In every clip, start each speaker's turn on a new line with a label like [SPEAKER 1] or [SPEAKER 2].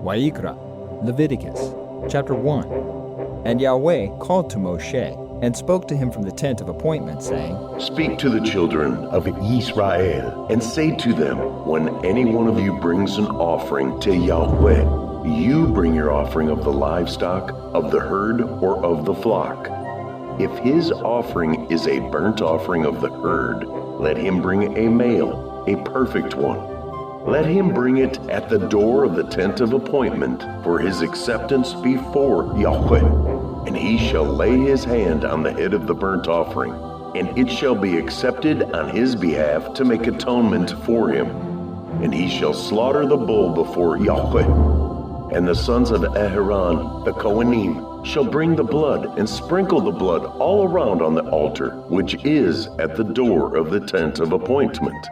[SPEAKER 1] Wayyiqra, Leviticus, chapter 1. And Yahweh called to Moshe, and spoke to him from the tent of appointment, saying,
[SPEAKER 2] Speak to the children of Israel, and say to them, when any one of you brings an offering to Yahweh, you bring your offering of the livestock, of the herd, or of the flock. If his offering is a burnt offering of the herd, let him bring a male, a perfect one. Let him bring it at the door of the tent of appointment for his acceptance before Yahweh. And he shall lay his hand on the head of the burnt offering, and it shall be accepted on his behalf to make atonement for him. And he shall slaughter the bull before Yahweh. And the sons of Aaron, the Kohanim, shall bring the blood and sprinkle the blood all around on the altar, which is at the door of the tent of appointment.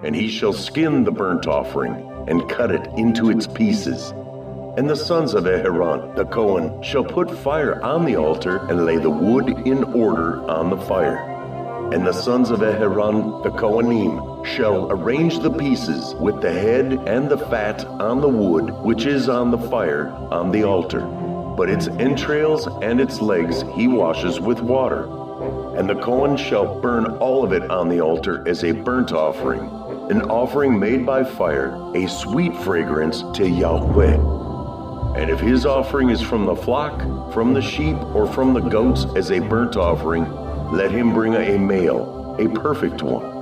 [SPEAKER 2] And he shall skin the burnt offering and cut it into its pieces. And the sons of Aaron, the Kohen, shall put fire on the altar and lay the wood in order on the fire. And the sons of Aaron, the Kohanim, shall arrange the pieces with the head and the fat on the wood which is on the fire on the altar. But its entrails and its legs he washes with water. And the Kohen shall burn all of it on the altar as a burnt offering, an offering made by fire, a sweet fragrance to Yahweh. And if his offering is from the flock, from the sheep, or from the goats as a burnt offering, let him bring a male, a perfect one.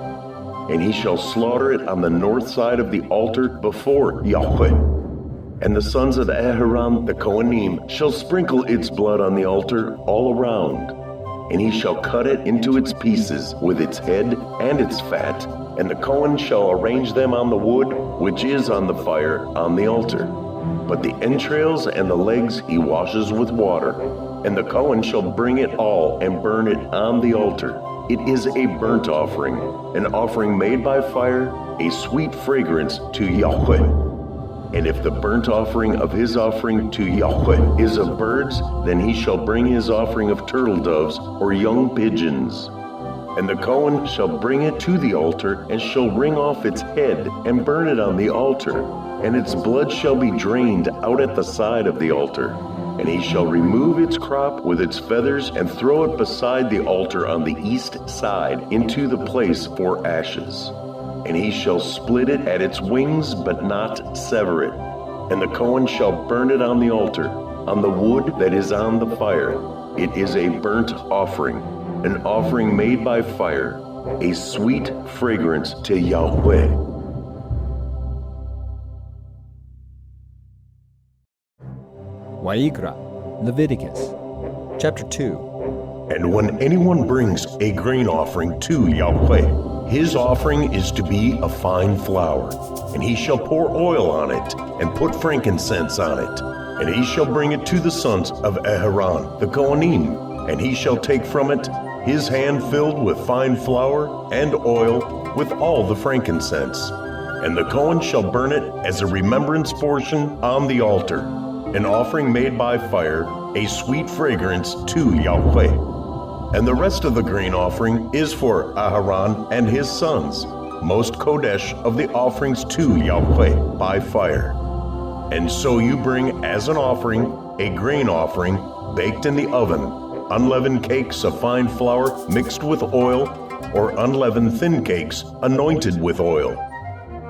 [SPEAKER 2] And he shall slaughter it on the north side of the altar before Yahweh. And the sons of Aaron, the Kohanim, shall sprinkle its blood on the altar all around. And he shall cut it into its pieces with its head and its fat, and the Kohen shall arrange them on the wood which is on the fire on the altar. But the entrails and the legs he washes with water, and the Kohen shall bring it all and burn it on the altar. It is a burnt offering, an offering made by fire, a sweet fragrance to Yahweh. And if the burnt offering of his offering to Yahweh is of birds, then he shall bring his offering of turtle doves or young pigeons. And the Kohen shall bring it to the altar, and shall wring off its head, and burn it on the altar. And its blood shall be drained out at the side of the altar. And he shall remove its crop with its feathers, and throw it beside the altar on the east side into the place for ashes. And he shall split it at its wings, but not sever it. And the Kohen shall burn it on the altar, on the wood that is on the fire. It is a burnt offering, an offering made by fire, a sweet fragrance to Yahweh.
[SPEAKER 1] Wayyiqra, Leviticus, chapter 2.
[SPEAKER 2] And when anyone brings a grain offering to Yahweh, his offering is to be a fine flour, and he shall pour oil on it, and put frankincense on it. And he shall bring it to the sons of Aaron, the Kohanim, and he shall take from it his hand filled with fine flour and oil with all the frankincense. And the Kohen shall burn it as a remembrance portion on the altar, an offering made by fire, a sweet fragrance to Yahweh. And the rest of the grain offering is for Aaron and his sons, most Kodesh of the offerings to Yahweh by fire. And so you bring as an offering a grain offering baked in the oven, unleavened cakes of fine flour mixed with oil, or unleavened thin cakes anointed with oil.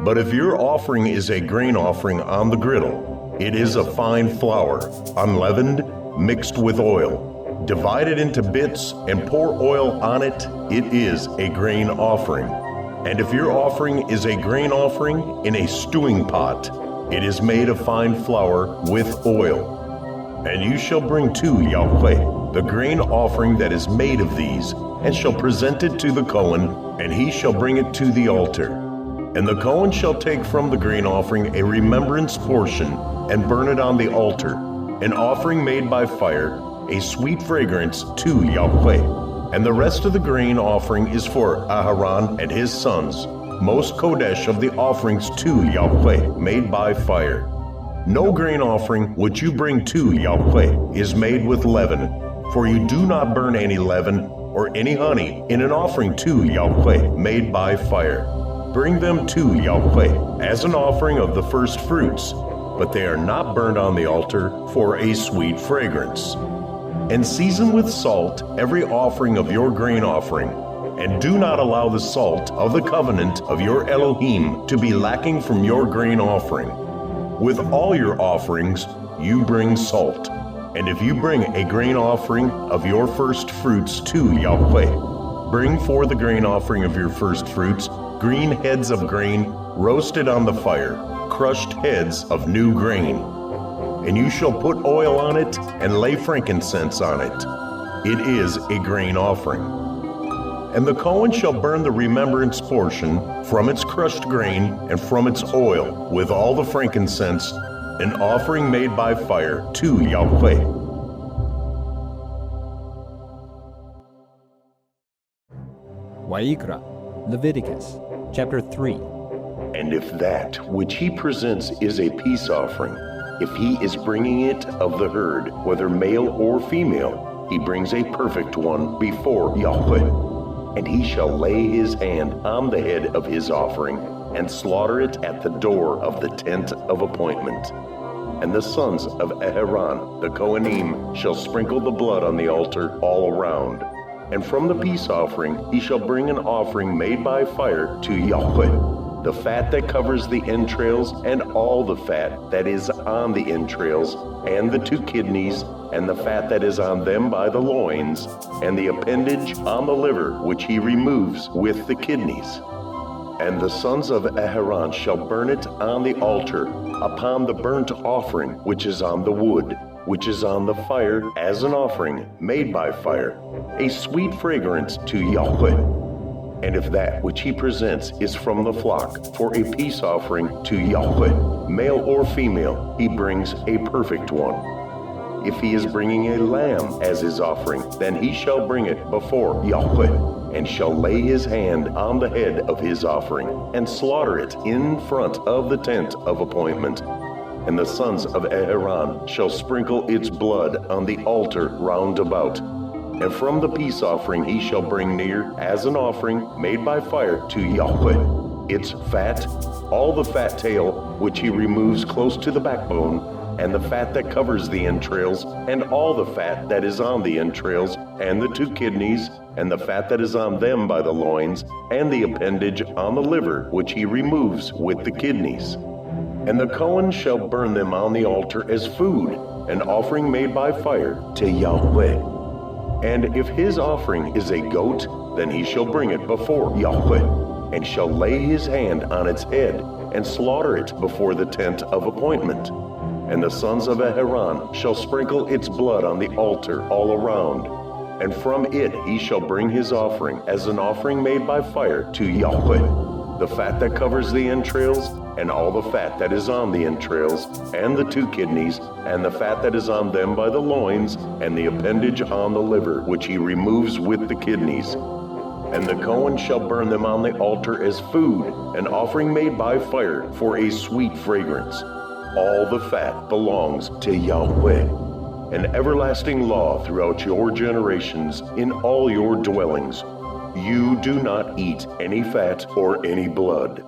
[SPEAKER 2] But if your offering is a grain offering on the griddle, it is a fine flour, unleavened, mixed with oil. Divide it into bits and pour oil on it. It is a grain offering. And if your offering is a grain offering in a stewing pot, it is made of fine flour with oil. And you shall bring to Yahweh the grain offering that is made of these, and shall present it to the Kohen, and he shall bring it to the altar. And the Kohen shall take from the grain offering a remembrance portion, and burn it on the altar, an offering made by fire, a sweet fragrance to Yahweh. And the rest of the grain offering is for Aaron and his sons, most Kodesh of the offerings to Yahweh, made by fire. No grain offering which you bring to Yahweh is made with leaven, for you do not burn any leaven or any honey in an offering to Yahweh made by fire. Bring them to Yahweh as an offering of the first fruits, but they are not burned on the altar for a sweet fragrance. And season with salt every offering of your grain offering, and do not allow the salt of the covenant of your Elohim to be lacking from your grain offering. With all your offerings you bring salt. And if you bring a grain offering of your first fruits to Yahweh, bring for the grain offering of your first fruits green heads of grain roasted on the fire, crushed heads of new grain. And you shall put oil on it and lay frankincense on it. It is a grain offering. And the Cohen shall burn the remembrance portion from its crushed grain and from its oil with all the frankincense, an offering made by fire to Yahweh.
[SPEAKER 1] Wayyiqra, Leviticus, chapter 3.
[SPEAKER 2] And if that which he presents is a peace offering, if he is bringing it of the herd, whether male or female, he brings a perfect one before Yahweh. And he shall lay his hand on the head of his offering, and slaughter it at the door of the tent of appointment. And the sons of Aaron, the Kohanim, shall sprinkle the blood on the altar all around. And from the peace offering he shall bring an offering made by fire to Yahweh. The fat that covers the entrails, and all the fat that is on the entrails, and the 2 kidneys, and the fat that is on them by the loins, and the appendage on the liver, which he removes with the kidneys. And the sons of Aaron shall burn it on the altar, upon the burnt offering which is on the wood, which is on the fire, as an offering made by fire, a sweet fragrance to Yahweh. And if that which he presents is from the flock for a peace offering to Yahweh, male or female, he brings a perfect one. If he is bringing a lamb as his offering, then he shall bring it before Yahweh, and shall lay his hand on the head of his offering, and slaughter it in front of the tent of appointment. And the sons of Aaron shall sprinkle its blood on the altar round about. And from the peace offering he shall bring near as an offering made by fire to Yahweh, its fat, all the fat tail which he removes close to the backbone, and the fat that covers the entrails, and all the fat that is on the entrails, and the 2 kidneys, and the fat that is on them by the loins, and the appendage on the liver which he removes with the kidneys. And the Cohen shall burn them on the altar as food, an offering made by fire to Yahweh. And if his offering is a goat, then he shall bring it before Yahweh, and shall lay his hand on its head, and slaughter it before the tent of appointment. And the sons of Aaron shall sprinkle its blood on the altar all around. And from it he shall bring his offering as an offering made by fire to Yahweh, the fat that covers the entrails, and all the fat that is on the entrails, and the 2 kidneys, and the fat that is on them by the loins, and the appendage on the liver, which he removes with the kidneys. And the Cohen shall burn them on the altar as food, an offering made by fire for a sweet fragrance. All the fat belongs to Yahweh. An everlasting law throughout your generations in all your dwellings. You do not eat any fat or any blood.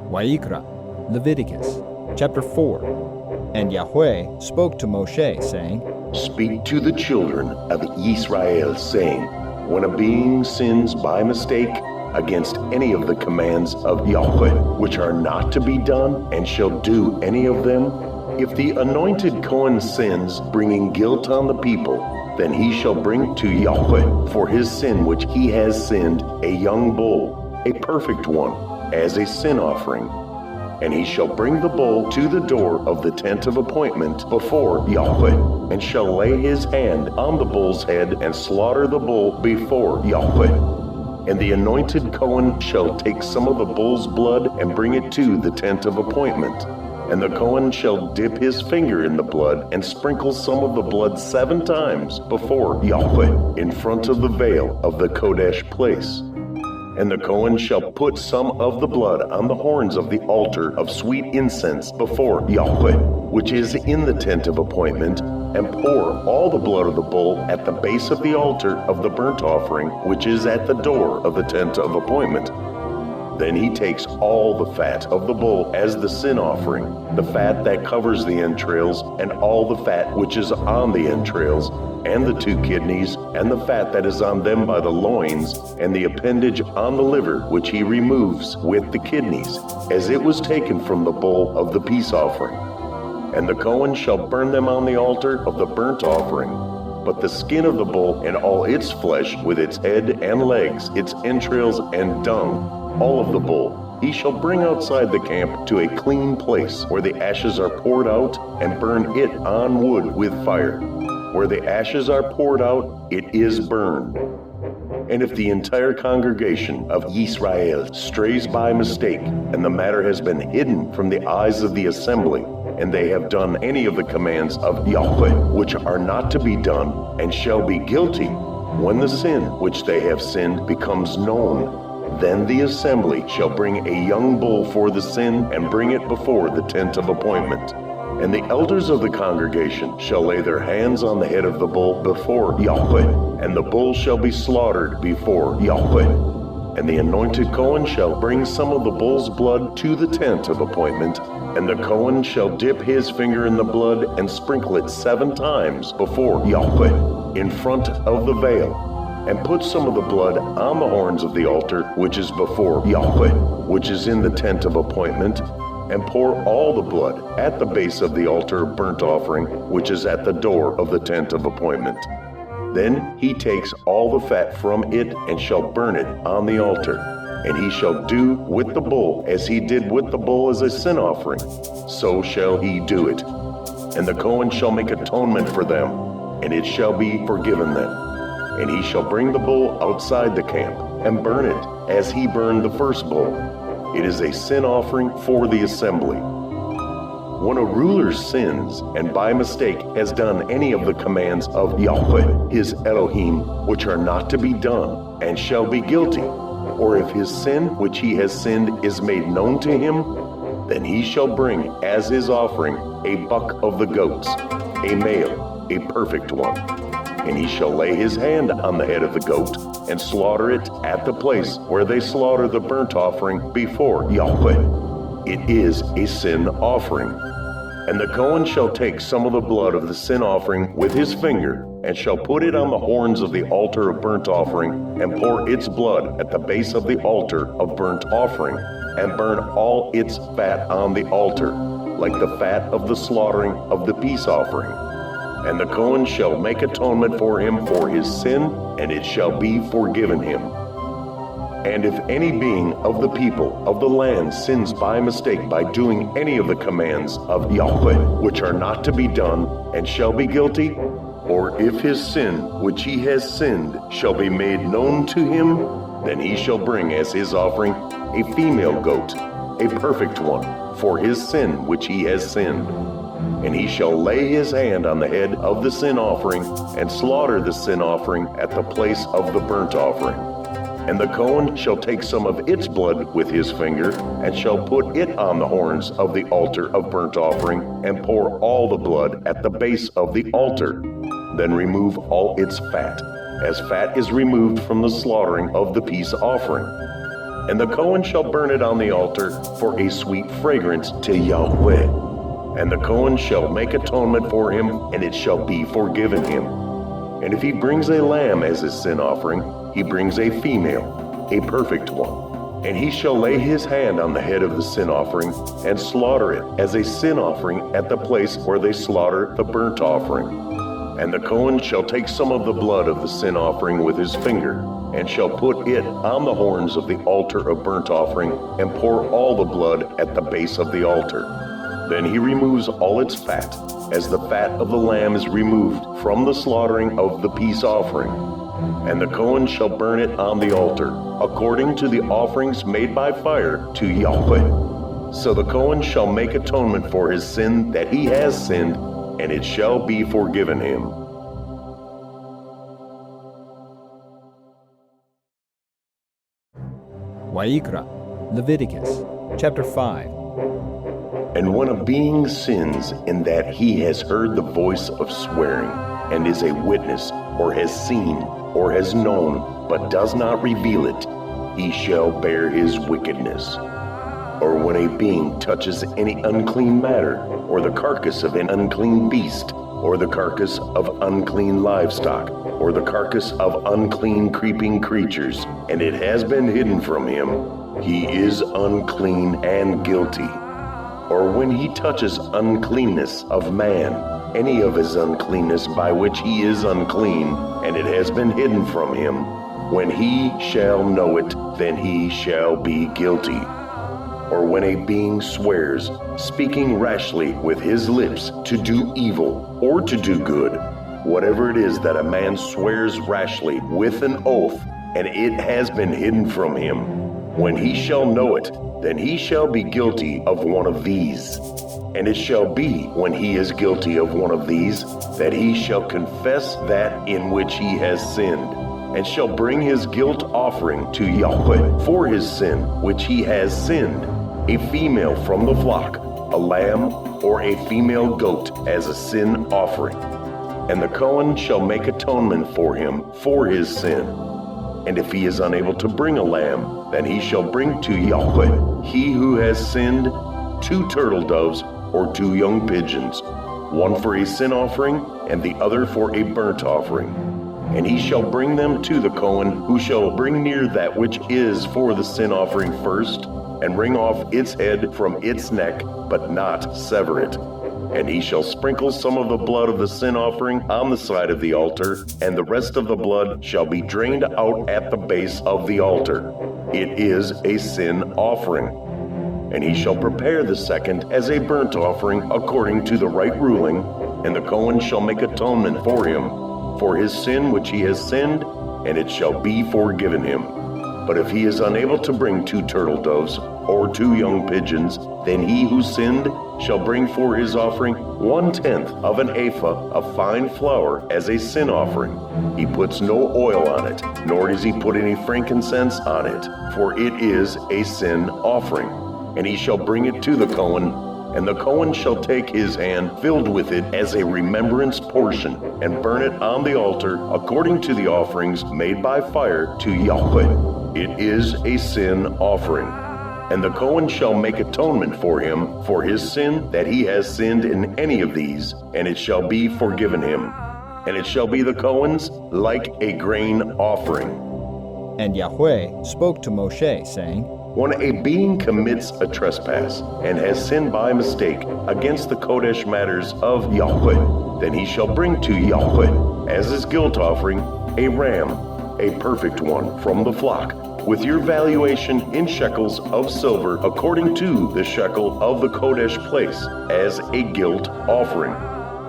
[SPEAKER 1] Wayyiqra, Leviticus, chapter 4. And Yahweh spoke to Moshe, saying,
[SPEAKER 2] Speak to the children of Israel, saying, when a being sins by mistake against any of the commands of Yahweh, which are not to be done, and shall do any of them, if the anointed Cohen sins, bringing guilt on the people, then he shall bring to Yahweh for his sin which he has sinned a young bull, a perfect one, as a sin offering. And he shall bring the bull to the door of the tent of appointment before Yahweh, and shall lay his hand on the bull's head and slaughter the bull before Yahweh. And the anointed Cohen shall take some of the bull's blood and bring it to the tent of appointment. And the Cohen shall dip his finger in the blood and sprinkle some of the blood 7 times before Yahweh in front of the veil of the Kodesh place. And the Cohen shall put some of the blood on the horns of the altar of sweet incense before Yahweh, which is in the tent of appointment, and pour all the blood of the bull at the base of the altar of the burnt offering, which is at the door of the tent of appointment. Then he takes all the fat of the bull as the sin offering, the fat that covers the entrails, and all the fat which is on the entrails, and the 2 kidneys, and the fat that is on them by the loins, and the appendage on the liver, which he removes with the kidneys, as it was taken from the bull of the peace offering. And the Cohen shall burn them on the altar of the burnt offering. But the skin of the bull and all its flesh, with its head and legs, its entrails and dung, all of the bull, he shall bring outside the camp to a clean place, where the ashes are poured out, and burn it on wood with fire. Where the ashes are poured out, it is burned. And if the entire congregation of Israel strays by mistake, and the matter has been hidden from the eyes of the assembly, and they have done any of the commands of Yahweh, which are not to be done, and shall be guilty, when the sin which they have sinned becomes known, then the assembly shall bring a young bull for the sin, and bring it before the tent of appointment. And the elders of the congregation shall lay their hands on the head of the bull before Yahweh, and the bull shall be slaughtered before Yahweh. And the anointed Cohen shall bring some of the bull's blood to the tent of appointment, and the Cohen shall dip his finger in the blood and sprinkle it 7 times before Yahweh, in front of the veil, and put some of the blood on the horns of the altar which is before Yahweh, which is in the tent of appointment, and pour all the blood at the base of the altar of burnt offering, which is at the door of the tent of appointment. Then he takes all the fat from it and shall burn it on the altar. And he shall do with the bull as he did with the bull as a sin offering, so shall he do it. And the Cohen shall make atonement for them, and it shall be forgiven them. And he shall bring the bull outside the camp, and burn it as he burned the first bull. It is a sin offering for the assembly. When a ruler sins, and by mistake has done any of the commands of Yahweh, his Elohim, which are not to be done, and shall be guilty, or if his sin which he has sinned is made known to him, then he shall bring as his offering a buck of the goats, a male, a perfect one. And he shall lay his hand on the head of the goat, and slaughter it at the place where they slaughter the burnt offering before Yahweh. It is a sin offering. And the Cohen shall take some of the blood of the sin offering with his finger, and shall put it on the horns of the altar of burnt offering, and pour its blood at the base of the altar of burnt offering, and burn all its fat on the altar, like the fat of the slaughtering of the peace offering. And the Cohen shall make atonement for him for his sin, and it shall be forgiven him. And if any being of the people of the land sins by mistake by doing any of the commands of Yahweh, which are not to be done, and shall be guilty, or if his sin which he has sinned shall be made known to him, then he shall bring as his offering a female goat, a perfect one, for his sin which he has sinned. And he shall lay his hand on the head of the sin offering, and slaughter the sin offering at the place of the burnt offering. And the Cohen shall take some of its blood with his finger, and shall put it on the horns of the altar of burnt offering, and pour all the blood at the base of the altar. Then remove all its fat, as fat is removed from the slaughtering of the peace offering. And the Cohen shall burn it on the altar for a sweet fragrance to Yahweh. And the Cohen shall make atonement for him, and it shall be forgiven him. And if he brings a lamb as his sin offering, he brings a female, a perfect one. And he shall lay his hand on the head of the sin offering, and slaughter it as a sin offering at the place where they slaughter the burnt offering. And the Cohen shall take some of the blood of the sin offering with his finger, and shall put it on the horns of the altar of burnt offering, and pour all the blood at the base of the altar. Then he removes all its fat, as the fat of the lamb is removed from the slaughtering of the peace offering. And the Cohen shall burn it on the altar, according to the offerings made by fire to Yahweh. So the Cohen shall make atonement for his sin that he has sinned, and it shall be forgiven him.
[SPEAKER 1] Wayyiqra, Leviticus, chapter 5.
[SPEAKER 2] And when a being sins in that he has heard the voice of swearing, and is a witness, or has seen, or has known, but does not reveal it, he shall bear his wickedness. Or when a being touches any unclean matter, or the carcass of an unclean beast, or the carcass of unclean livestock, or the carcass of unclean creeping creatures, and it has been hidden from him, he is unclean and guilty. Or when he touches uncleanness of man, any of his uncleanness by which he is unclean, and it has been hidden from him, when he shall know it, then he shall be guilty. Or when a being swears, speaking rashly with his lips to do evil or to do good, whatever it is that a man swears rashly with an oath, and it has been hidden from him, when he shall know it, then he shall be guilty of one of these. And it shall be, when he is guilty of one of these, that he shall confess that in which he has sinned, and shall bring his guilt offering to Yahweh for his sin which he has sinned, a female from the flock, a lamb, or a female goat as a sin offering. And the Cohen shall make atonement for him for his sin. And if he is unable to bring a lamb, then he shall bring to Yahweh, he who has sinned, 2 turtle doves or 2 young pigeons, one for a sin offering and the other for a burnt offering. And he shall bring them to the Cohen, who shall bring near that which is for the sin offering first, and wring off its head from its neck, but not sever it. And he shall sprinkle some of the blood of the sin offering on the side of the altar, and the rest of the blood shall be drained out at the base of the altar. It is a sin offering. And he shall prepare the second as a burnt offering according to the right ruling, and the Cohen shall make atonement for him, for his sin which he has sinned, and it shall be forgiven him. But if he is unable to bring 2 turtle doves or 2 young pigeons, then he who sinned shall bring for his offering 1/10 of an ephah of fine flour as a sin offering. He puts no oil on it, nor does he put any frankincense on it, for it is a sin offering. And he shall bring it to the Cohen, and the Cohen shall take his hand filled with it as a remembrance portion, and burn it on the altar according to the offerings made by fire to Yahweh. It is a sin offering. And the Cohen shall make atonement for him for his sin that he has sinned in any of these, and it shall be forgiven him. And it shall be the Cohen's like a grain offering.
[SPEAKER 1] And Yahweh spoke to Moshe, saying,
[SPEAKER 2] When a being commits a trespass and has sinned by mistake against the Kodesh matters of Yahweh, then he shall bring to Yahweh as his guilt offering a ram, a perfect one from the flock, with your valuation in shekels of silver according to the shekel of the Kodesh place as a guilt offering.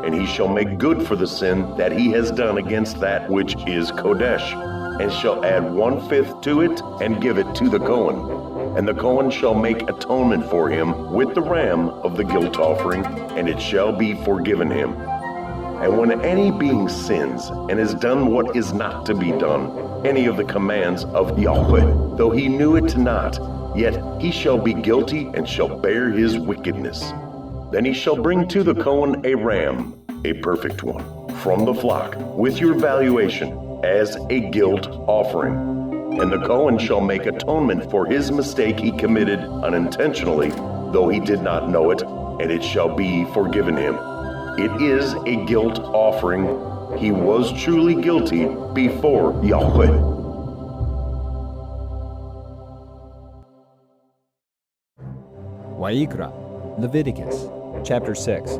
[SPEAKER 2] And he shall make good for the sin that he has done against that which is Kodesh, and shall add 1/5 to it and give it to the Cohen. And the Cohen shall make atonement for him with the ram of the guilt offering, and it shall be forgiven him. And when any being sins and has done what is not to be done, any of the commands of Yahweh, though he knew it not, yet he shall be guilty and shall bear his wickedness. Then he shall bring to the Cohen a ram, a perfect one, from the flock, with your valuation, as a guilt offering. And the Cohen shall make atonement for his mistake he committed unintentionally, though he did not know it, and it shall be forgiven him. It is a guilt offering. He was truly guilty before Yahweh.
[SPEAKER 1] Wayyiqra, Leviticus, chapter 6.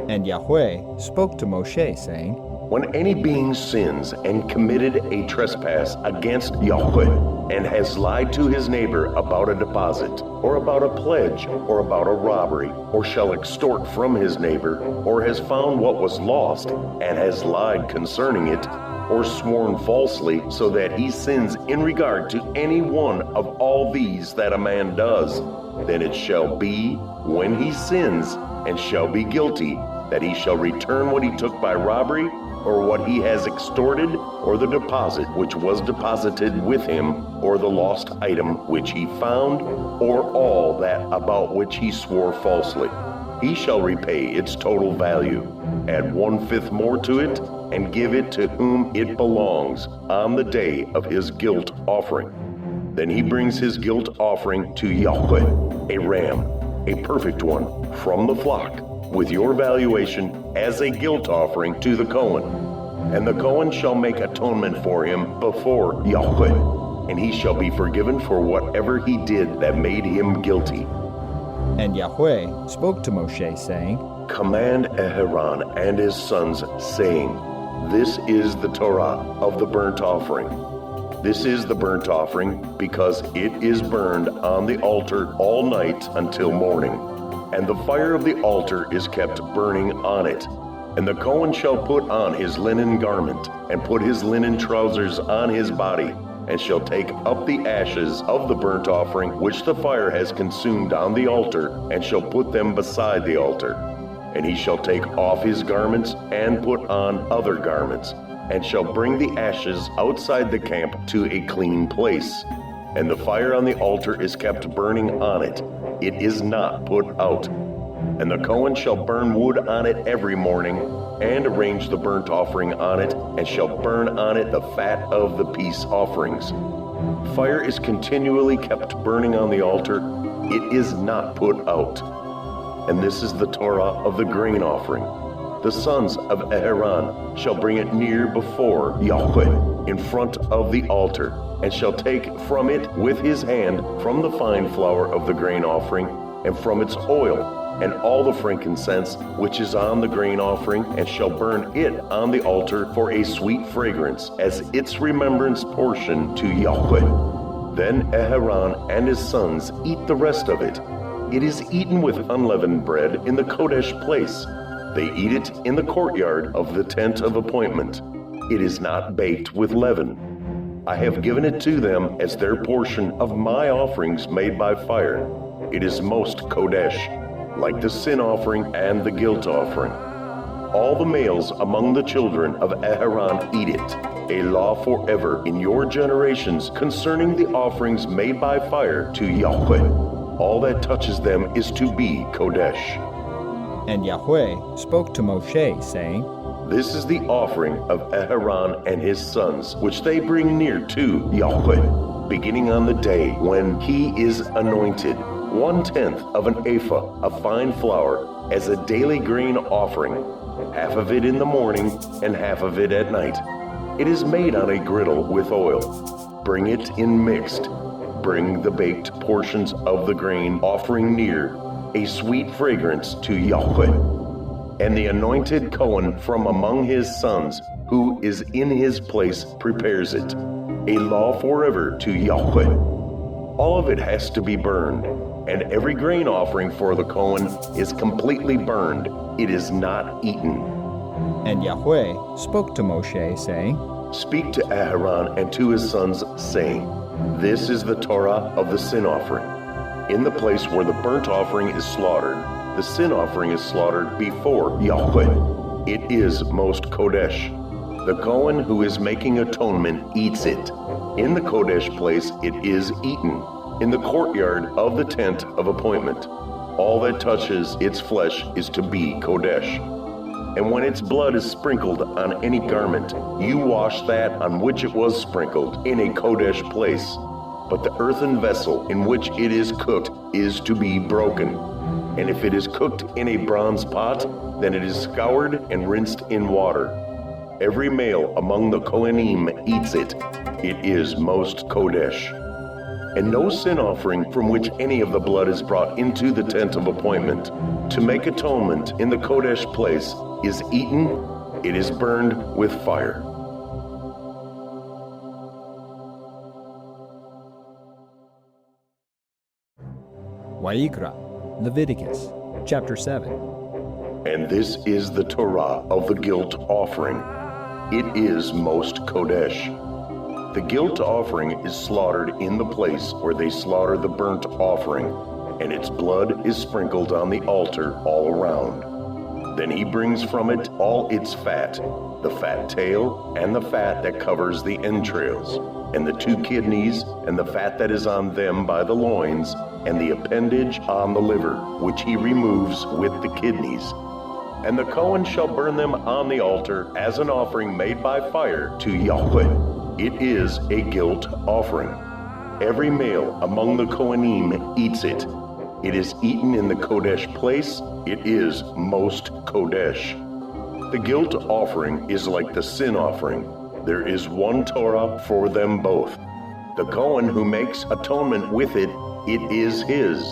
[SPEAKER 1] And Yahweh spoke to Moshe, saying,
[SPEAKER 2] When any being sins and committed a trespass against Yahweh, and has lied to his neighbor about a deposit, or about a pledge, or about a robbery, or shall extort from his neighbor, or has found what was lost, and has lied concerning it, or sworn falsely, so that he sins in regard to any one of all these that a man does, then it shall be, when he sins, and shall be guilty, that he shall return what he took by robbery, or what he has extorted, or the deposit which was deposited with him, or the lost item which he found, or all that about which he swore falsely. He shall repay its total value, add 1/5 more to it, and give it to whom it belongs on the day of his guilt offering. Then he brings his guilt offering to Yahweh, a ram, a perfect one, from the flock, with your valuation as a guilt offering to the Cohen. And the Cohen shall make atonement for him before Yahweh, and he shall be forgiven for whatever he did that made him guilty.
[SPEAKER 1] And Yahweh spoke to Moshe, saying,
[SPEAKER 2] Command Aaron and his sons, saying, This is the Torah of the burnt offering. This is the burnt offering, because it is burned on the altar all night until morning. And the fire of the altar is kept burning on it. And the Cohen shall put on his linen garment, and put his linen trousers on his body, and shall take up the ashes of the burnt offering which the fire has consumed on the altar, and shall put them beside the altar. And he shall take off his garments, and put on other garments, and shall bring the ashes outside the camp to a clean place. And the fire on the altar is kept burning on it. It is not put out. And the Cohen shall burn wood on it every morning, and arrange the burnt offering on it, and shall burn on it the fat of the peace offerings. Fire is continually kept burning on the altar. It is not put out. And this is the Torah of the grain offering. The sons of Aaron shall bring it near before Yahweh, in front of the altar, and shall take from it with his hand from the fine flour of the grain offering, and from its oil, and all the frankincense which is on the grain offering, and shall burn it on the altar for a sweet fragrance, as its remembrance portion to Yahweh. Then Aaron and his sons eat the rest of it. It is eaten with unleavened bread in the Kodesh place. They eat it in the courtyard of the tent of appointment. It is not baked with leaven. I have given it to them as their portion of my offerings made by fire. It is most Kodesh, like the sin offering and the guilt offering. All the males among the children of Aaron eat it, a law forever in your generations concerning the offerings made by fire to Yahweh. All that touches them is to be Kodesh.
[SPEAKER 1] And Yahweh spoke to Moshe, saying,
[SPEAKER 2] This is the offering of Aaron and his sons, which they bring near to Yahweh, beginning on the day when he is anointed, 1/10 of an ephah of fine flour, as a daily grain offering, half of it in the morning and half of it at night. It is made on a griddle with oil. Bring it in mixed. Bring the baked portions of the grain offering near, a sweet fragrance to Yahweh. And the anointed Cohen from among his sons, who is in his place, prepares it, a law forever to Yahweh. All of it has to be burned, and every grain offering for the Cohen is completely burned. It is not eaten.
[SPEAKER 1] And Yahweh spoke to Moshe, saying,
[SPEAKER 2] Speak to Aaron and to his sons, saying, This is the Torah of the sin offering. In the place where the burnt offering is slaughtered, the sin offering is slaughtered before Yahweh. It is most Kodesh. The Cohen who is making atonement eats it. In the Kodesh place it is eaten, in the courtyard of the tent of appointment. All that touches its flesh is to be Kodesh. And when its blood is sprinkled on any garment, you wash that on which it was sprinkled in a Kodesh place. But the earthen vessel in which it is cooked is to be broken. And if it is cooked in a bronze pot, then it is scoured and rinsed in water. Every male among the Kohanim eats it. It is most Kodesh. And no sin offering from which any of the blood is brought into the tent of appointment to make atonement in the Kodesh place is eaten. It is burned with fire.
[SPEAKER 1] Wayyiqra, Leviticus, chapter 7.
[SPEAKER 2] And this is the Torah of the guilt offering. It is most Kodesh. The guilt offering is slaughtered in the place where they slaughter the burnt offering, and its blood is sprinkled on the altar all around. Then he brings from it all its fat, the fat tail, and the fat that covers the entrails, and the 2 kidneys, and the fat that is on them by the loins, and the appendage on the liver, which he removes with the kidneys. And the Cohen shall burn them on the altar as an offering made by fire to Yahweh. It is a guilt offering. every male among the Kohanim eats it. It is eaten in the Kodesh place. It is most Kodesh. The guilt offering is like the sin offering. There is one Torah for them both. The Kohen who makes atonement with it, it is his.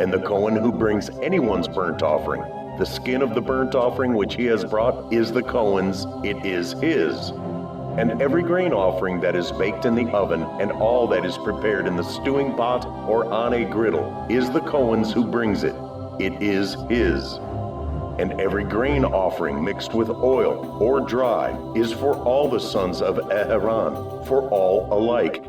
[SPEAKER 2] And the Kohen who brings anyone's burnt offering, the skin of the burnt offering which he has brought is the Kohen's, it is his. And every grain offering that is baked in the oven, and all that is prepared in the stewing pot or on a griddle, is the Kohen's who brings it, it is his. And every grain offering mixed with oil or dry is for all the sons of Aaron, for all alike.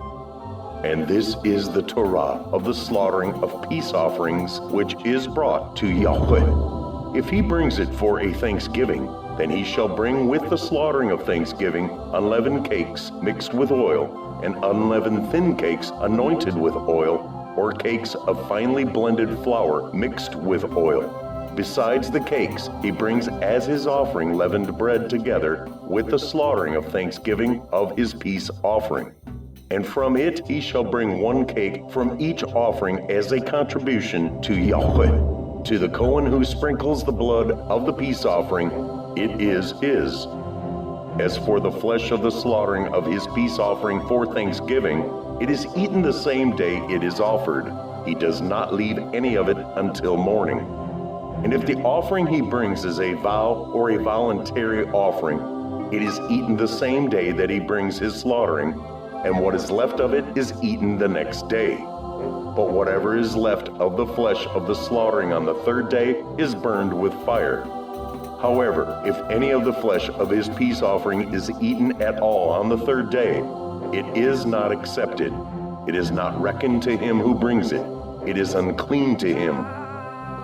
[SPEAKER 2] And this is the Torah of the slaughtering of peace offerings which is brought to Yahweh. If he brings it for a thanksgiving, then he shall bring with the slaughtering of thanksgiving unleavened cakes mixed with oil, and unleavened thin cakes anointed with oil, or cakes of finely blended flour mixed with oil. Besides the cakes, he brings as his offering leavened bread together with the slaughtering of thanksgiving of his peace offering. And from it he shall bring one cake from each offering as a contribution to Yahweh. To the Kohen who sprinkles the blood of the peace offering, it is his. As for the flesh of the slaughtering of his peace offering for thanksgiving, it is eaten the same day it is offered. He does not leave any of it until morning. And if the offering he brings is a vow or a voluntary offering, it is eaten the same day that he brings his slaughtering, and what is left of it is eaten the next day. But whatever is left of the flesh of the slaughtering on the third day is burned with fire. However, if any of the flesh of his peace offering is eaten at all on the third day, it is not accepted. It is not reckoned to him who brings it. It is unclean to him.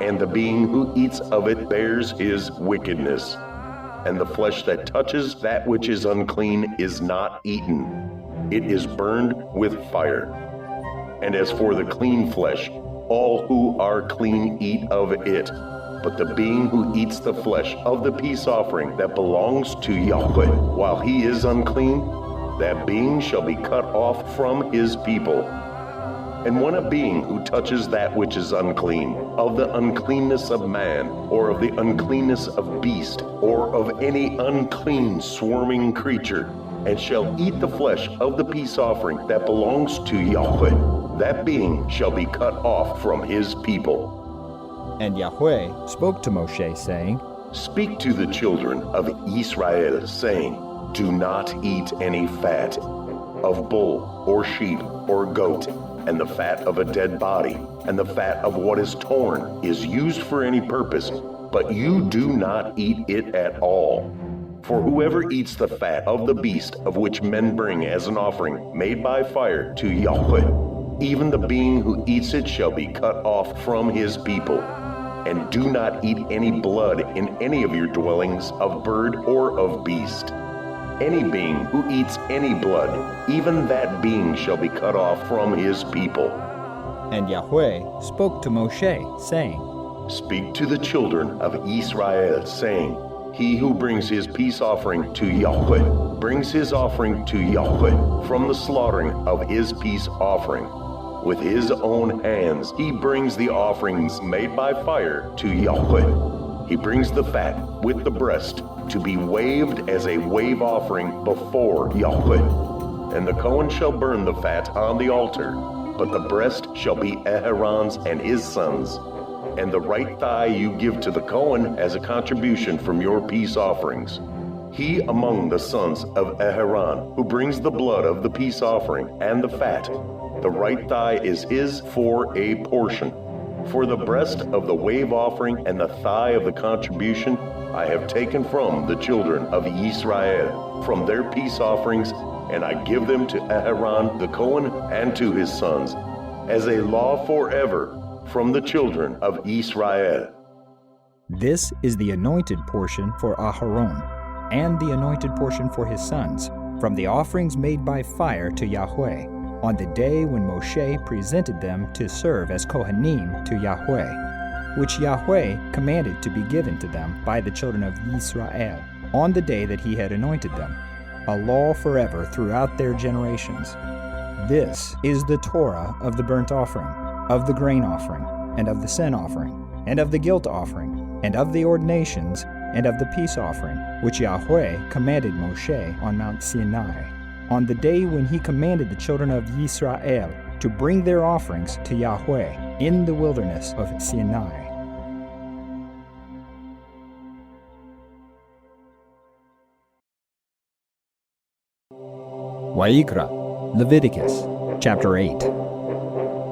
[SPEAKER 2] And the being who eats of it bears his wickedness. And the flesh that touches that which is unclean is not eaten. It is burned with fire. And as for the clean flesh, all who are clean eat of it. But the being who eats the flesh of the peace offering that belongs to Yahweh, while he is unclean, that being shall be cut off from his people. And when a being who touches that which is unclean, of the uncleanness of man, or of the uncleanness of beast, or of any unclean swarming creature, and shall eat the flesh of the peace offering that belongs to Yahweh, that being shall be cut off from his people.
[SPEAKER 1] And Yahweh spoke to Moshe, saying,
[SPEAKER 2] Speak to the children of Israel, saying, Do not eat any fat of bull or sheep or goat, and the fat of a dead body, and the fat of what is torn is used for any purpose, but you do not eat it at all. For whoever eats the fat of the beast of which men bring as an offering made by fire to Yahweh, even the being who eats it shall be cut off from his people. And do not eat any blood in any of your dwellings of bird or of beast. Any being who eats any blood, even that being shall be cut off from his people.
[SPEAKER 1] And Yahweh spoke to Moshe, saying,
[SPEAKER 2] Speak to the children of Israel, saying, He who brings his peace offering to Yahweh brings his offering to Yahweh from the slaughtering of his peace offering. With his own hands he brings the offerings made by fire to Yahweh. He brings the fat with the breast to be waved as a wave offering before Yahweh. And the Kohen shall burn the fat on the altar, but the breast shall be Aaron's and his sons. And the right thigh you give to the Kohen as a contribution from your peace offerings. He among the sons of Aaron who brings the blood of the peace offering and the fat, the right thigh is his for a portion. For the breast of the wave offering and the thigh of the contribution I have taken from the children of Israel, from their peace offerings, and I give them to Aaron the Kohen and to his sons, as a law forever from the children of Israel.
[SPEAKER 1] This is the anointed portion for Aharon, and the anointed portion for his sons, from the offerings made by fire to Yahweh, on the day when Moshe presented them to serve as Kohanim to Yahweh, which Yahweh commanded to be given to them by the children of Israel, on the day that he had anointed them, a law forever throughout their generations. This is the Torah of the burnt offering, of the grain offering, and of the sin offering, and of the guilt offering, and of the ordinations, and of the peace offering, which Yahweh commanded Moshe on Mount Sinai, on the day when he commanded the children of Israel to bring their offerings to Yahweh in the wilderness of Sinai. Wayyiqra, Leviticus, chapter 8.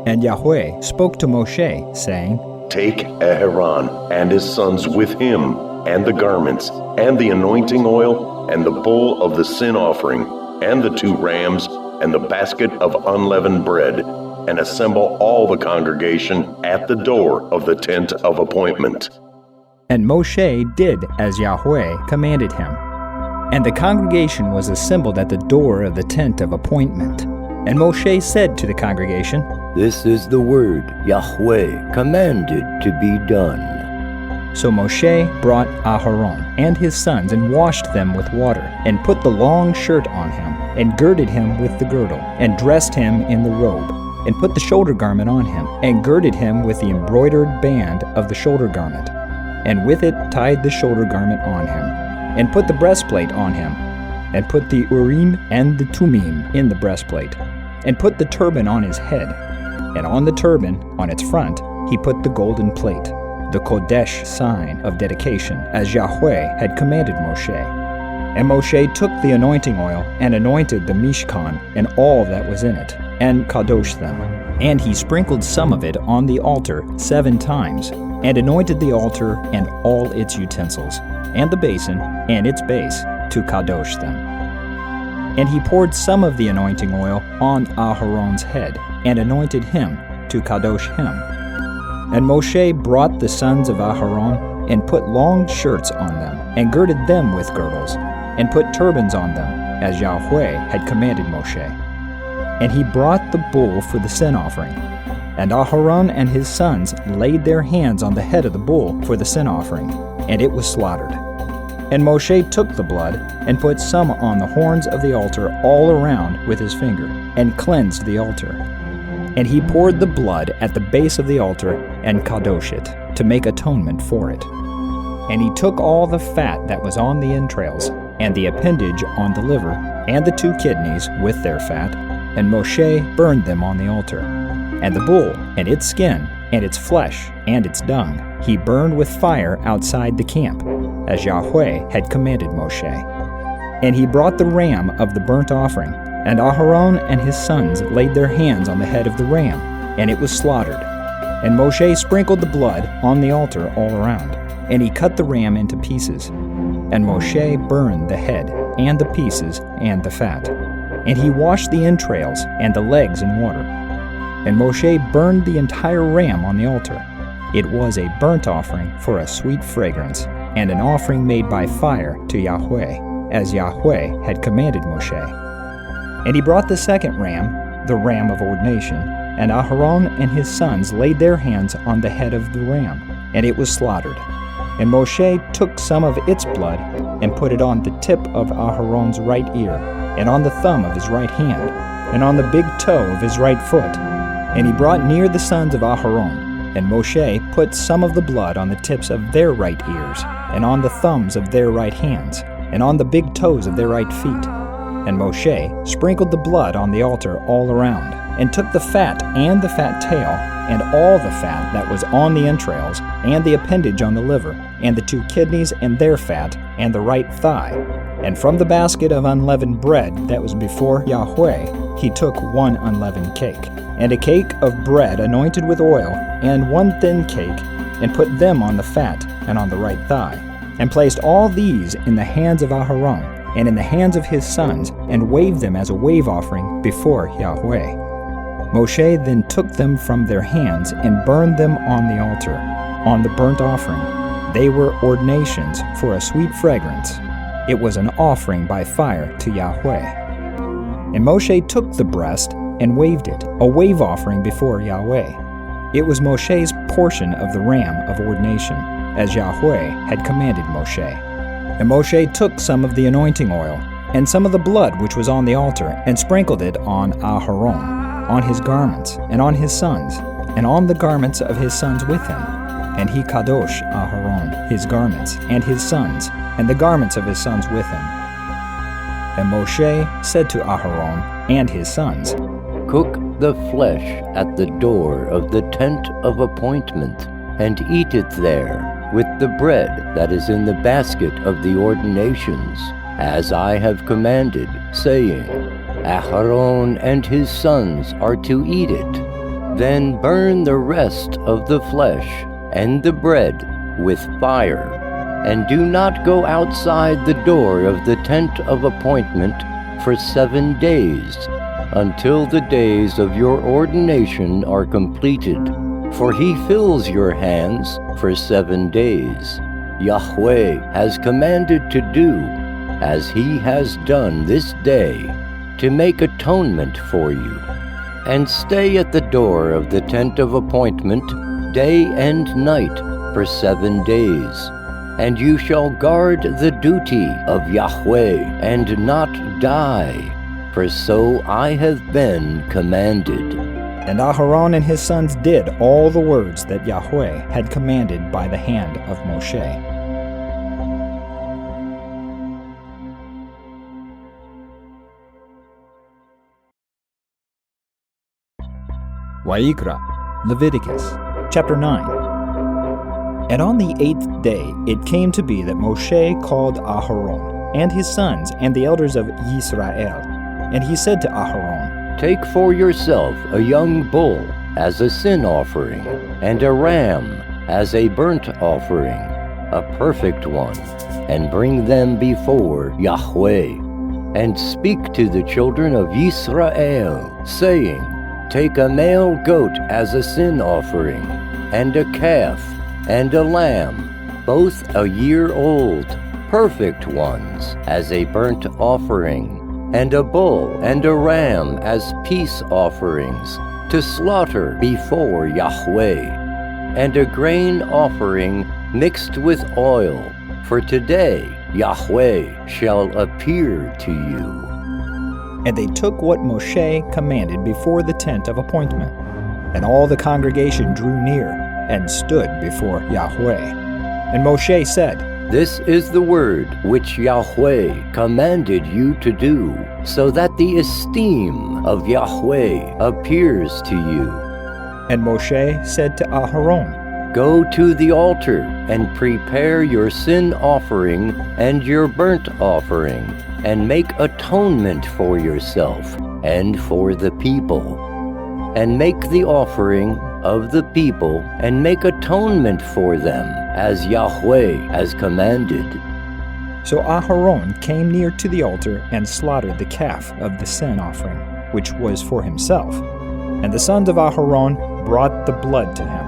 [SPEAKER 1] And Yahweh spoke to Moshe, saying,
[SPEAKER 2] Take Aaron and his sons with him, and the garments, and the anointing oil, and the bull of the sin offering, and the 2 rams, and the basket of unleavened bread, and assemble all the congregation at the door of the tent of appointment.
[SPEAKER 1] And Moshe did as Yahweh commanded him. And the congregation was assembled at the door of the tent of appointment. And Moshe said to the congregation,
[SPEAKER 3] This is the word Yahweh commanded to be done.
[SPEAKER 1] So Moshe brought Aharon and his sons and washed them with water, and put the long shirt on him, and girded him with the girdle, and dressed him in the robe, and put the shoulder garment on him, and girded him with the embroidered band of the shoulder garment, and with it tied the shoulder garment on him, and put the breastplate on him, and put the Urim and the Thummim in the breastplate, and put the turban on his head, and on the turban, on its front, he put the golden plate, the Kodesh sign of dedication, as Yahweh had commanded Moshe. And Moshe took the anointing oil, and anointed the Mishkan and all that was in it, and kadoshed them. And he sprinkled some of it on the altar 7 times, and anointed the altar and all its utensils, and the basin and its base, to kadosh them. And he poured some of the anointing oil on Aharon's head, and anointed him to kadosh him. And Moshe brought the sons of Aharon, and put long shirts on them, and girded them with girdles, and put turbans on them, as Yahweh had commanded Moshe. And he brought the bull for the sin offering. And Aharon and his sons laid their hands on the head of the bull for the sin offering, and it was slaughtered. And Moshe took the blood, and put some on the horns of the altar all around with his finger, and cleansed the altar. And he poured the blood at the base of the altar, and kadosh it, to make atonement for it. And he took all the fat that was on the entrails, and the appendage on the liver, and the 2 kidneys with their fat, and Moshe burned them on the altar. And the bull, and its skin, and its flesh, and its dung, he burned with fire outside the camp, as Yahweh had commanded Moshe. And he brought the ram of the burnt offering, and Aharon and his sons laid their hands on the head of the ram, and it was slaughtered. And Moshe sprinkled the blood on the altar all around, and he cut the ram into pieces. And Moshe burned the head, and the pieces, and the fat. And he washed the entrails and the legs in water. And Moshe burned the entire ram on the altar. It was a burnt offering for a sweet fragrance, and an offering made by fire to Yahweh, as Yahweh had commanded Moshe. And he brought the second ram, the ram of ordination, and Aharon and his sons laid their hands on the head of the ram, and it was slaughtered. And Moshe took some of its blood, and put it on the tip of Aharon's right ear, and on the thumb of his right hand, and on the big toe of his right foot. And he brought near the sons of Aharon, and Moshe put some of the blood on the tips of their right ears, and on the thumbs of their right hands, and on the big toes of their right feet. And Moshe sprinkled the blood on the altar all around, and took the fat and the fat tail, and all the fat that was on the entrails, and the appendage on the liver, and the 2 kidneys and their fat, and the right thigh. And from the basket of unleavened bread that was before Yahweh, he took 1 unleavened cake, and a cake of bread anointed with oil, and 1 thin cake, and put them on the fat and on the right thigh, and placed all these in the hands of Aharon, and in the hands of his sons, and waved them as a wave offering before Yahweh. Moshe then took them from their hands, and burned them on the altar, on the burnt offering. They were ordinations for a sweet fragrance. It was an offering by fire to Yahweh. And Moshe took the breast, and waved it, a wave offering before Yahweh. It was Moshe's portion of the ram of ordination, as Yahweh had commanded Moshe. And Moshe took some of the anointing oil, and some of the blood which was on the altar, and sprinkled it on Aharon, on his garments, and on his sons, and on the garments of his sons with him. And he kadosh Aharon, his garments, and his sons, and the garments of his sons with him. And Moshe said to Aharon and his sons,
[SPEAKER 3] Cook the flesh at the door of the tent of appointment, and eat it there, with the bread that is in the basket of the ordinations, as I have commanded, saying, Aharon and his sons are to eat it. Then burn the rest of the flesh and the bread with fire, and do not go outside the door of the tent of appointment for 7 days, until the days of your ordination are completed. For he fills your hands for 7 days. Yahweh has commanded to do, as he has done this day, to make atonement for you. And stay at the door of the tent of appointment day and night for 7 days. And you shall guard the duty of Yahweh and not die, for so I have been commanded.
[SPEAKER 1] And Aharon and his sons did all the words that Yahweh had commanded by the hand of Moshe. Wayyiqra, Leviticus, chapter 9. And on the 8th day it came to be that Moshe called Aharon and his sons and the elders of Israel. And he said to Aharon,
[SPEAKER 3] Take for yourself a young bull as a sin offering, and a ram as a burnt offering, a perfect one, and bring them before Yahweh. And speak to the children of Israel, saying, Take a male goat as a sin offering, and a calf, and a lamb, both a year old, perfect ones, as a burnt offering, and a bull and a ram as peace offerings, to slaughter before Yahweh, and a grain offering mixed with oil, for today Yahweh shall appear to you.
[SPEAKER 1] And they took what Moshe commanded before the tent of appointment. And all the congregation drew near and stood before Yahweh. And Moshe said,
[SPEAKER 3] This is the word which Yahweh commanded you to do, so that the esteem of Yahweh appears to you.
[SPEAKER 1] And Moshe said to Aharon,
[SPEAKER 3] Go to the altar and prepare your sin offering and your burnt offering, and make atonement for yourself and for the people. And make the offering of the people, and make atonement for them, as Yahweh has commanded.
[SPEAKER 1] So Aharon came near to the altar and slaughtered the calf of the sin offering, which was for himself. And the sons of Aharon brought the blood to him.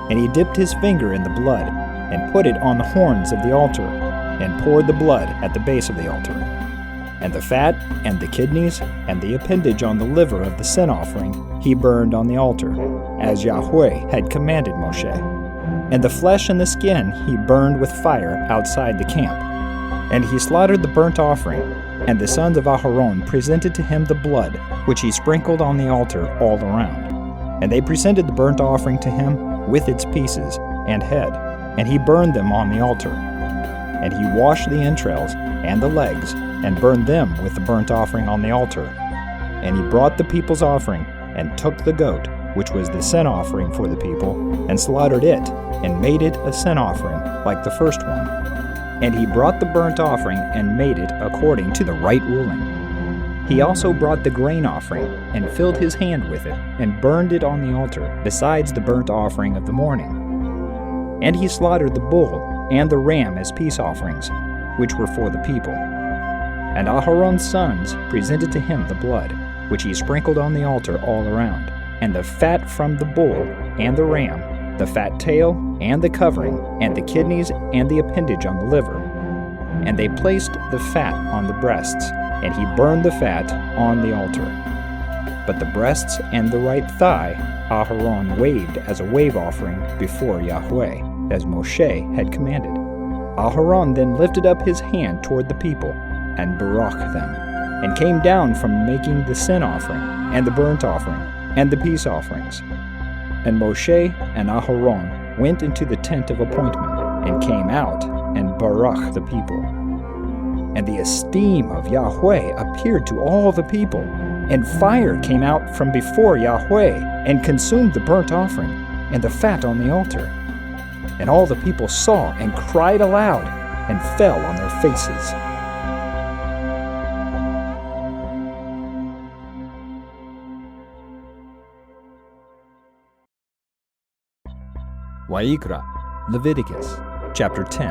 [SPEAKER 1] And he dipped his finger in the blood, and put it on the horns of the altar, and poured the blood at the base of the altar. And the fat, and the kidneys, and the appendage on the liver of the sin offering he burned on the altar, as Yahweh had commanded Moshe. And the flesh and the skin he burned with fire outside the camp. And he slaughtered the burnt offering, and the sons of Aharon presented to him the blood, which he sprinkled on the altar all around. And they presented the burnt offering to him with its pieces and head, and he burned them on the altar. And he washed the entrails and the legs, and burned them with the burnt offering on the altar. And he brought the people's offering, and took the goat, which was the sin offering for the people, and slaughtered it, and made it a sin offering, like the first one. And he brought the burnt offering, and made it according to the right ruling. He also brought the grain offering, and filled his hand with it, and burned it on the altar, besides the burnt offering of the morning. And he slaughtered the bull and the ram as peace offerings, which were for the people. And Aharon's sons presented to him the blood, which he sprinkled on the altar all around, and the fat from the bull and the ram, the fat tail and the covering, and the kidneys and the appendage on the liver. And they placed the fat on the breasts, and he burned the fat on the altar. But the breasts and the right thigh Aharon waved as a wave offering before Yahweh, as Moshe had commanded. Aharon then lifted up his hand toward the people, and baraked them, and came down from making the sin offering, and the burnt offering, and the peace offerings. And Moshe and Aharon went into the tent of appointment, and came out, and baraked the people. And the esteem of Yahweh appeared to all the people, and fire came out from before Yahweh, and consumed the burnt offering, and the fat on the altar. And all the people saw, and cried aloud, and fell on their faces. Wayyiqra, Leviticus, chapter 10.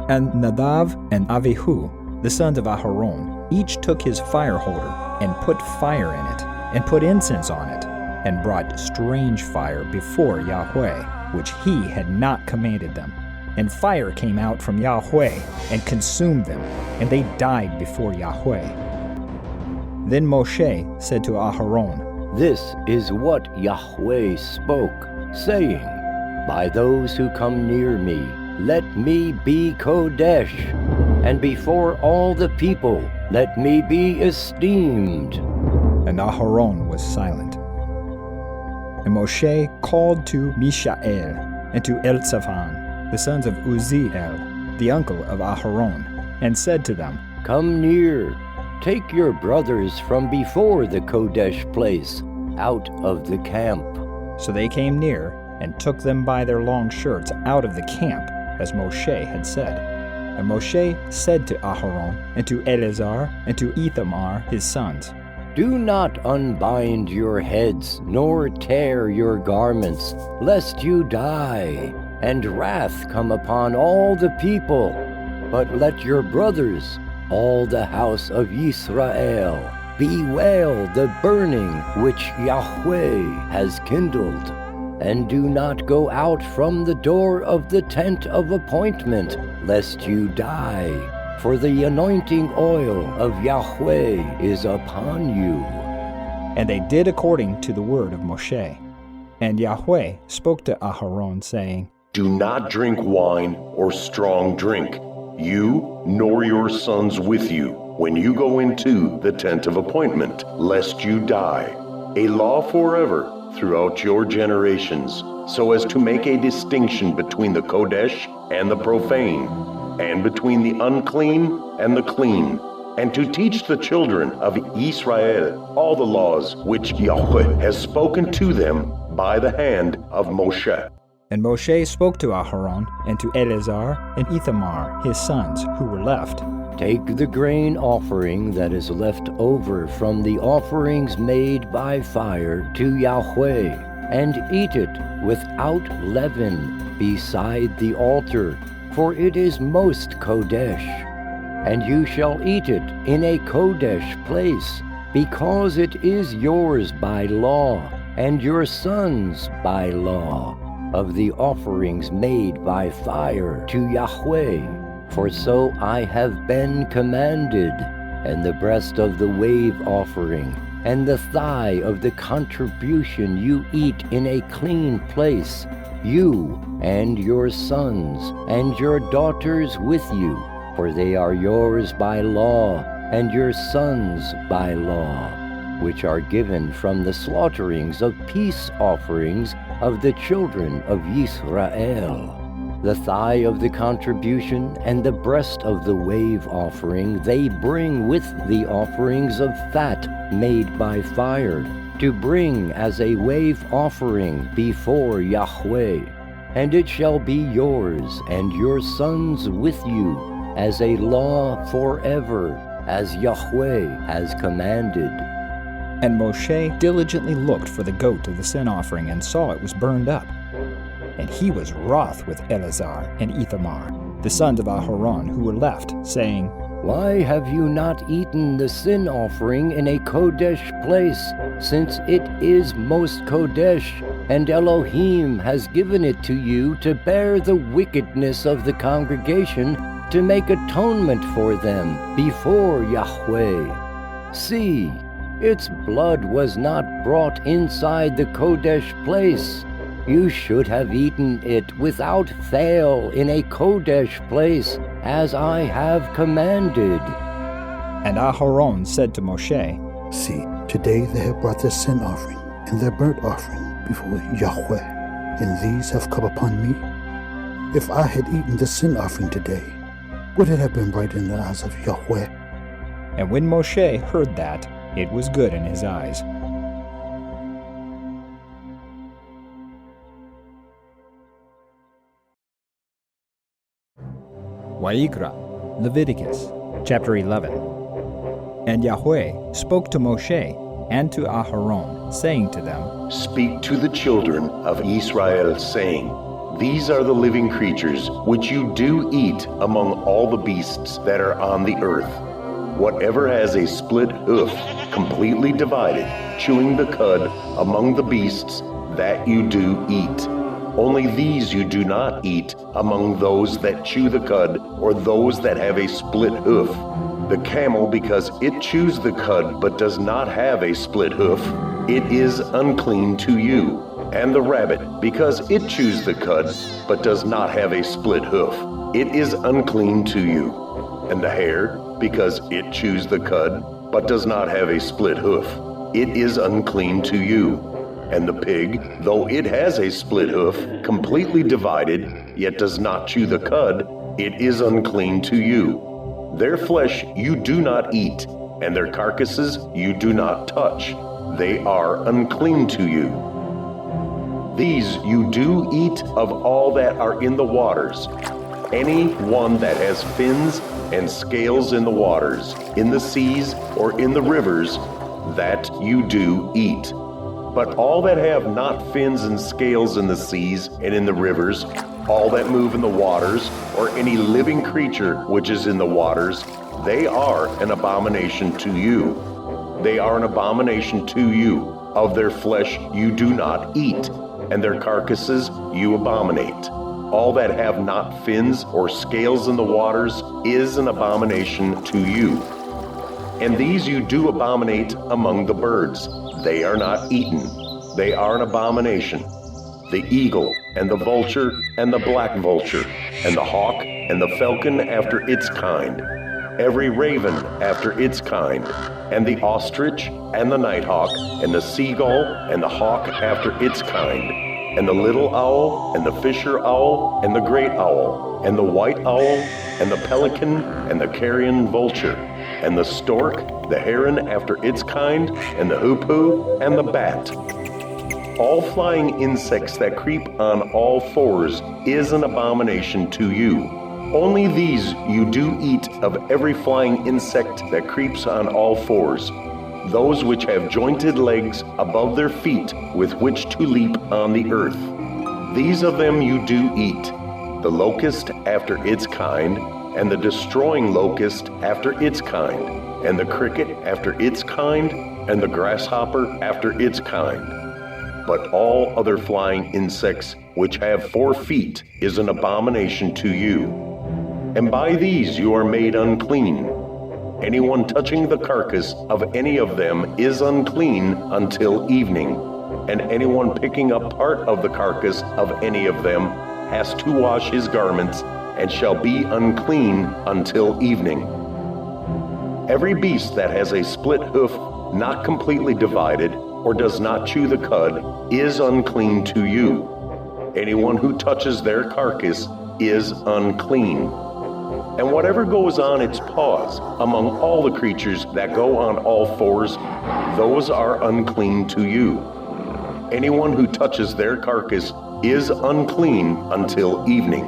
[SPEAKER 1] And Nadav and Avihu, the sons of Aharon, each took his fire holder, and put fire in it, and put incense on it, and brought strange fire before Yahweh, which he had not commanded them. And fire came out from Yahweh, and consumed them, and they died before Yahweh. Then Moshe said to Aharon,
[SPEAKER 3] This is what Yahweh spoke, saying, By those who come near me, let me be Kodesh, and before all the people, let me be esteemed.
[SPEAKER 1] And Aharon was silent. And Moshe called to Mishael and to Elzaphan, the sons of Uzziel, the uncle of Aharon, and said to them,
[SPEAKER 3] Come near, take your brothers from before the Kodesh place, out of the camp.
[SPEAKER 1] So they came near, and took them by their long shirts out of the camp, as Moshe had said. And Moshe said to Aharon, and to Eleazar, and to Ithamar his sons,
[SPEAKER 3] Do not unbind your heads, nor tear your garments, lest you die, and wrath come upon all the people. But let your brothers, all the house of Israel, bewail the burning which Yahweh has kindled. And do not go out from the door of the tent of appointment, lest you die, for the anointing oil of Yahweh is upon you.
[SPEAKER 1] And they did according to the word of Moshe. And Yahweh spoke to Aharon, saying,
[SPEAKER 2] Do not drink wine or strong drink, you nor your sons with you, when you go into the tent of appointment, lest you die. A law forever throughout your generations, so as to make a distinction between the Kodesh and the profane, and between the unclean and the clean, and to teach the children of Israel all the laws which Yahweh has spoken to them by the hand of Moshe.
[SPEAKER 1] And Moshe spoke to Aharon and to Eleazar and Ithamar his sons who were left.
[SPEAKER 3] Take the grain offering that is left over from the offerings made by fire to Yahweh, and eat it without leaven beside the altar, for it is most Kodesh. And you shall eat it in a Kodesh place, because it is yours by law, and your sons by law, of the offerings made by fire to Yahweh. For so I have been commanded. And the breast of the wave offering, and the thigh of the contribution you eat in a clean place, you and your sons and your daughters with you, for they are yours by law, and your sons by law, which are given from the slaughterings of peace offerings of the children of Israel. The thigh of the contribution and the breast of the wave offering they bring with the offerings of fat made by fire, to bring as a wave offering before Yahweh. And it shall be yours and your sons with you, as a law forever, as Yahweh has commanded.
[SPEAKER 1] And Moshe diligently looked for the goat of the sin offering, and saw it was burned up. And he was wroth with Eleazar and Ithamar, the sons of Aharon, who were left, saying,
[SPEAKER 3] Why have you not eaten the sin offering in a Kodesh place, since it is most Kodesh, and Elohim has given it to you to bear the wickedness of the congregation, to make atonement for them before Yahweh? See, its blood was not brought inside the Kodesh place, You should have eaten it without fail in a Kodesh place, as I have commanded.
[SPEAKER 1] And Aharon said to Moshe,
[SPEAKER 4] See, today they have brought their sin offering and their burnt offering before Yahweh, and these have come upon me. If I had eaten the sin offering today, would it have been right in the eyes of Yahweh?
[SPEAKER 1] And when Moshe heard that, it was good in his eyes. Wayyiqra, Leviticus, chapter 11. And Yahweh spoke to Moshe and to Aharon, saying to them,
[SPEAKER 2] Speak to the children of Israel, saying, These are the living creatures which you do eat among all the beasts that are on the earth. Whatever has a split hoof, completely divided, chewing the cud among the beasts, that you do eat. Only these you do not eat among those that chew the cud or those that have a split hoof. The camel, because it chews the cud but does not have a split hoof, it is unclean to you. And the rabbit, because it chews the cud but does not have a split hoof, it is unclean to you. And the hare, because it chews the cud but does not have a split hoof, it is unclean to you. And the pig, though it has a split hoof, completely divided, yet does not chew the cud, it is unclean to you. Their flesh you do not eat, and their carcasses you do not touch. They are unclean to you. These you do eat of all that are in the waters. Any one that has fins and scales in the waters, in the seas or in the rivers, that you do eat. But all that have not fins and scales in the seas and in the rivers, all that move in the waters, or any living creature which is in the waters, they are an abomination to you. They are an abomination to you. Of their flesh you do not eat, and their carcasses you abominate. All that have not fins or scales in the waters is an abomination to you. And these you do abominate among the birds. They are not eaten. They are an abomination. The eagle, and the vulture, and the black vulture, and the hawk, and the falcon after its kind, every raven after its kind, and the ostrich, and the nighthawk, and the seagull, and the hawk after its kind, and the little owl, and the fisher owl, and the great owl, and the white owl, and the pelican, and the carrion vulture, and the stork, the heron after its kind, and the hoopoe, and the bat. All flying insects that creep on all fours is an abomination to you. Only these you do eat of every flying insect that creeps on all fours, those which have jointed legs above their feet with which to leap on the earth. These of them you do eat, the locust after its kind, and the destroying locust after its kind, and the cricket after its kind, and the grasshopper after its kind. But all other flying insects which have 4 feet is an abomination to you. And by these you are made unclean. Anyone touching the carcass of any of them is unclean until evening, and anyone picking up part of the carcass of any of them has to wash his garments and shall be unclean until evening. Every beast that has a split hoof, not completely divided, or does not chew the cud, is unclean to you. Anyone who touches their carcass is unclean. And whatever goes on its paws, among all the creatures that go on all fours, those are unclean to you. Anyone who touches their carcass is unclean until evening.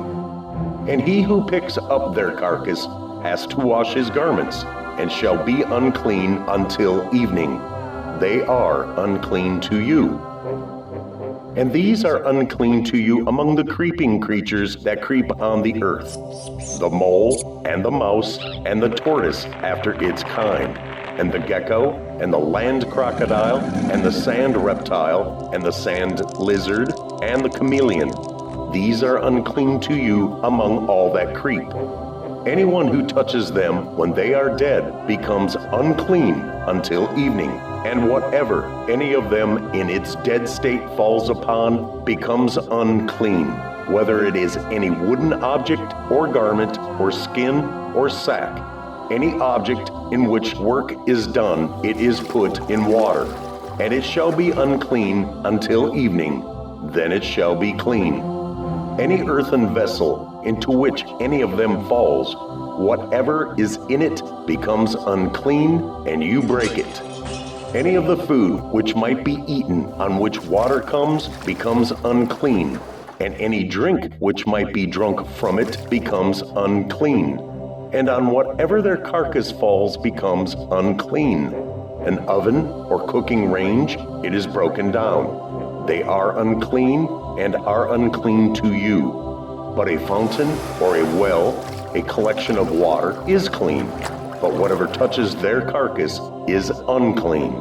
[SPEAKER 2] And he who picks up their carcass has to wash his garments, and shall be unclean until evening. They are unclean to you. And these are unclean to you among the creeping creatures that creep on the earth, the mole, and the mouse, and the tortoise after its kind, and the gecko, and the land crocodile, and the sand reptile, and the sand lizard, and the chameleon. These are unclean to you among all that creep. Anyone who touches them when they are dead becomes unclean until evening. and whatever any of them in its dead state falls upon becomes unclean, whether it is any wooden object or garment or skin or sack. Any object in which work is done, it is put in water, and it shall be unclean until evening, then it shall be clean. Any earthen vessel into which any of them falls, whatever is in it becomes unclean, and you break it. Any of the food which might be eaten on which water comes becomes unclean, and any drink which might be drunk from it becomes unclean. And on whatever their carcass falls becomes unclean. An oven or cooking range, it is broken down. They are unclean and are unclean to you. But a fountain or a well, a collection of water, is clean. But whatever touches their carcass is unclean.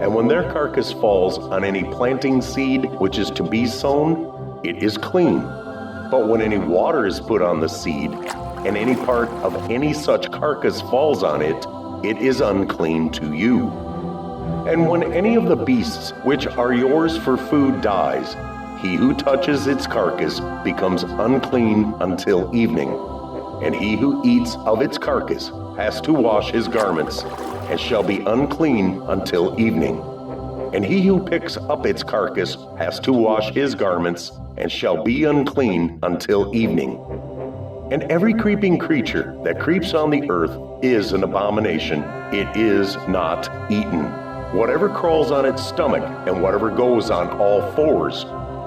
[SPEAKER 2] And when their carcass falls on any planting seed which is to be sown, it is clean. But when any water is put on the seed, and any part of any such carcass falls on it, it is unclean to you. And when any of the beasts which are yours for food dies, he who touches its carcass becomes unclean until evening. And he who eats of its carcass has to wash his garments, and shall be unclean until evening. And he who picks up its carcass has to wash his garments, and shall be unclean until evening. And every creeping creature that creeps on the earth is an abomination. It is not eaten. Whatever crawls on its stomach, and whatever goes on all fours,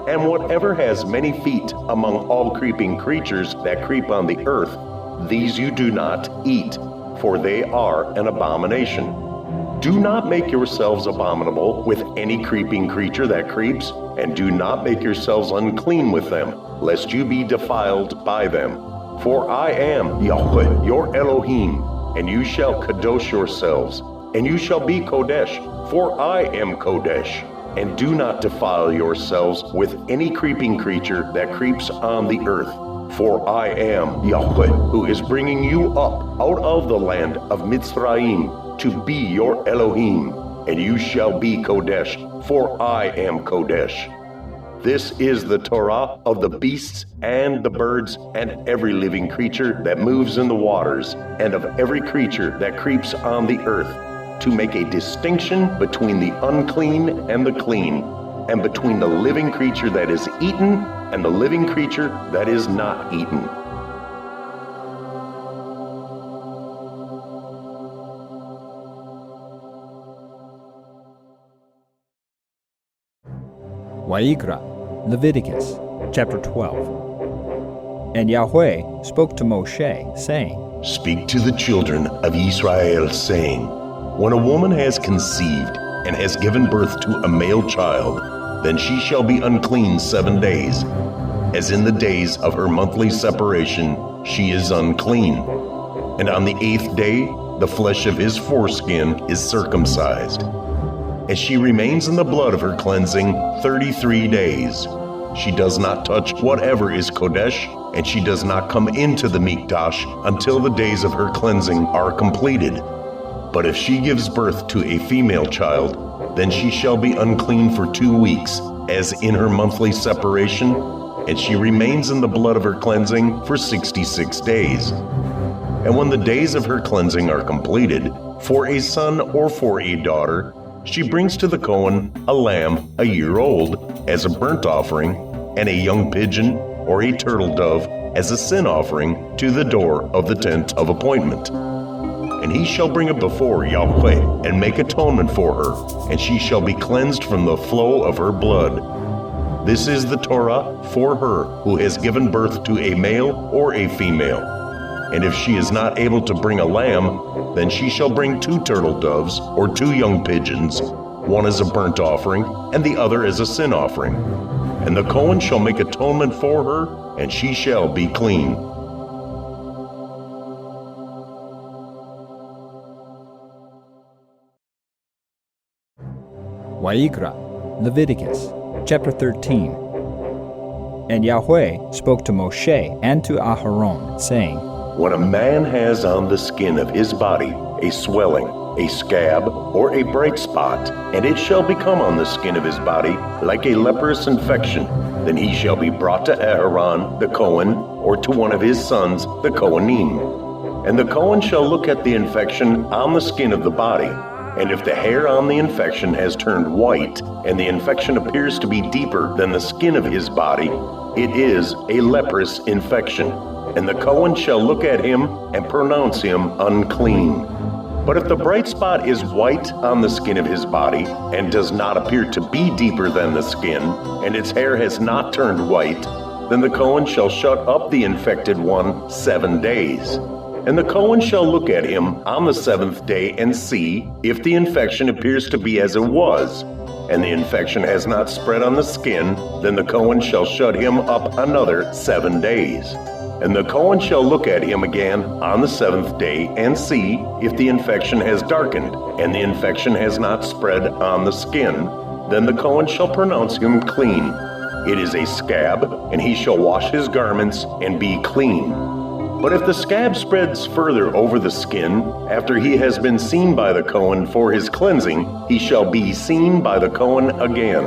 [SPEAKER 2] and whatever has many feet among all creeping creatures that creep on the earth, these you do not eat, for they are an abomination. Do not make yourselves abominable with any creeping creature that creeps, and do not make yourselves unclean with them, lest you be defiled by them. For I am Yahweh, your Elohim, and you shall kadosh yourselves, and you shall be Kodesh, for I am Kodesh. And do not defile yourselves with any creeping creature that creeps on the earth. For I am Yahweh, who is bringing you up out of the land of Mitzrayim to be your Elohim, and you shall be Kodesh, for I am Kodesh. This is the Torah of the beasts and the birds and every living creature that moves in the waters, and of every creature that creeps on the earth, to make a distinction between the unclean and the clean, and between the living creature that is eaten and the living creature that is not eaten.
[SPEAKER 1] Wayyiqra, Leviticus, chapter 12. And Yahweh spoke to Moshe, saying,
[SPEAKER 2] Speak to the children of Israel, saying, When a woman has conceived and has given birth to a male child, then she shall be unclean 7 days. As in the days of her monthly separation, she is unclean. And on the 8th day, the flesh of his foreskin is circumcised. And she remains in the blood of her cleansing 33 days. She does not touch whatever is Kodesh, and she does not come into the Mikdash until the days of her cleansing are completed. But if she gives birth to a female child, then she shall be unclean for 2 weeks, as in her monthly separation, and she remains in the blood of her cleansing for 66 days. And when the days of her cleansing are completed, for a son or for a daughter, she brings to the Cohen a lamb a year old as a burnt offering, and a young pigeon or a turtle dove as a sin offering to the door of the tent of appointment. And he shall bring it before Yahweh and make atonement for her, and she shall be cleansed from the flow of her blood. This is the Torah for her who has given birth to a male or a female. And if she is not able to bring a lamb, then she shall bring 2 turtle doves or 2 young pigeons, one as a burnt offering and the other as a sin offering. And the Cohen shall make atonement for her, and she shall be clean.
[SPEAKER 1] Wayyiqra, Leviticus, chapter 13. And Yahweh spoke to Moshe and to Aharon, saying,
[SPEAKER 2] When a man has on the skin of his body a swelling, a scab, or a bright spot, and it shall become on the skin of his body like a leprous infection. Then he shall be brought to Aaron the Cohen, or to one of his sons, the Kohanim. And the Cohen shall look at the infection on the skin of the body, and if the hair on the infection has turned white, and the infection appears to be deeper than the skin of his body, it is a leprous infection. And the Cohen shall look at him and pronounce him unclean. But if the bright spot is white on the skin of his body, and does not appear to be deeper than the skin, and its hair has not turned white, then the Cohen shall shut up the infected one 7 days. And the Cohen shall look at him on the 7th day and see if the infection appears to be as it was, and the infection has not spread on the skin, then the Cohen shall shut him up another 7 days. And the Cohen shall look at him again on the 7th day and see if the infection has darkened, and the infection has not spread on the skin, then the Cohen shall pronounce him clean. It is a scab, and he shall wash his garments and be clean. But if the scab spreads further over the skin, after he has been seen by the Cohen for his cleansing, he shall be seen by the Cohen again.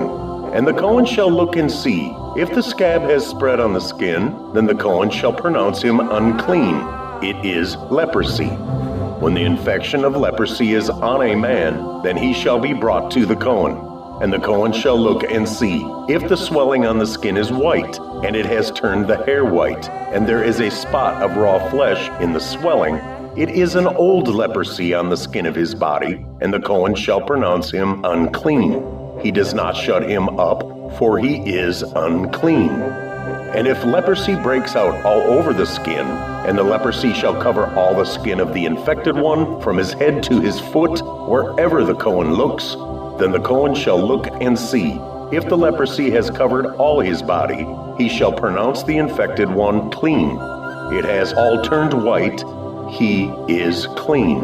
[SPEAKER 2] And the Cohen shall look and see. If the scab has spread on the skin, then the Cohen shall pronounce him unclean. It is leprosy. When the infection of leprosy is on a man, then he shall be brought to the Cohen. And the Cohen shall look and see. If the swelling on the skin is white, and it has turned the hair white, and there is a spot of raw flesh in the swelling, it is an old leprosy on the skin of his body, and the Cohen shall pronounce him unclean. He does not shut him up, for he is unclean. And if leprosy breaks out all over the skin, and the leprosy shall cover all the skin of the infected one, from his head to his foot, wherever the Cohen looks, then the Cohen shall look and see. If the leprosy has covered all his body, he shall pronounce the infected one clean. It has all turned white, he is clean.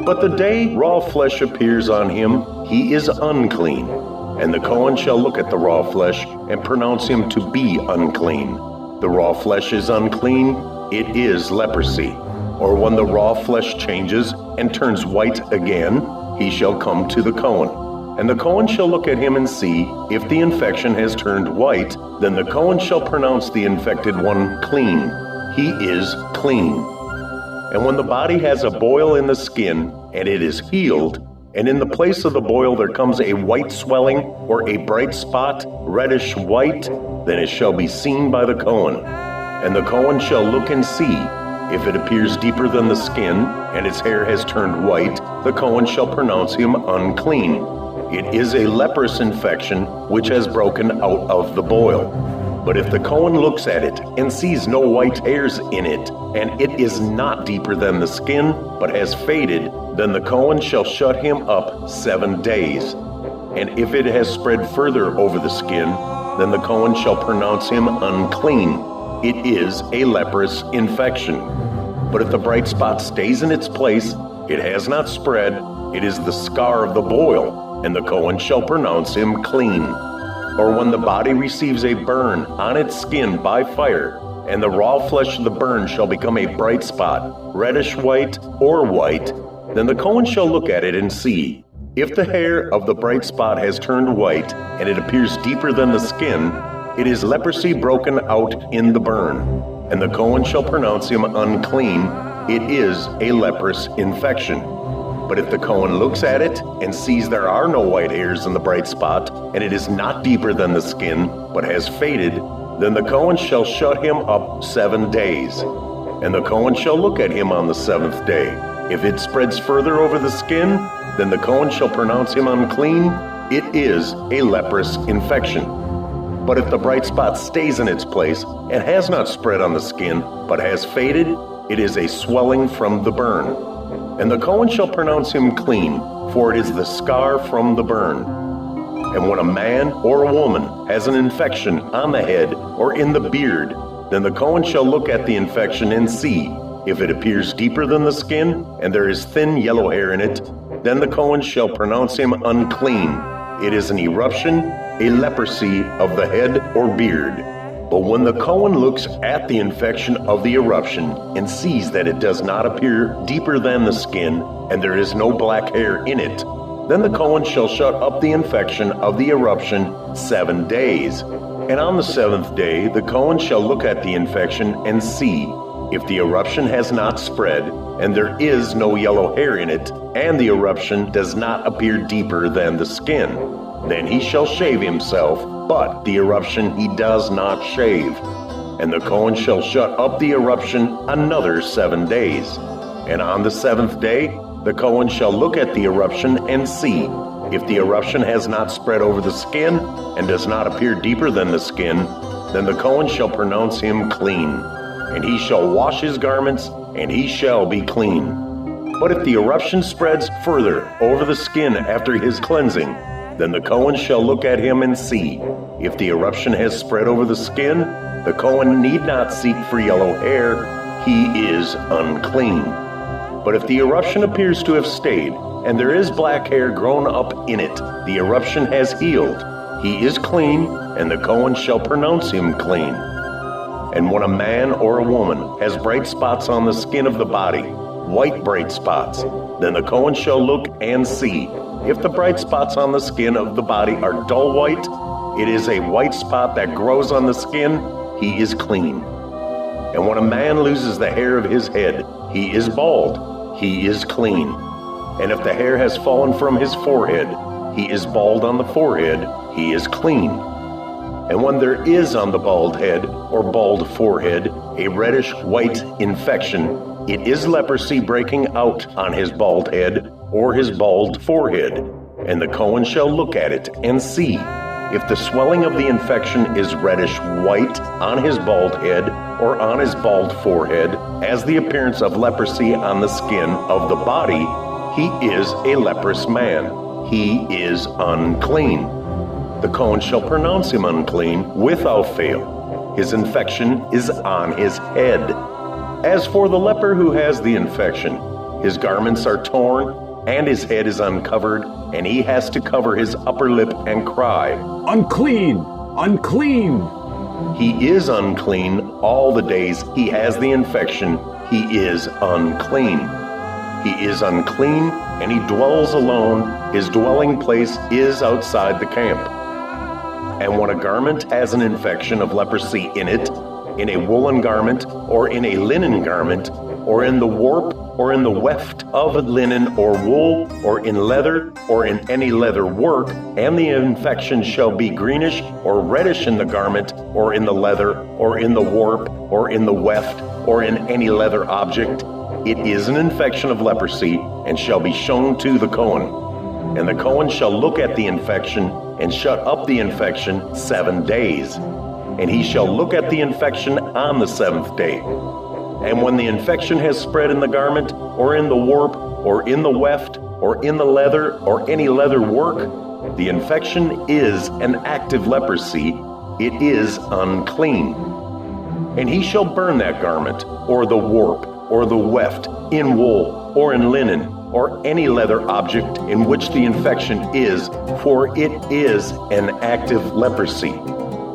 [SPEAKER 2] But the day raw flesh appears on him, he is unclean. And the Cohen shall look at the raw flesh and pronounce him to be unclean. The raw flesh is unclean, it is leprosy. Or when the raw flesh changes and turns white again, he shall come to the Cohen. And the Cohen shall look at him and see. If the infection has turned white, then the Cohen shall pronounce the infected one clean. He is clean. And when the body has a boil in the skin, and it is healed, and in the place of the boil there comes a white swelling, or a bright spot, reddish white, then it shall be seen by the Cohen. And the Cohen shall look and see. If it appears deeper than the skin, and its hair has turned white, the Cohen shall pronounce him unclean. It is a leprous infection which has broken out of the boil. But if the Cohen looks at it and sees no white hairs in it, and it is not deeper than the skin, but has faded, then the Cohen shall shut him up 7 days. And if it has spread further over the skin, then the Cohen shall pronounce him unclean. It is a leprous infection. But if the bright spot stays in its place, it has not spread, it is the scar of the boil, and the Cohen shall pronounce him clean. Or when the body receives a burn on its skin by fire, and the raw flesh of the burn shall become a bright spot, reddish white or white, then the Cohen shall look at it and see. If the hair of the bright spot has turned white, and it appears deeper than the skin, it is leprosy broken out in the burn, and the Cohen shall pronounce him unclean. It is a leprous infection. But if the Cohen looks at it and sees there are no white hairs in the bright spot, and it is not deeper than the skin, but has faded, then the Cohen shall shut him up 7 days. And the Cohen shall look at him on the 7th day. If it spreads further over the skin, then the Cohen shall pronounce him unclean. It is a leprous infection. But if the bright spot stays in its place and has not spread on the skin, but has faded, it is a swelling from the burn. And the Cohen shall pronounce him clean, for it is the scar from the burn. And when a man or a woman has an infection on the head or in the beard, then the Cohen shall look at the infection and see. If it appears deeper than the skin, and there is thin yellow hair in it, then the Cohen shall pronounce him unclean. It is an eruption, a leprosy of the head or beard. But when the Cohen looks at the infection of the eruption and sees that it does not appear deeper than the skin, and there is no black hair in it, then the Cohen shall shut up the infection of the eruption 7 days. And on the 7th day the Cohen shall look at the infection and see. If the eruption has not spread, and there is no yellow hair in it, and the eruption does not appear deeper than the skin, then he shall shave himself, but the eruption he does not shave. And the Cohen shall shut up the eruption another 7 days. And on the 7th day the Cohen shall look at the eruption and see. If the eruption has not spread over the skin, and does not appear deeper than the skin, then the Cohen shall pronounce him clean. And he shall wash his garments, and he shall be clean. But if the eruption spreads further over the skin after his cleansing, then the Cohen shall look at him and see. If the eruption has spread over the skin, the Cohen need not seek for yellow hair, he is unclean. But if the eruption appears to have stayed, and there is black hair grown up in it, the eruption has healed, he is clean, and the Cohen shall pronounce him clean. And when a man or a woman has bright spots on the skin of the body, white bright spots, then the Cohen shall look and see. If the bright spots on the skin of the body are dull white, it is a white spot that grows on the skin, he is clean. And when a man loses the hair of his head, he is bald, he is clean. And if the hair has fallen from his forehead, he is bald on the forehead, he is clean. And when there is on the bald head or bald forehead a reddish white infection, it is leprosy breaking out on his bald head or his bald forehead. And the Cohen shall look at it and see. If the swelling of the infection is reddish white on his bald head or on his bald forehead, as the appearance of leprosy on the skin of the body, he is a leprous man. He is unclean. The Cohen shall pronounce him unclean without fail. His infection is on his head. As for the leper who has the infection, his garments are torn, and his head is uncovered, and he has to cover his upper lip and cry,
[SPEAKER 5] "Unclean! Unclean!"
[SPEAKER 2] He is unclean all the days he has the infection. He is unclean. He is unclean, and he dwells alone. His dwelling place is outside the camp. And when a garment has an infection of leprosy in it, in a woolen garment, or in a linen garment, or in the warp, or in the weft of linen or wool, or in leather, or in any leather work, and the infection shall be greenish or reddish in the garment, or in the leather, or in the warp, or in the weft, or in any leather object, it is an infection of leprosy, and shall be shown to the Cohen. And the Cohen shall look at the infection, and shut up the infection 7 days. And he shall look at the infection on the 7th day. And when the infection has spread in the garment, or in the warp, or in the weft, or in the leather, or any leather work, the infection is an active leprosy, it is unclean. And he shall burn that garment, or the warp, or the weft, in wool, or in linen, or any leather object in which the infection is, for it is an active leprosy.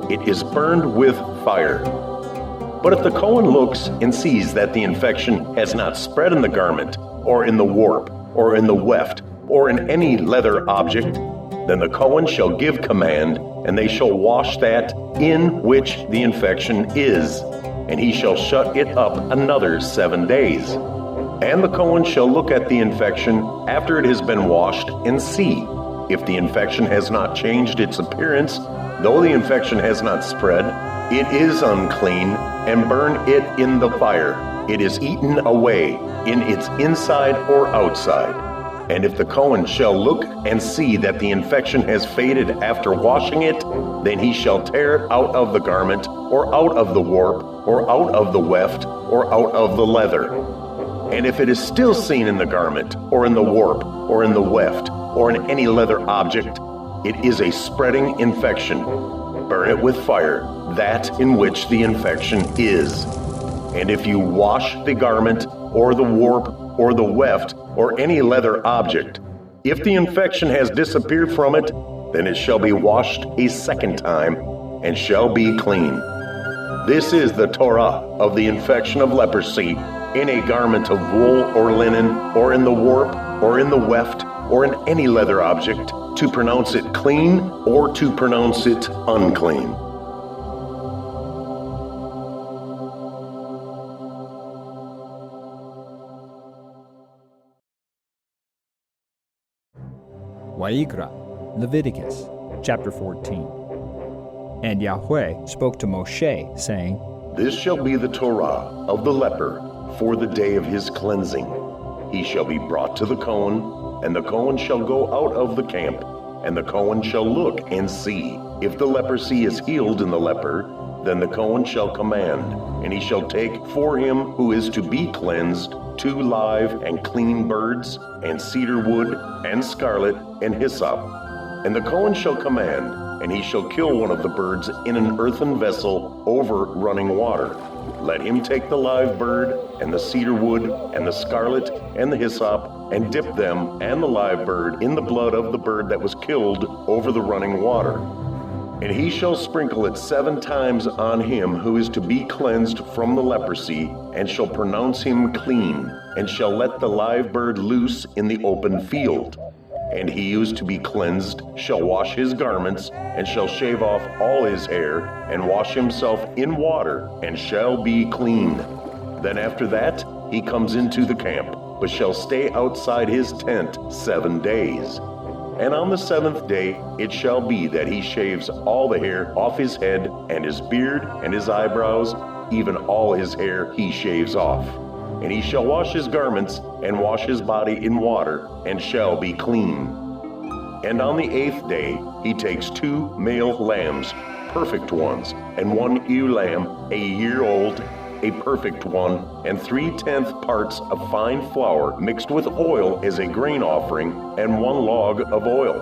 [SPEAKER 2] It is burned with fire. But if the Cohen looks and sees that the infection has not spread in the garment, or in the warp, or in the weft, or in any leather object, then the Cohen shall give command, and they shall wash that in which the infection is, and he shall shut it up another 7 days. And the Cohen shall look at the infection after it has been washed and see. If the infection has not changed its appearance, though the infection has not spread, it is unclean, and burn it in the fire. It is eaten away in its inside or outside. And if the Cohen shall look and see that the infection has faded after washing it, then he shall tear it out of the garment, or out of the warp, or out of the weft, or out of the leather. And if it is still seen in the garment, or in the warp, or in the weft, or in any leather object, it is a spreading infection. Burn it with fire, that in which the infection is. And if you wash the garment, or the warp, or the weft, or any leather object, if the infection has disappeared from it, then it shall be washed a second time, and shall be clean. This is the Torah of the infection of leprosy in a garment of wool or linen, or in the warp, or in the weft, or in any leather object, to pronounce it clean or to pronounce it unclean.
[SPEAKER 1] Wayyiqra, Leviticus, chapter 14. And Yahweh spoke to Moshe, saying,
[SPEAKER 2] This shall be the Torah of the leper for the day of his cleansing. He shall be brought to the Kohen, and the Kohen shall go out of the camp, and the Kohen shall look and see. If the leprosy is healed in the leper, then the Kohen shall command, and he shall take for him who is to be cleansed 2 live and clean birds, and cedar wood, and scarlet, and hyssop. And the Kohen shall command, and he shall kill one of the birds in an earthen vessel over running water. Let him take the live bird, and the cedar wood, and the scarlet, and the hyssop, and dip them and the live bird in the blood of the bird that was killed over the running water. And he shall sprinkle it 7 times on him who is to be cleansed from the leprosy, and shall pronounce him clean, and shall let the live bird loose in the open field. And he who is to be cleansed shall wash his garments, and shall shave off all his hair, and wash himself in water, and shall be clean. Then after that he comes into the camp, but shall stay outside his tent 7 days. And on the 7th day it shall be that he shaves all the hair off his head, and his beard, and his eyebrows, even all his hair he shaves off. And he shall wash his garments, and wash his body in water, and shall be clean. And on the 8th day he takes 2 male lambs, perfect ones, and 1 ewe lamb, a year old, a perfect one, and 3/10 parts of fine flour mixed with oil as a grain offering, and 1 log of oil.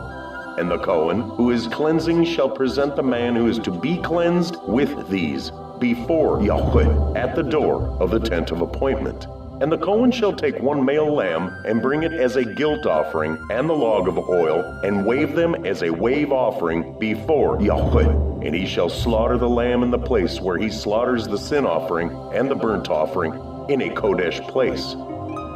[SPEAKER 2] And the Kohen who is cleansing shall present the man who is to be cleansed with these before Yahweh at the door of the tent of appointment. And the Kohen shall take 1 male lamb, and bring it as a guilt offering, and the log of oil, and wave them as a wave offering before Yahweh. And he shall slaughter the lamb in the place where he slaughters the sin offering and the burnt offering, in a Kodesh place.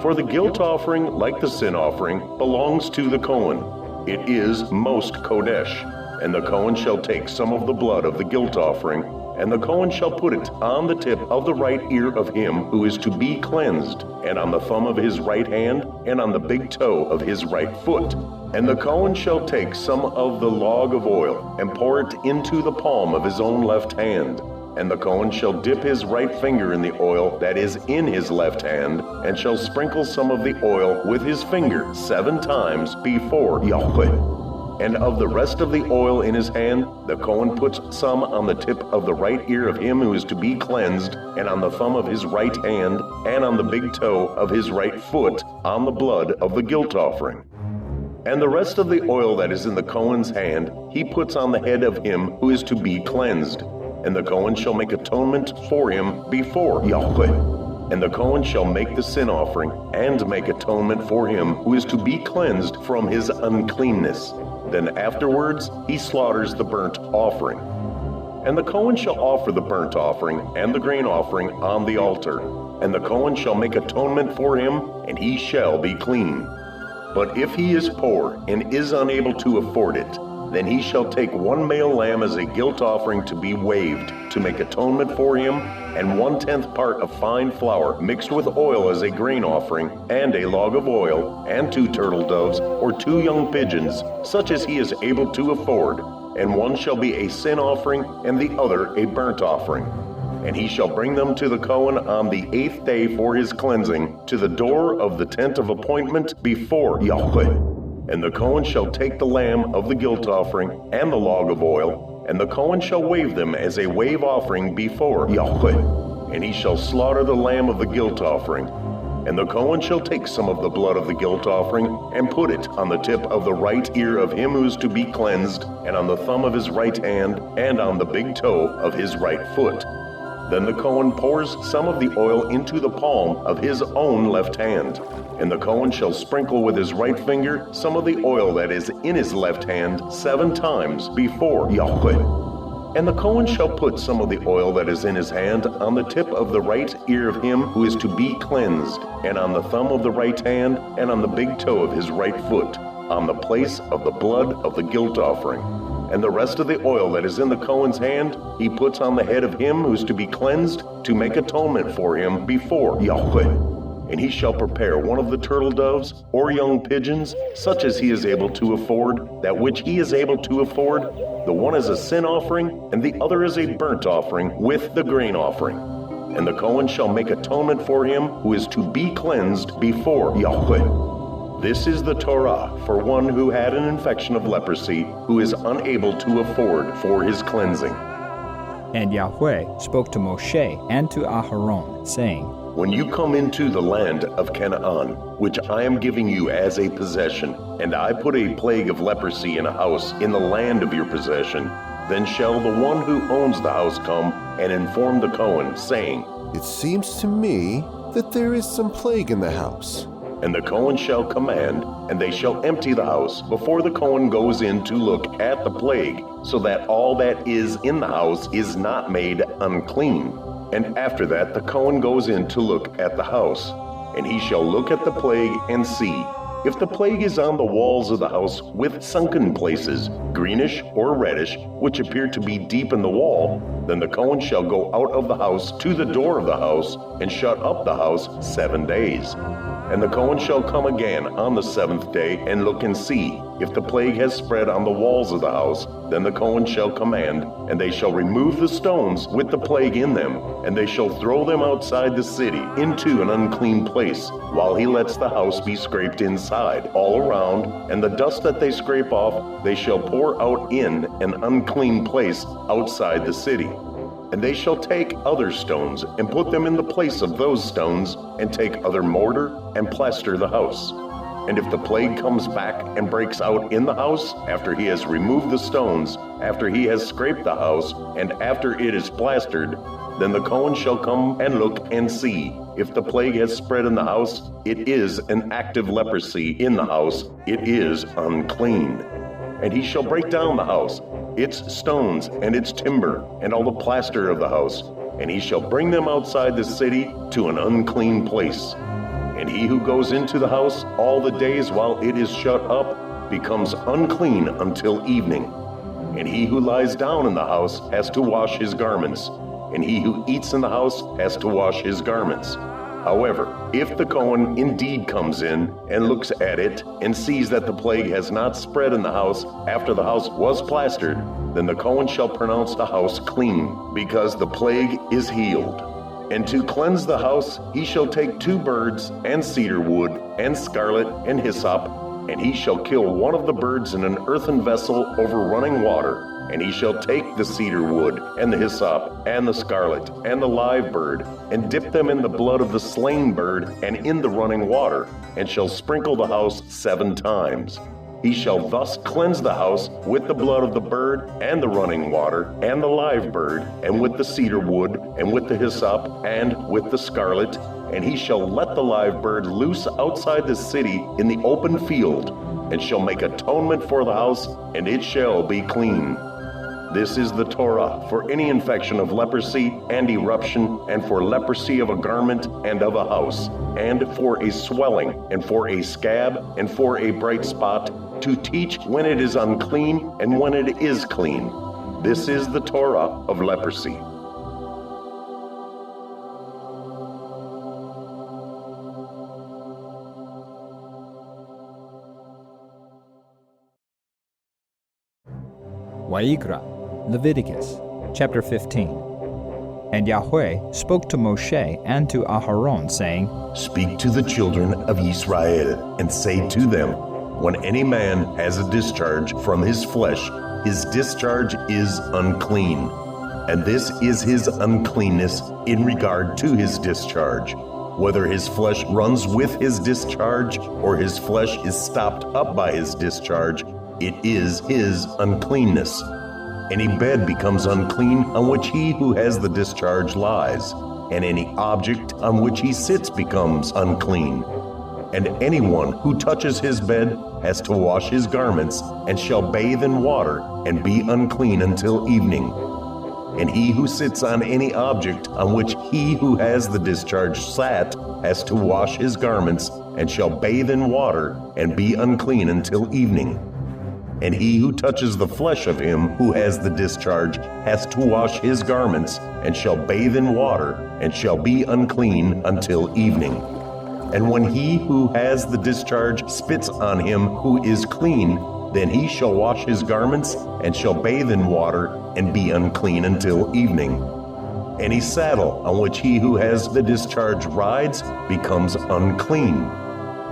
[SPEAKER 2] For the guilt offering, like the sin offering, belongs to the Kohen. It is most Kodesh. And the Kohen shall take some of the blood of the guilt offering, and the Kohen shall put it on the tip of the right ear of him who is to be cleansed, and on the thumb of his right hand, and on the big toe of his right foot. And the Kohen shall take some of the log of oil, and pour it into the palm of his own left hand. And the Kohen shall dip his right finger in the oil that is in his left hand, and shall sprinkle some of the oil with his finger 7 times before Yahweh. And of the rest of the oil in his hand, the Kohen puts some on the tip of the right ear of him who is to be cleansed, and on the thumb of his right hand, and on the big toe of his right foot, on the blood of the guilt offering. And the rest of the oil that is in the Kohen's hand, he puts on the head of him who is to be cleansed. And the Kohen shall make atonement for him before Yahweh. And the Kohen shall make the sin offering, and make atonement for him who is to be cleansed from his uncleanness. Then afterwards he slaughters the burnt offering. And the Kohen shall offer the burnt offering and the grain offering on the altar. And the Kohen shall make atonement for him, and he shall be clean. But if he is poor and is unable to afford it, then he shall take 1 male lamb as a guilt offering to be waved, to make atonement for him, and 1/10 part of fine flour mixed with oil as a grain offering, and a log of oil, and 2 turtle doves, or 2 young pigeons, such as he is able to afford. And one shall be a sin offering, and the other a burnt offering. And he shall bring them to the Kohen on the 8th day for his cleansing, to the door of the tent of appointment before Yahweh. And the Kohen shall take the lamb of the guilt offering, and the log of oil, and the Kohen shall wave them as a wave offering before Yahweh. And he shall slaughter the lamb of the guilt offering. And the Kohen shall take some of the blood of the guilt offering, and put it on the tip of the right ear of him who is to be cleansed, and on the thumb of his right hand, and on the big toe of his right foot. Then the Kohen pours some of the oil into the palm of his own left hand. And the Kohen shall sprinkle with his right finger some of the oil that is in his left hand 7 times before Yahweh. And the Cohen shall put some of the oil that is in his hand on the tip of the right ear of him who is to be cleansed, and on the thumb of the right hand, and on the big toe of his right foot, on the place of the blood of the guilt offering. And the rest of the oil that is in the Cohen's hand, he puts on the head of him who is to be cleansed, to make atonement for him before Yahweh. And he shall prepare one of the turtle doves, or young pigeons, such as he is able to afford, that which he is able to afford. The one is a sin offering, and the other is a burnt offering with the grain offering. And the Cohen shall make atonement for him who is to be cleansed before Yahweh. This is the Torah for one who had an infection of leprosy, who is unable to afford for his cleansing.
[SPEAKER 1] And Yahweh spoke to Moshe and to Aharon, saying,
[SPEAKER 2] When you come into the land of Canaan, which I am giving you as a possession, and I put a plague of leprosy in a house in the land of your possession, then shall the one who owns the house come and inform the Cohen, saying,
[SPEAKER 6] It seems to me that there is some plague in the house.
[SPEAKER 2] And the Cohen shall command, and they shall empty the house before the Cohen goes in to look at the plague, so that all that is in the house is not made unclean. And after that the Cohen goes in to look at the house, and he shall look at the plague and see. If the plague is on the walls of the house with sunken places, greenish or reddish, which appear to be deep in the wall, then the Cohen shall go out of the house to the door of the house, and shut up the house 7 days. And the Cohen shall come again on the 7th day, and look and see. If the plague has spread on the walls of the house, then the Cohen shall command, and they shall remove the stones with the plague in them, and they shall throw them outside the city into an unclean place, while he lets the house be scraped inside, all around, and the dust that they scrape off they shall pour out in an unclean place outside the city. And they shall take other stones, and put them in the place of those stones, and take other mortar, and plaster the house. And if the plague comes back and breaks out in the house, after he has removed the stones, after he has scraped the house, and after it is plastered, then the Cohen shall come and look and see. If the plague has spread in the house, it is an active leprosy in the house, it is unclean. And he shall break down the house, its stones and its timber, and all the plaster of the house, and he shall bring them outside the city to an unclean place. And he who goes into the house all the days while it is shut up becomes unclean until evening. And he who lies down in the house has to wash his garments, and he who eats in the house has to wash his garments. However, if the Cohen indeed comes in and looks at it and sees that the plague has not spread in the house after the house was plastered, then the Cohen shall pronounce the house clean, because the plague is healed. And to cleanse the house he shall take 2 birds, and cedar wood, and scarlet, and hyssop, and he shall kill one of the birds in an earthen vessel over running water. And he shall take the cedar wood, and the hyssop, and the scarlet, and the live bird, and dip them in the blood of the slain bird, and in the running water, and shall sprinkle the house 7 times. He shall thus cleanse the house with the blood of the bird, and the running water, and the live bird, and with the cedar wood, and with the hyssop, and with the scarlet. And he shall let the live bird loose outside the city in the open field, and shall make atonement for the house, and it shall be clean. This is the Torah for any infection of leprosy and eruption, and for leprosy of a garment and of a house, and for a swelling, and for a scab, and for a bright spot, to teach when it is unclean and when it is clean. This is the Torah of leprosy.
[SPEAKER 1] Wayyiqra, Leviticus, chapter 15. And Yahweh spoke to Moshe and to Aharon, saying,
[SPEAKER 2] Speak to the children of Israel, and say to them, When any man has a discharge from his flesh, his discharge is unclean. And this is his uncleanness in regard to his discharge. Whether his flesh runs with his discharge, or his flesh is stopped up by his discharge, it is his uncleanness. Any bed becomes unclean on which he who has the discharge lies, and any object on which he sits becomes unclean. And anyone who touches his bed has to wash his garments, and shall bathe in water, and be unclean until evening. And he who sits on any object on which he who has the discharge sat has to wash his garments, and shall bathe in water, and be unclean until evening. And he who touches the flesh of him who has the discharge has to wash his garments, and shall bathe in water, and shall be unclean until evening. And when he who has the discharge spits on him who is clean, then he shall wash his garments, and shall bathe in water, and be unclean until evening. Any saddle on which he who has the discharge rides becomes unclean.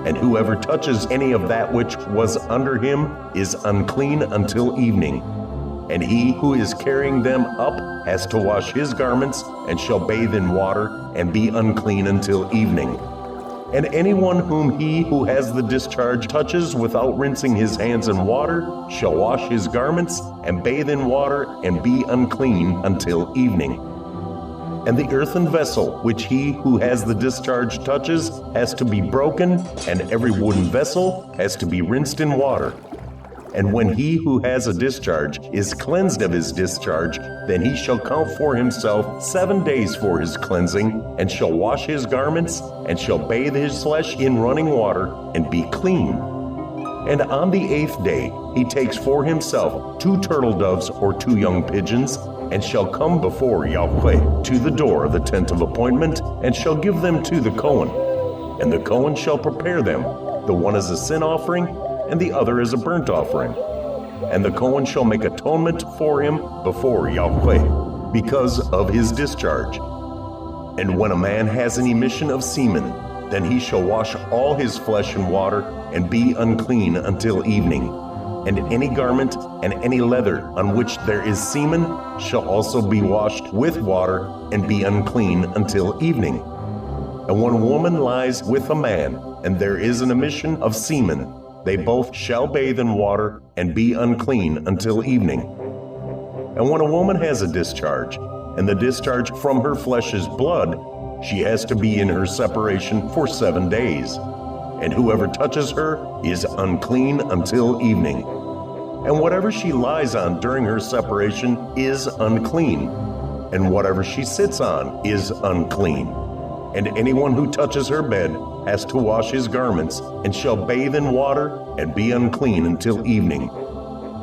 [SPEAKER 2] And whoever touches any of that which was under him is unclean until evening. And he who is carrying them up has to wash his garments, and shall bathe in water, and be unclean until evening. And anyone whom he who has the discharge touches without rinsing his hands in water shall wash his garments, and bathe in water, and be unclean until evening. And the earthen vessel which he who has the discharge touches has to be broken, and every wooden vessel has to be rinsed in water. And when he who has a discharge is cleansed of his discharge, then he shall count for himself 7 days for his cleansing, and shall wash his garments, and shall bathe his flesh in running water, and be clean. And on the 8th day he takes for himself 2 turtle doves or 2 young pigeons, and shall come before Yahweh to the door of the tent of appointment, and shall give them to the Cohen. And the Cohen shall prepare them, the one as a sin offering, and the other as a burnt offering. And the Cohen shall make atonement for him before Yahweh, because of his discharge. And when a man has an emission of semen, then he shall wash all his flesh in water, and be unclean until evening. And any garment and any leather on which there is semen shall also be washed with water, and be unclean until evening. And when a woman lies with a man, and there is an emission of semen, they both shall bathe in water, and be unclean until evening. And when a woman has a discharge, and the discharge from her flesh is blood, she has to be in her separation for 7 days. And whoever touches her is unclean until evening. And whatever she lies on during her separation is unclean, and whatever she sits on is unclean. And anyone who touches her bed has to wash his garments, and shall bathe in water, and be unclean until evening.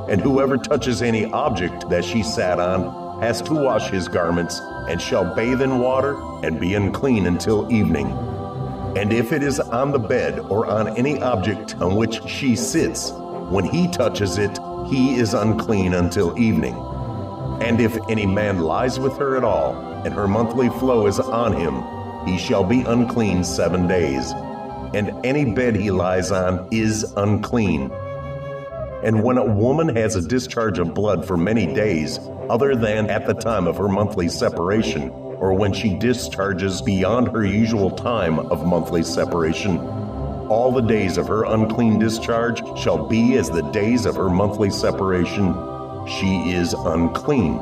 [SPEAKER 2] And whoever touches any object that she sat on has to wash his garments, and shall bathe in water, and be unclean until evening. And if it is on the bed or on any object on which she sits, when he touches it, he is unclean until evening. And if any man lies with her at all, and her monthly flow is on him, he shall be unclean 7 days. And any bed he lies on is unclean. And when a woman has a discharge of blood for many days, other than at the time of her monthly separation, or when she discharges beyond her usual time of monthly separation, all the days of her unclean discharge shall be as the days of her monthly separation. She is unclean.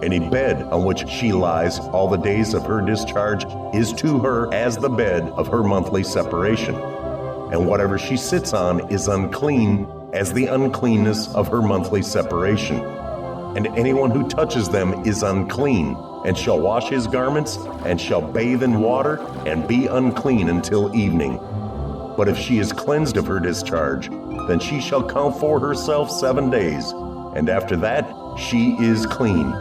[SPEAKER 2] Any bed on which she lies all the days of her discharge is to her as the bed of her monthly separation. And whatever she sits on is unclean as the uncleanness of her monthly separation. And anyone who touches them is unclean, and shall wash his garments, and shall bathe in water, and be unclean until evening. But if she is cleansed of her discharge, then she shall count for herself 7 days, and after that she is clean.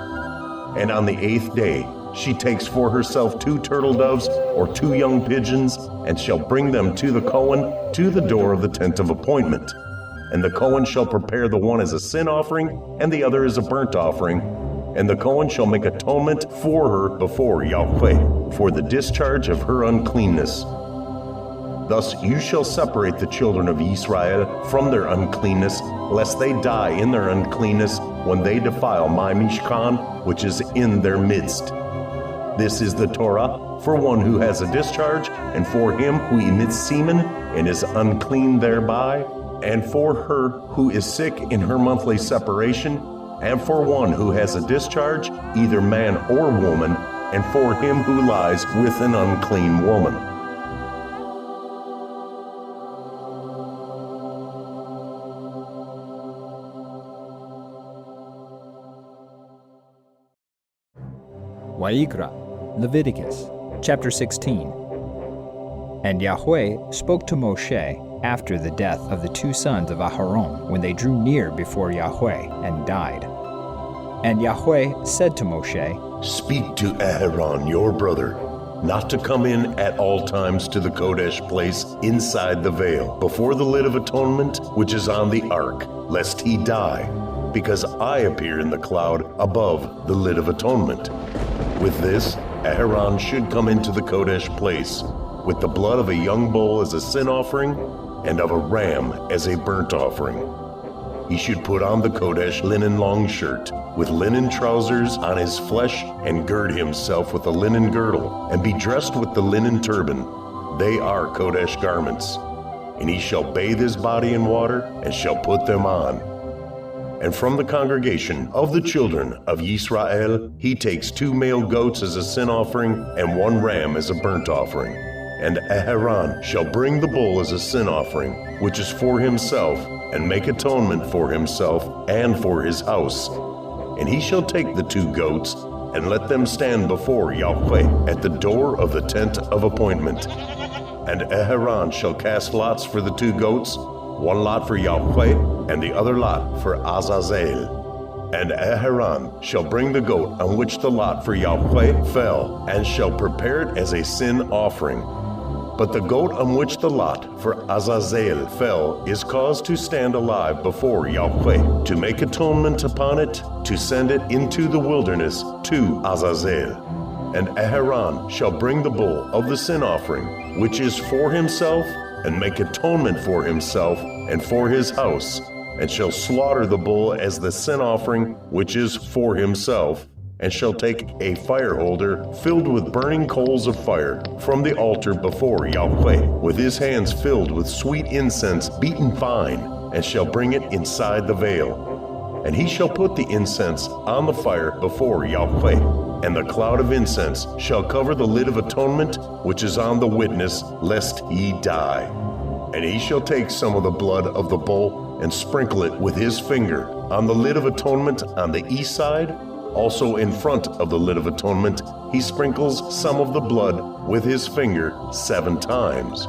[SPEAKER 2] And on the 8th day she takes for herself 2 turtle doves or 2 young pigeons, and shall bring them to the Cohen to the door of the tent of appointment. And the Cohen shall prepare the one as a sin offering, and the other as a burnt offering. And the Cohen shall make atonement for her before Yahweh, for the discharge of her uncleanness. Thus you shall separate the children of Israel from their uncleanness, lest they die in their uncleanness when they defile my Mishkan, which is in their midst. This is the Torah for one who has a discharge, and for him who emits semen and is unclean thereby, and for her who is sick in her monthly separation, and for one who has a discharge, either man or woman, and for him who lies with an unclean woman.
[SPEAKER 1] Wayyiqra, Leviticus, chapter 16. And Yahweh spoke to Moshe after the death of the two sons of Aharon, when they drew near before Yahweh and died. And Yahweh said to Moshe,
[SPEAKER 2] Speak to Aharon, your brother, not to come in at all times to the Kodesh place inside the veil, before the lid of atonement which is on the ark, lest he die, because I appear in the cloud above the lid of atonement. With this, Aharon should come into the Kodesh place, with the blood of a young bull as a sin offering, and of a ram as a burnt offering. He should put on the Kodesh linen long shirt, with linen trousers on his flesh, and gird himself with a linen girdle, and be dressed with the linen turban. They are Kodesh garments. And he shall bathe his body in water, and shall put them on. And from the congregation of the children of Yisrael, he takes 2 male goats as a sin offering, and 1 ram as a burnt offering. And Aharon shall bring the bull as a sin offering, which is for himself, and make atonement for himself and for his house. And he shall take the 2 goats, and let them stand before Yahweh at the door of the tent of appointment. And Aharon shall cast lots for the 2 goats, 1 lot for Yahweh, and the other lot for Azazel. And Aharon shall bring the goat on which the lot for Yahweh fell, and shall prepare it as a sin offering. But the goat on which the lot for Azazel fell is caused to stand alive before Yahweh, to make atonement upon it, to send it into the wilderness to Azazel. And Aharon shall bring the bull of the sin offering, which is for himself, and make atonement for himself and for his house, and shall slaughter the bull as the sin offering, which is for himself, and shall take a fire holder filled with burning coals of fire from the altar before Yahweh, with his hands filled with sweet incense beaten fine, and shall bring it inside the veil. And he shall put the incense on the fire before Yahweh, and the cloud of incense shall cover the lid of atonement which is on the witness, lest he die. And he shall take some of the blood of the bull and sprinkle it with his finger on the lid of atonement on the east side. Also in front of the lid of atonement, he sprinkles some of the blood with his finger 7 times.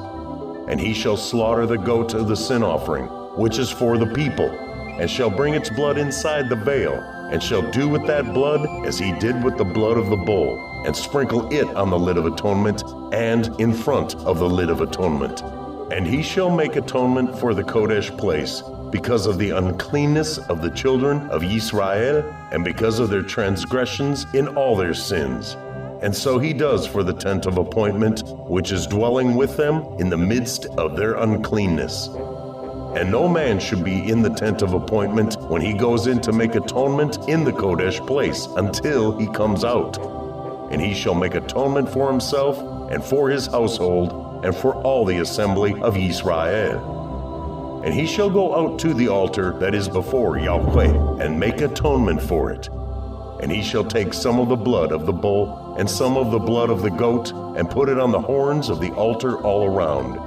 [SPEAKER 2] And he shall slaughter the goat of the sin offering, which is for the people, and shall bring its blood inside the veil, and shall do with that blood as he did with the blood of the bull, and sprinkle it on the lid of atonement and in front of the lid of atonement. And he shall make atonement for the Kodesh place, because of the uncleanness of the children of Yisrael, and because of their transgressions in all their sins. And so he does for the tent of appointment, which is dwelling with them in the midst of their uncleanness. And no man should be in the tent of appointment when he goes in to make atonement in the Kodesh place, until he comes out. And he shall make atonement for himself, and for his household, and for all the assembly of Yisrael. And he shall go out to the altar that is before Yahweh, and make atonement for it. And he shall take some of the blood of the bull, and some of the blood of the goat, and put it on the horns of the altar all around.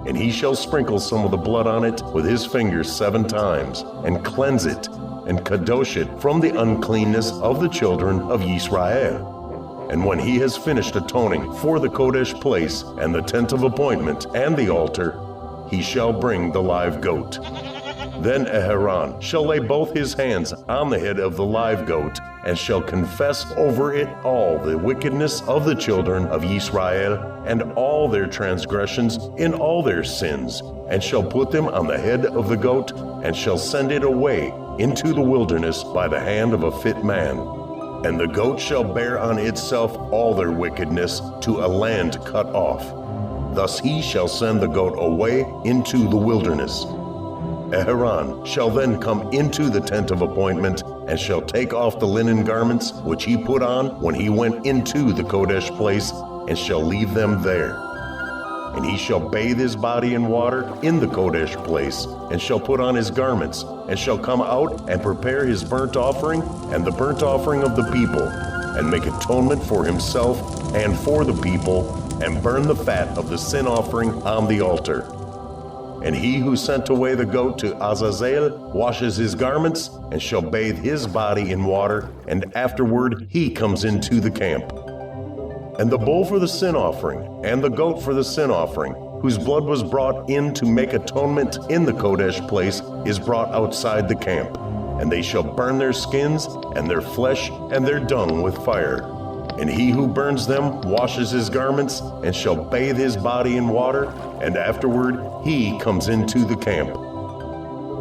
[SPEAKER 2] And he shall sprinkle some of the blood on it with his fingers 7 times, and cleanse it, and kadosh it from the uncleanness of the children of Yisrael. And when he has finished atoning for the Kodesh place, and the tent of appointment, and the altar, he shall bring the live goat. Then Aharon shall lay both his hands on the head of the live goat, and shall confess over it all the wickedness of the children of Yisrael, and all their transgressions in all their sins, and shall put them on the head of the goat, and shall send it away into the wilderness by the hand of a fit man. And the goat shall bear on itself all their wickedness to a land cut off. Thus he shall send the goat away into the wilderness. Aharon shall then come into the tent of appointment, and shall take off the linen garments which he put on when he went into the Kodesh place, and shall leave them there. And he shall bathe his body in water in the Kodesh place, and shall put on his garments, and shall come out and prepare his burnt offering and the burnt offering of the people, and make atonement for himself and for the people, and burn the fat of the sin offering on the altar. And he who sent away the goat to Azazel washes his garments and shall bathe his body in water, and afterward he comes into the camp. And the bull for the sin offering, and the goat for the sin offering, whose blood was brought in to make atonement in the Kodesh place, is brought outside the camp. And they shall burn their skins, and their flesh, and their dung with fire. And he who burns them washes his garments, and shall bathe his body in water, and afterward he comes into the camp.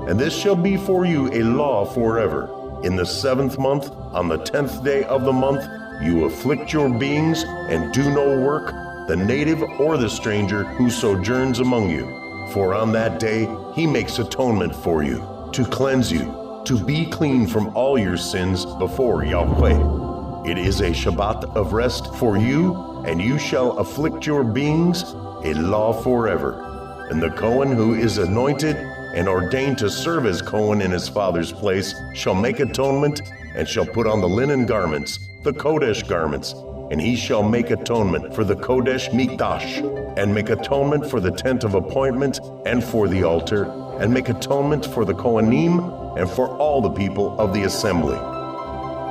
[SPEAKER 2] And this shall be for you a law forever. In the 7th month, on the 10th day of the month, you afflict your beings, and do no work, the native or the stranger who sojourns among you. For on that day he makes atonement for you, to cleanse you, to be clean from all your sins before Yahweh. It is a Shabbat of rest for you, and you shall afflict your beings, a law forever. And the Cohen who is anointed and ordained to serve as Cohen in his father's place shall make atonement, and shall put on the linen garments, the Kodesh garments, and he shall make atonement for the Kodesh Mikdash, and make atonement for the tent of appointment, and for the altar, and make atonement for the Kohanim, and for all the people of the assembly.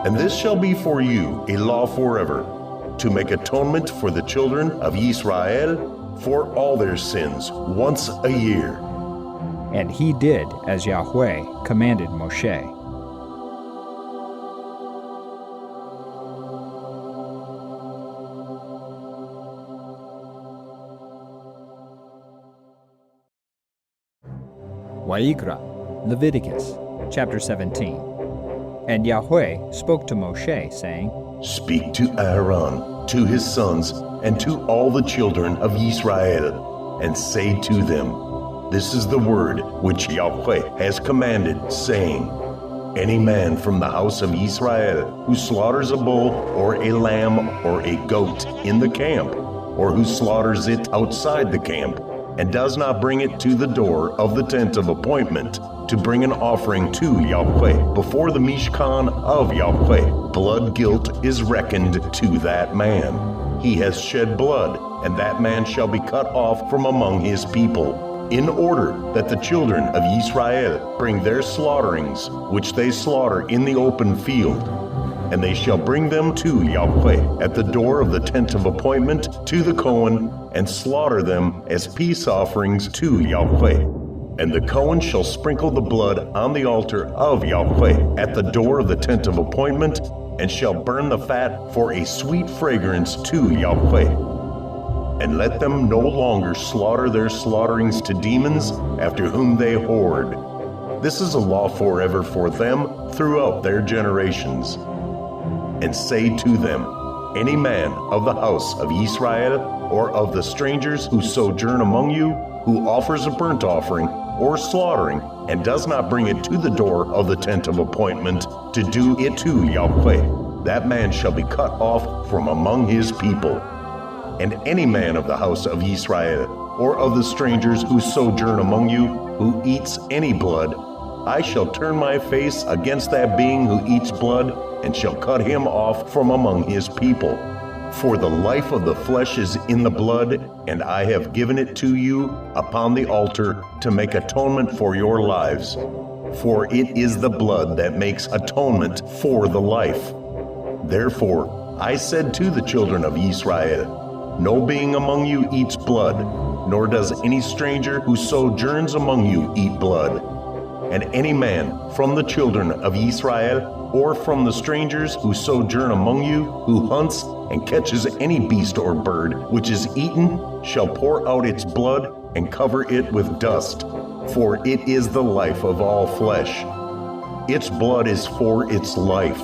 [SPEAKER 2] And this shall be for you a law forever, to make atonement for the children of Israel for all their sins once a year.
[SPEAKER 1] And he did as Yahweh commanded Moshe. Wayyiqra, Leviticus, chapter 17. And Yahweh spoke to Moshe, saying,
[SPEAKER 2] Speak to Aaron, to his sons, and to all the children of Israel, and say to them, This is the word which Yahweh has commanded, saying, Any man from the house of Israel who slaughters a bull or a lamb or a goat in the camp, or who slaughters it outside the camp, and does not bring it to the door of the tent of appointment, to bring an offering to Yahweh before the Mishkan of Yahweh, blood guilt is reckoned to that man. He has shed blood, and that man shall be cut off from among his people, in order that the children of Israel bring their slaughterings, which they slaughter in the open field. And they shall bring them to Yahweh at the door of the tent of appointment to the Cohen, and slaughter them as peace offerings to Yahweh. And the Cohen shall sprinkle the blood on the altar of Yahweh at the door of the tent of appointment, and shall burn the fat for a sweet fragrance to Yahweh. And let them no longer slaughter their slaughterings to demons, after whom they whored. This is a law forever for them throughout their generations. And say to them, Any man of the house of Israel, or of the strangers who sojourn among you, who offers a burnt offering or slaughtering, and does not bring it to the door of the tent of appointment to do it to Yahweh, that man shall be cut off from among his people. And any man of the house of Israel, or of the strangers who sojourn among you, who eats any blood, I shall turn my face against that being who eats blood, and shall cut him off from among his people. For the life of the flesh is in the blood, and I have given it to you upon the altar to make atonement for your lives. For it is the blood that makes atonement for the life. Therefore I said to the children of Israel, No being among you eats blood, nor does any stranger who sojourns among you eat blood. And any man from the children of Israel, or from the strangers who sojourn among you, who hunts and catches any beast or bird which is eaten, shall pour out its blood and cover it with dust, for it is the life of all flesh. Its blood is for its life.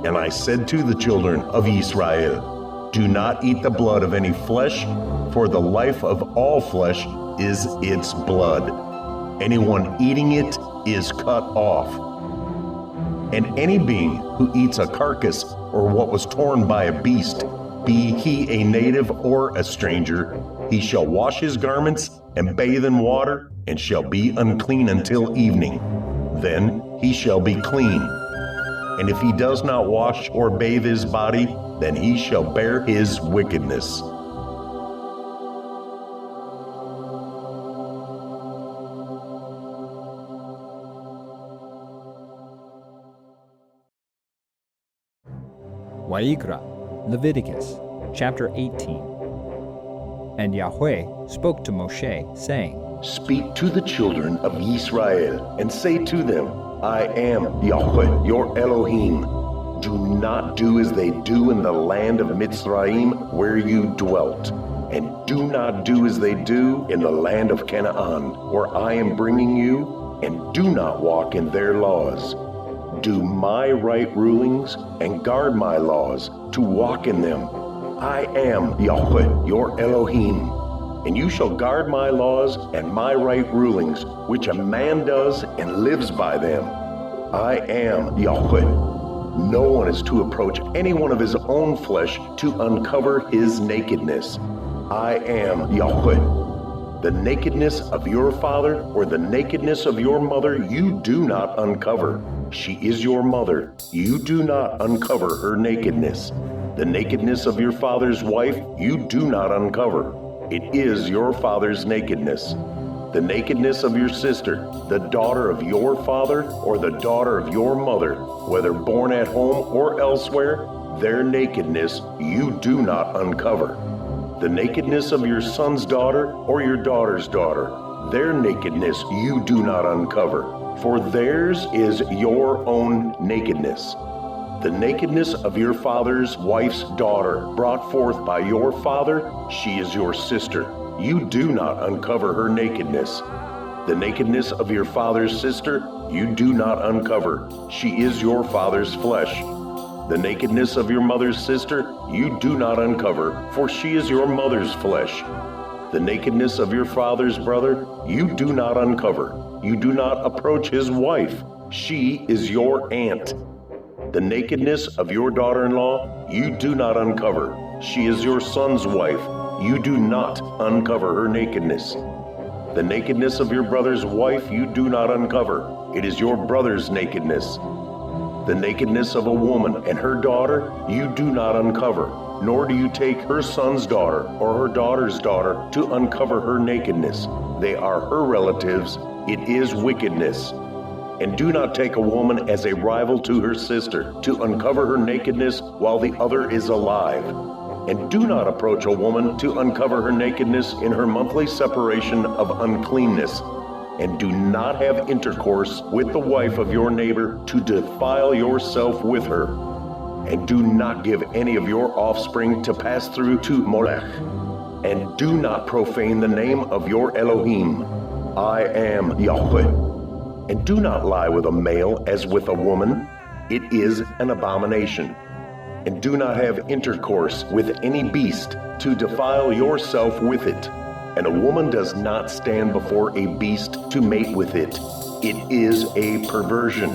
[SPEAKER 2] And I said to the children of Israel, Do not eat the blood of any flesh, for the life of all flesh is its blood. Anyone eating it is cut off. And any being who eats a carcass or what was torn by a beast, be he a native or a stranger, he shall wash his garments and bathe in water, and shall be unclean until evening. Then he shall be clean. And if he does not wash or bathe his body, then he shall bear his wickedness.
[SPEAKER 1] Wayyiqra, Leviticus, chapter 18. And Yahweh spoke to Moshe, saying,
[SPEAKER 2] Speak to the children of Israel, and say to them, I am Yahweh, your Elohim. Do not do as they do in the land of Mitzrayim, where you dwelt. And do not do as they do in the land of Canaan, where I am bringing you, and do not walk in their laws. Do my right rulings, and guard my laws, to walk in them. I am Yahweh, your Elohim. And you shall guard my laws and my right rulings, which a man does and lives by them. I am Yahweh. No one is to approach any one of his own flesh to uncover his nakedness. I am Yahweh. The nakedness of your father or the nakedness of your mother you do not uncover. She is your mother. You do not uncover her nakedness. The nakedness of your father's wife you do not uncover. It is your father's nakedness. The nakedness of your sister, the daughter of your father or the daughter of your mother, whether born at home or elsewhere, their nakedness you do not uncover. The nakedness of your son's daughter or your daughter's daughter, their nakedness you do not uncover, for theirs is your own nakedness. The nakedness of your father's wife's daughter, brought forth by your father, she is your sister. You do not uncover her nakedness. The nakedness of your father's sister, you do not uncover. She is your father's flesh. The nakedness of your mother's sister, you do not uncover, for she is your mother's flesh. The nakedness of your father's brother, you do not uncover. You do not approach his wife. She is your aunt. The nakedness of your daughter-in-law, you do not uncover. She is your son's wife. You do not uncover her nakedness. The nakedness of your brother's wife, you do not uncover. It is your brother's nakedness. The nakedness of a woman and her daughter, you do not uncover, nor do you take her son's daughter or her daughter's daughter to uncover her nakedness. They are her relatives. It is wickedness. And do not take a woman as a rival to her sister to uncover her nakedness while the other is alive. And do not approach a woman to uncover her nakedness in her monthly separation of uncleanness. And do not have intercourse with the wife of your neighbor to defile yourself with her. And do not give any of your offspring to pass through to Molech. And do not profane the name of your Elohim. I am Yahweh. And do not lie with a male as with a woman. It is an abomination. And do not have intercourse with any beast to defile yourself with it. And a woman does not stand before a beast to mate with it. It is a perversion.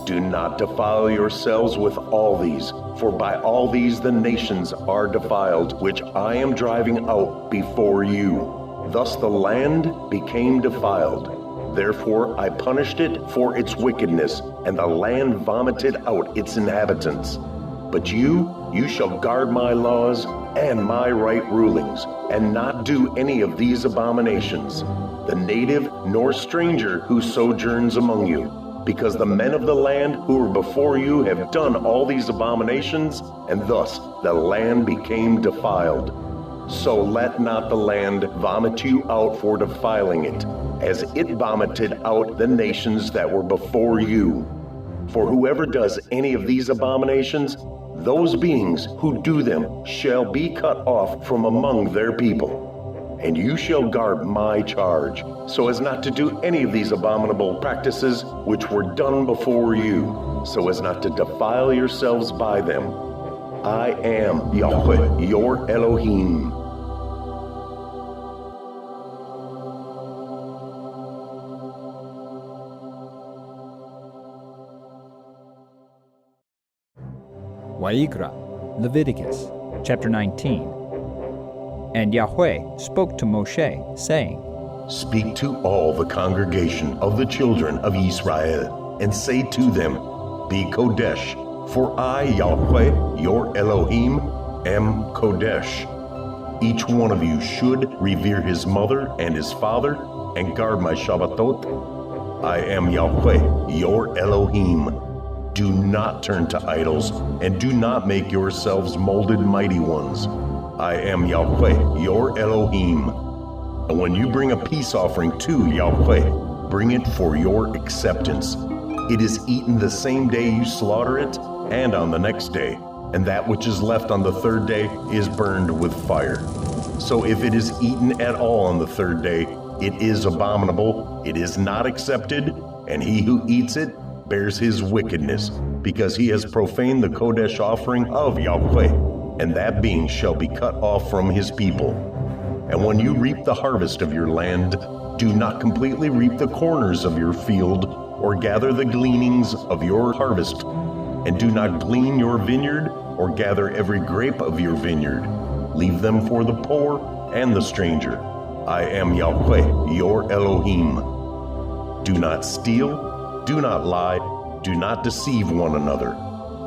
[SPEAKER 2] Do not defile yourselves with all these, for by all these the nations are defiled, which I am driving out before you. Thus the land became defiled. Therefore I punished it for its wickedness, and the land vomited out its inhabitants. But you shall guard my laws and my right rulings, and not do any of these abominations, the native nor stranger who sojourns among you, because the men of the land who were before you have done all these abominations, and thus the land became defiled. So let not the land vomit you out for defiling it, as it vomited out the nations that were before you. For whoever does any of these abominations, those beings who do them shall be cut off from among their people. And you shall guard my charge, so as not to do any of these abominable practices which were done before you, so as not to defile yourselves by them. I am Yahweh, your Elohim.
[SPEAKER 1] Wayyiqra, Leviticus, chapter 19. And Yahweh spoke to Moshe, saying,
[SPEAKER 2] Speak to all the congregation of the children of Israel, and say to them, Be Kodesh, for I, Yahweh, your Elohim, am Kodesh. Each one of you should revere his mother and his father, and guard my Shabbatot. I am Yahweh, your Elohim. Do not turn to idols, and do not make yourselves molded mighty ones. I am Yahweh, your Elohim. And when you bring a peace offering to Yahweh, bring it for your acceptance. It is eaten the same day you slaughter it, and on the next day, and that which is left on the third day is burned with fire. So if it is eaten at all on the third day, it is abominable, it is not accepted, and he who eats it bears his wickedness, because he has profaned the Kodesh offering of Yahweh, and that being shall be cut off from his people. And when you reap the harvest of your land, do not completely reap the corners of your field, or gather the gleanings of your harvest, and do not glean your vineyard, or gather every grape of your vineyard. Leave them for the poor and the stranger. I am Yahweh, your Elohim. Do not steal, do not lie, do not deceive one another,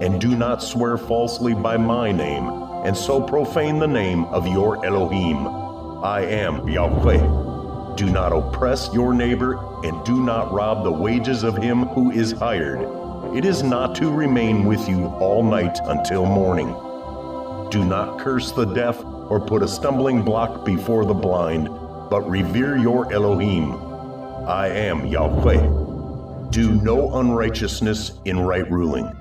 [SPEAKER 2] and do not swear falsely by my name, and so profane the name of your Elohim. I am Yahweh. Do not oppress your neighbor, and do not rob the wages of him who is hired. It is not to remain with you all night until morning. Do not curse the deaf, or put a stumbling block before the blind, but revere your Elohim. I am Yahweh. Do no unrighteousness in right ruling.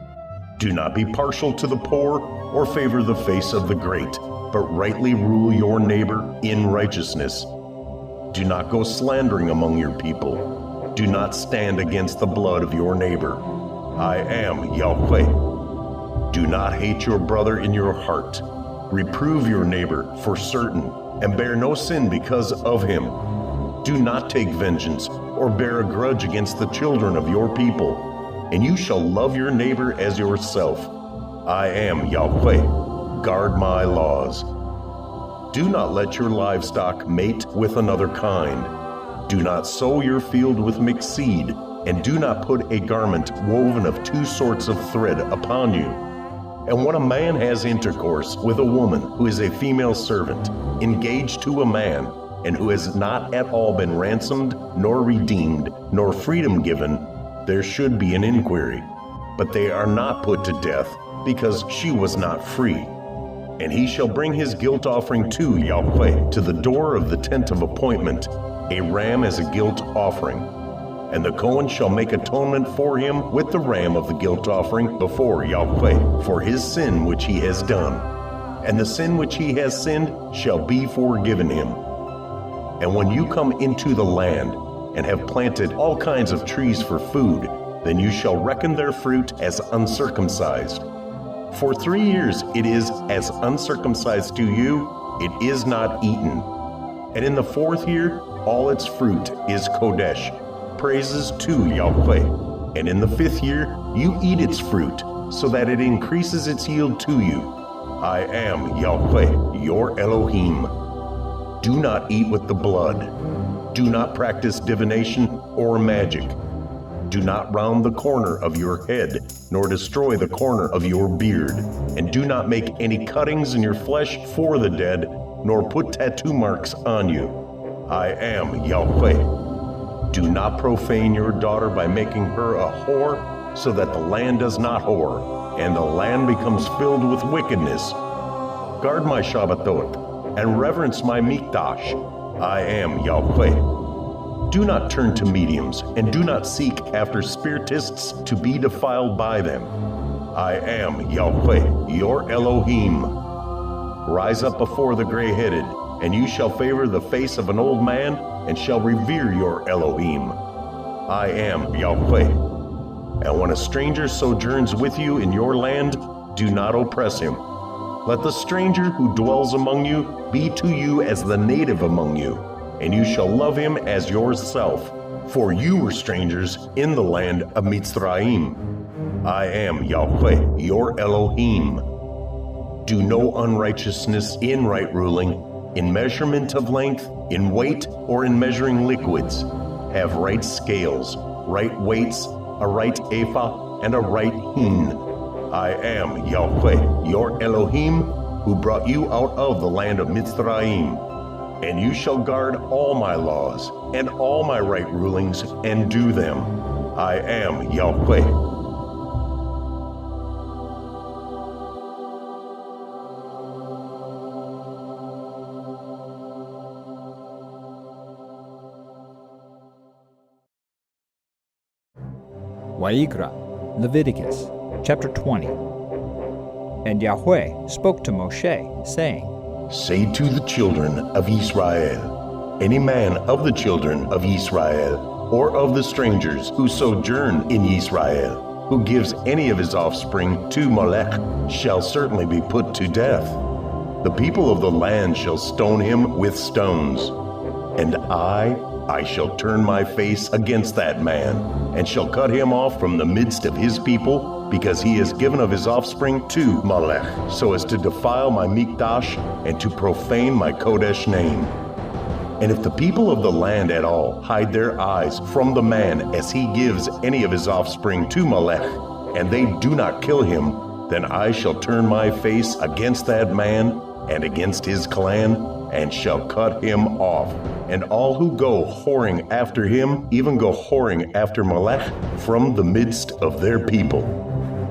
[SPEAKER 2] Do not be partial to the poor or favor the face of the great, but rightly rule your neighbor in righteousness. Do not go slandering among your people. Do not stand against the blood of your neighbor. I am Yahweh. Do not hate your brother in your heart. Reprove your neighbor for certain, and bear no sin because of him. Do not take vengeance or bear a grudge against the children of your people, and you shall love your neighbor as yourself. I am Yahweh. Guard my laws. Do not let your livestock mate with another kind. Do not sow your field with mixed seed, and do not put a garment woven of two sorts of thread upon you. And when a man has intercourse with a woman who is a female servant, engaged to a man, and who has not at all been ransomed, nor redeemed, nor freedom given, there should be an inquiry. But they are not put to death, because she was not free. And he shall bring his guilt offering to Yahweh, to the door of the tent of appointment, a ram as a guilt offering. And the Cohen shall make atonement for him with the ram of the guilt offering before Yahweh, for his sin which he has done. And the sin which he has sinned shall be forgiven him. And when you come into the land, and have planted all kinds of trees for food, then you shall reckon their fruit as uncircumcised. For 3 years it is as uncircumcised to you, it is not eaten. And in the 4th year, all its fruit is Kodesh, praises to Yahweh. And in the 5th year, you eat its fruit, so that it increases its yield to you. I am Yahweh, your Elohim. Do not eat with the blood. Do not practice divination or magic. Do not round the corner of your head, nor destroy the corner of your beard. And do not make any cuttings in your flesh for the dead, nor put tattoo marks on you. I am Yahweh. Do not profane your daughter by making her a whore, so that the land does not whore, and the land becomes filled with wickedness. Guard my Shabbatot, and reverence my Mikdash. I am Yahweh. Do not turn to mediums, and do not seek after spiritists to be defiled by them. I am Yahweh, your Elohim. Rise up before the gray-headed, and you shall favor the face of an old man, and shall revere your Elohim. I am Yahweh. And when a stranger sojourns with you in your land, do not oppress him. Let the stranger who dwells among you be to you as the native among you, and you shall love him as yourself, for you were strangers in the land of Mitzrayim. I am Yahweh, your Elohim. Do no unrighteousness in right ruling, in measurement of length, in weight, or in measuring liquids. Have right scales, right weights, a right ephah, and a right hin. I am Yahweh, your Elohim, who brought you out of the land of Mitzrayim. And you shall guard all my laws and all my right rulings and do them. I am Yahweh.
[SPEAKER 1] Wayyiqra, Leviticus, chapter 20. And Yahweh spoke to Moshe, saying,
[SPEAKER 2] Say to the children of Israel, any man of the children of Israel, or of the strangers who sojourn in Israel, who gives any of his offspring to Molech, shall certainly be put to death. The people of the land shall stone him with stones. And I shall turn my face against that man, and shall cut him off from the midst of his people, because he has given of his offspring to Molech, so as to defile my Mikdash, and to profane my Kodesh name. And if the people of the land at all hide their eyes from the man as he gives any of his offspring to Molech, and they do not kill him, then I shall turn my face against that man and against his clan, and shall cut him off. And all who go whoring after him, even go whoring after Molech, from the midst of their people.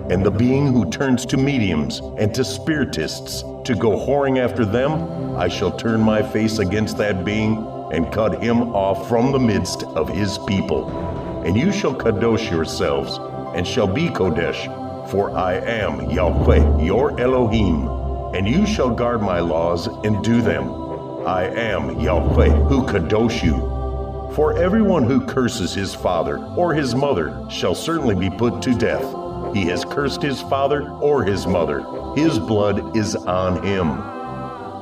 [SPEAKER 2] And the being who turns to mediums and to spiritists to go whoring after them, I shall turn my face against that being, and cut him off from the midst of his people. And you shall kadosh yourselves, and shall be kodesh, for I am Yahweh your Elohim. And you shall guard my laws and do them. I am Yahweh who kadosh you. For everyone who curses his father or his mother shall certainly be put to death. He has cursed his father or his mother. His blood is on him.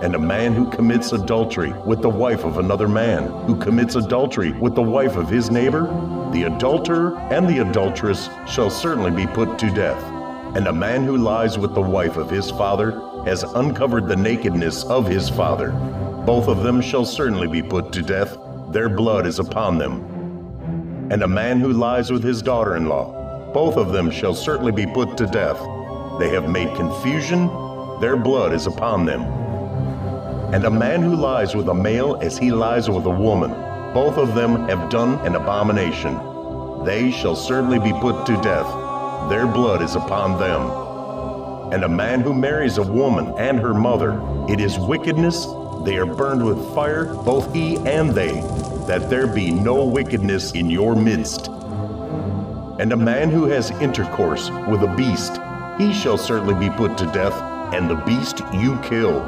[SPEAKER 2] And a man who commits adultery with the wife of another man, who commits adultery with the wife of his neighbor, the adulterer and the adulteress shall certainly be put to death. And a man who lies with the wife of his father has uncovered the nakedness of his father. Both of them shall certainly be put to death. Their blood is upon them. And a man who lies with his daughter-in-law, both of them shall certainly be put to death. They have made confusion. Their blood is upon them. And a man who lies with a male as he lies with a woman, both of them have done an abomination. They shall certainly be put to death. Their blood is upon them. And a man who marries a woman and her mother, it is wickedness. They are burned with fire, both he and they, that there be no wickedness in your midst. And a man who has intercourse with a beast, he shall certainly be put to death, and the beast you kill.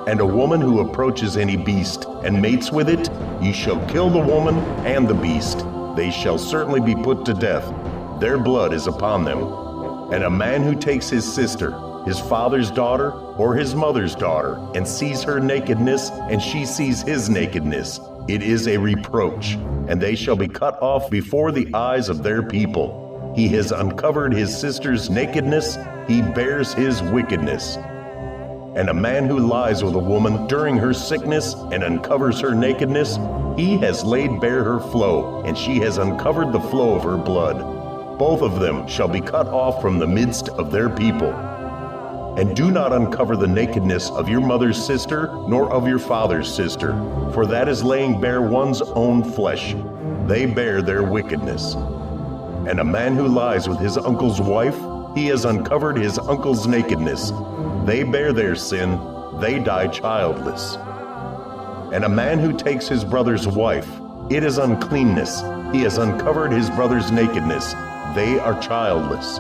[SPEAKER 2] And a woman who approaches any beast and mates with it, ye shall kill the woman and the beast. They shall certainly be put to death. Their blood is upon them. And a man who takes his sister, his father's daughter, or his mother's daughter, and sees her nakedness, and she sees his nakedness, it is a reproach, and they shall be cut off before the eyes of their people. He has uncovered his sister's nakedness, he bears his wickedness. And a man who lies with a woman during her sickness and uncovers her nakedness, he has laid bare her flow, and she has uncovered the flow of her blood. Both of them shall be cut off from the midst of their people. And do not uncover the nakedness of your mother's sister, nor of your father's sister, for that is laying bare one's own flesh. They bear their wickedness. And a man who lies with his uncle's wife, he has uncovered his uncle's nakedness. They bear their sin, they die childless. And a man who takes his brother's wife, it is uncleanness. He has uncovered his brother's nakedness. They are childless.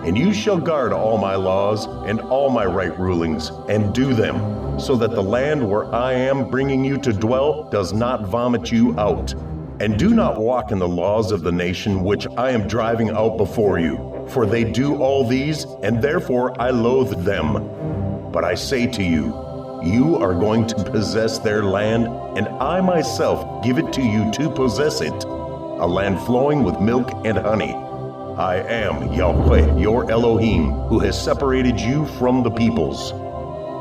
[SPEAKER 2] And you shall guard all my laws and all my right rulings, and do them, so that the land where I am bringing you to dwell does not vomit you out. And do not walk in the laws of the nation which I am driving out before you, for they do all these, and therefore I loathe them. But I say to you, you are going to possess their land, and I myself give it to you to possess it, a land flowing with milk and honey. I am Yahweh your Elohim, who has separated you from the peoples.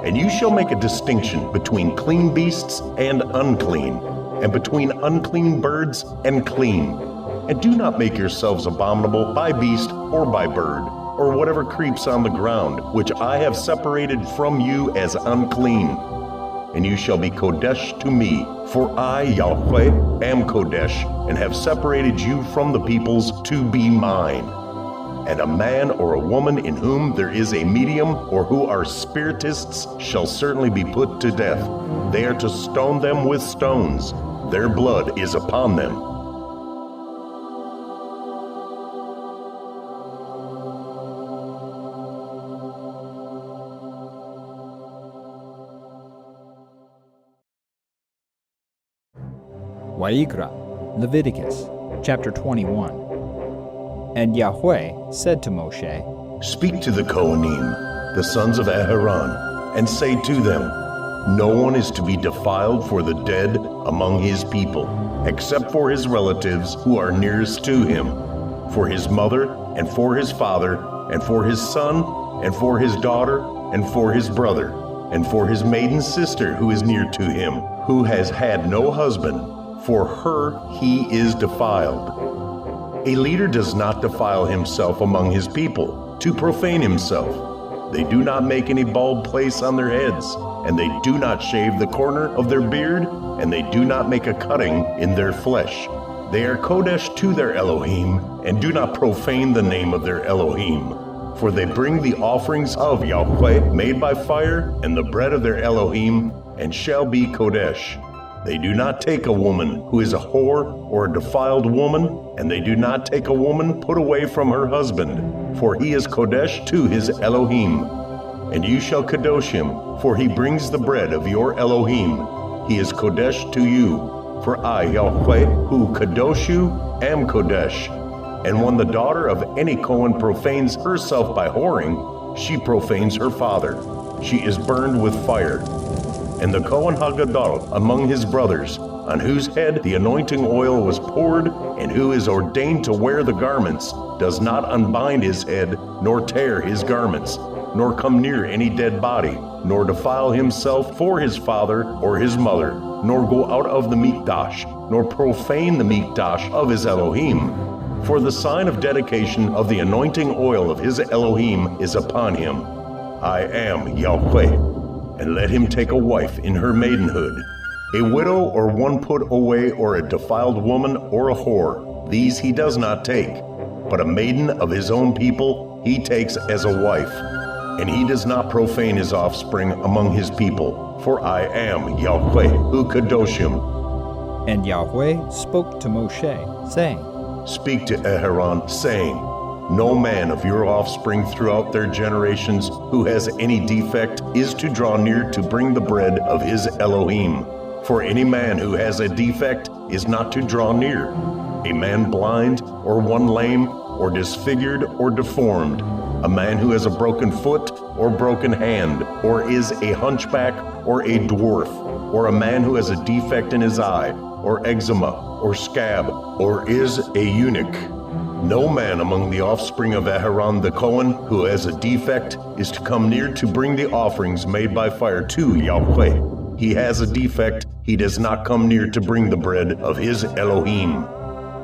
[SPEAKER 2] And you shall make a distinction between clean beasts and unclean, and between unclean birds and clean. And do not make yourselves abominable by beast or by bird, or whatever creeps on the ground, which I have separated from you as unclean. And you shall be Kodesh to me, for I, Yahweh, am Kodesh, and have separated you from the peoples to be mine. And a man or a woman in whom there is a medium, or who are spiritists, shall certainly be put to death. They are to stone them with stones. Their blood is upon them.
[SPEAKER 1] Wayyiqra, Leviticus, chapter 21. And Yahweh said to Moshe,
[SPEAKER 2] Speak to the Kohanim, the sons of Aharon, and say to them, No one is to be defiled for the dead among his people, except for his relatives who are nearest to him, for his mother, and for his father, and for his son, and for his daughter, and for his brother, and for his maiden sister who is near to him, who has had no husband, for her he is defiled. A leader does not defile himself among his people, to profane himself. They do not make any bald place on their heads, and they do not shave the corner of their beard, and they do not make a cutting in their flesh. They are Kodesh to their Elohim, and do not profane the name of their Elohim. For they bring the offerings of Yahweh made by fire, and the bread of their Elohim, and shall be Kodesh. They do not take a woman who is a whore or a defiled woman, and they do not take a woman put away from her husband, for he is Kodesh to his Elohim. And you shall kadosh him, for he brings the bread of your Elohim. He is Kodesh to you, for I, Yahweh, who kadosh you, am Kodesh. And when the daughter of any Kohen profanes herself by whoring, she profanes her father. She is burned with fire. And the Kohen Hagadol among his brothers, on whose head the anointing oil was poured, and who is ordained to wear the garments, does not unbind his head, nor tear his garments, nor come near any dead body, nor defile himself for his father or his mother, nor go out of the mikdash, nor profane the mikdash of his Elohim. For the sign of dedication of the anointing oil of his Elohim is upon him. I am Yahweh. And let him take a wife in her maidenhood, a widow or one put away or a defiled woman or a whore. These he does not take, but a maiden of his own people he takes as a wife. And he does not profane his offspring among his people, for I am Yahweh who kadosh him.
[SPEAKER 1] And Yahweh spoke to Moshe, saying,
[SPEAKER 2] Speak to Aharon, saying, No man of your offspring throughout their generations who has any defect is to draw near to bring the bread of his Elohim. For any man who has a defect is not to draw near. A man blind, or one lame, or disfigured, or deformed. A man who has a broken foot, or broken hand, or is a hunchback, or a dwarf, or a man who has a defect in his eye, or eczema, or scab, or is a eunuch. No man among the offspring of Aharon the Kohen who has a defect is to come near to bring the offerings made by fire to Yahweh. He has a defect, he does not come near to bring the bread of his Elohim.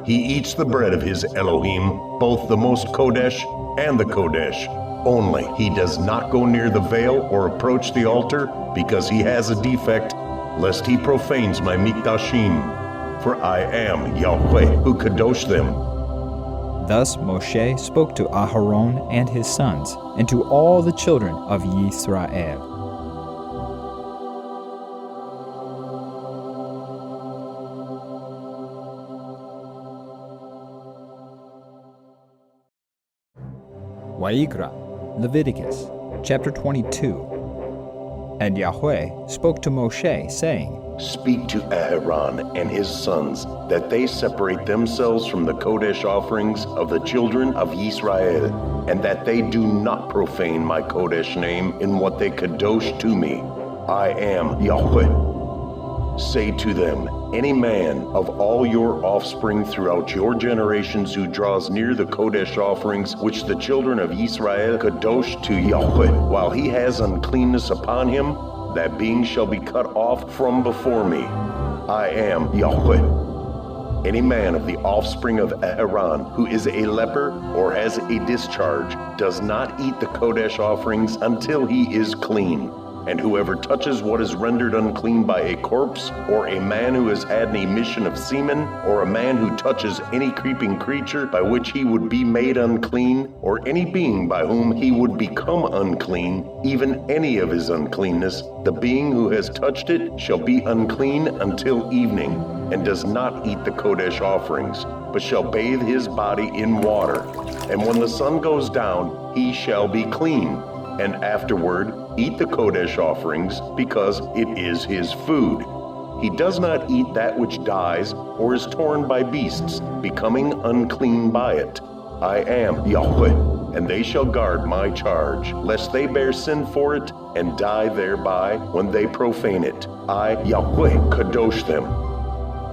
[SPEAKER 2] He eats the bread of his Elohim, both the most Kodesh and the Kodesh. Only he does not go near the veil or approach the altar, because he has a defect, lest he profanes my mikdashim. For I am Yahweh who kadosh them.
[SPEAKER 1] Thus Moshe spoke to Aharon and his sons, and to all the children of Yisrael. Wayyiqra, Leviticus, chapter 22. And Yahweh spoke to Moshe, saying,
[SPEAKER 2] Speak to Aharon and his sons, that they separate themselves from the Kodesh offerings of the children of Yisrael, and that they do not profane my Kodesh name in what they kadosh to me. I am Yahweh. Say to them, any man of all your offspring throughout your generations who draws near the Kodesh offerings which the children of Israel kadosh to Yahweh, while he has uncleanness upon him, that being shall be cut off from before me. I am Yahweh. Any man of the offspring of Aaron who is a leper or has a discharge does not eat the Kodesh offerings until he is clean. And whoever touches what is rendered unclean by a corpse, or a man who has had an emission of semen, or a man who touches any creeping creature by which he would be made unclean, or any being by whom he would become unclean, even any of his uncleanness, the being who has touched it shall be unclean until evening, and does not eat the Kodesh offerings, but shall bathe his body in water. And when the sun goes down, he shall be clean. And afterward eat the Kodesh offerings, because it is his food. He does not eat that which dies or is torn by beasts, becoming unclean by it. I am Yahweh, and they shall guard my charge, lest they bear sin for it and die thereby when they profane it. I, Yahweh, kadosh them.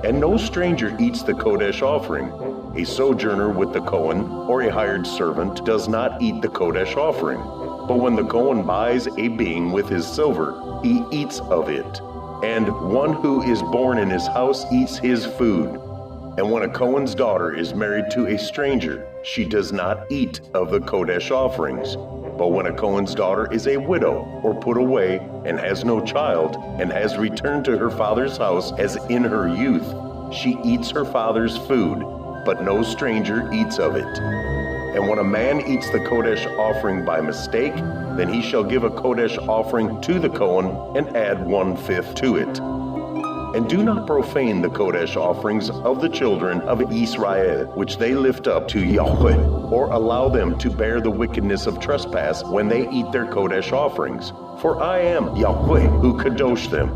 [SPEAKER 2] And no stranger eats the Kodesh offering. A sojourner with the Cohen or a hired servant does not eat the Kodesh offering. But when the Cohen buys a being with his silver, he eats of it. And one who is born in his house eats his food. And when a Cohen's daughter is married to a stranger, she does not eat of the Kodesh offerings. But when a Cohen's daughter is a widow or put away and has no child and has returned to her father's house as in her youth, she eats her father's food, but no stranger eats of it. And when a man eats the Kodesh offering by mistake, then he shall give a Kodesh offering to the Cohen and add 1/5 to it. And do not profane the Kodesh offerings of the children of Israel, which they lift up to Yahweh, or allow them to bear the wickedness of trespass when they eat their Kodesh offerings. For I am Yahweh who kadosh them.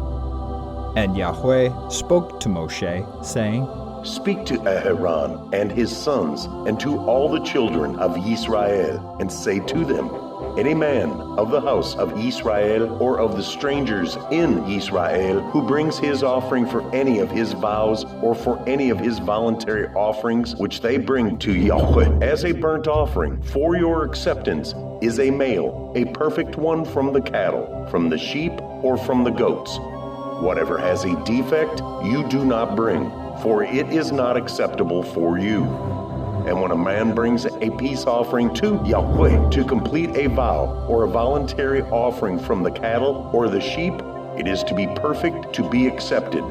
[SPEAKER 1] And Yahweh spoke to Moshe, saying,
[SPEAKER 2] Speak to Aaron and his sons and to all the children of Israel, and say to them, Any man of the house of Israel or of the strangers in Israel who brings his offering for any of his vows or for any of his voluntary offerings which they bring to Yahweh as a burnt offering for your acceptance is a male, a perfect one from the cattle, from the sheep, or from the goats. Whatever has a defect you do not bring, for it is not acceptable for you. And when a man brings a peace offering to Yahweh to complete a vow or a voluntary offering from the cattle or the sheep, it is to be perfect to be accepted.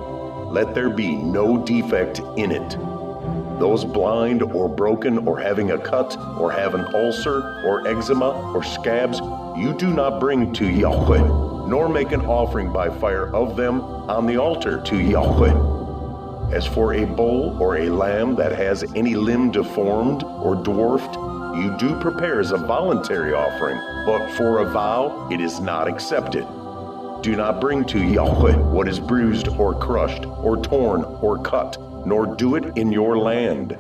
[SPEAKER 2] Let there be no defect in it. Those blind or broken or having a cut or have an ulcer or eczema or scabs, you do not bring to Yahweh, nor make an offering by fire of them on the altar to Yahweh. As for a bull or a lamb that has any limb deformed or dwarfed, you do prepare as a voluntary offering, but for a vow it is not accepted. Do not bring to Yahweh what is bruised or crushed or torn or cut, nor do it in your land.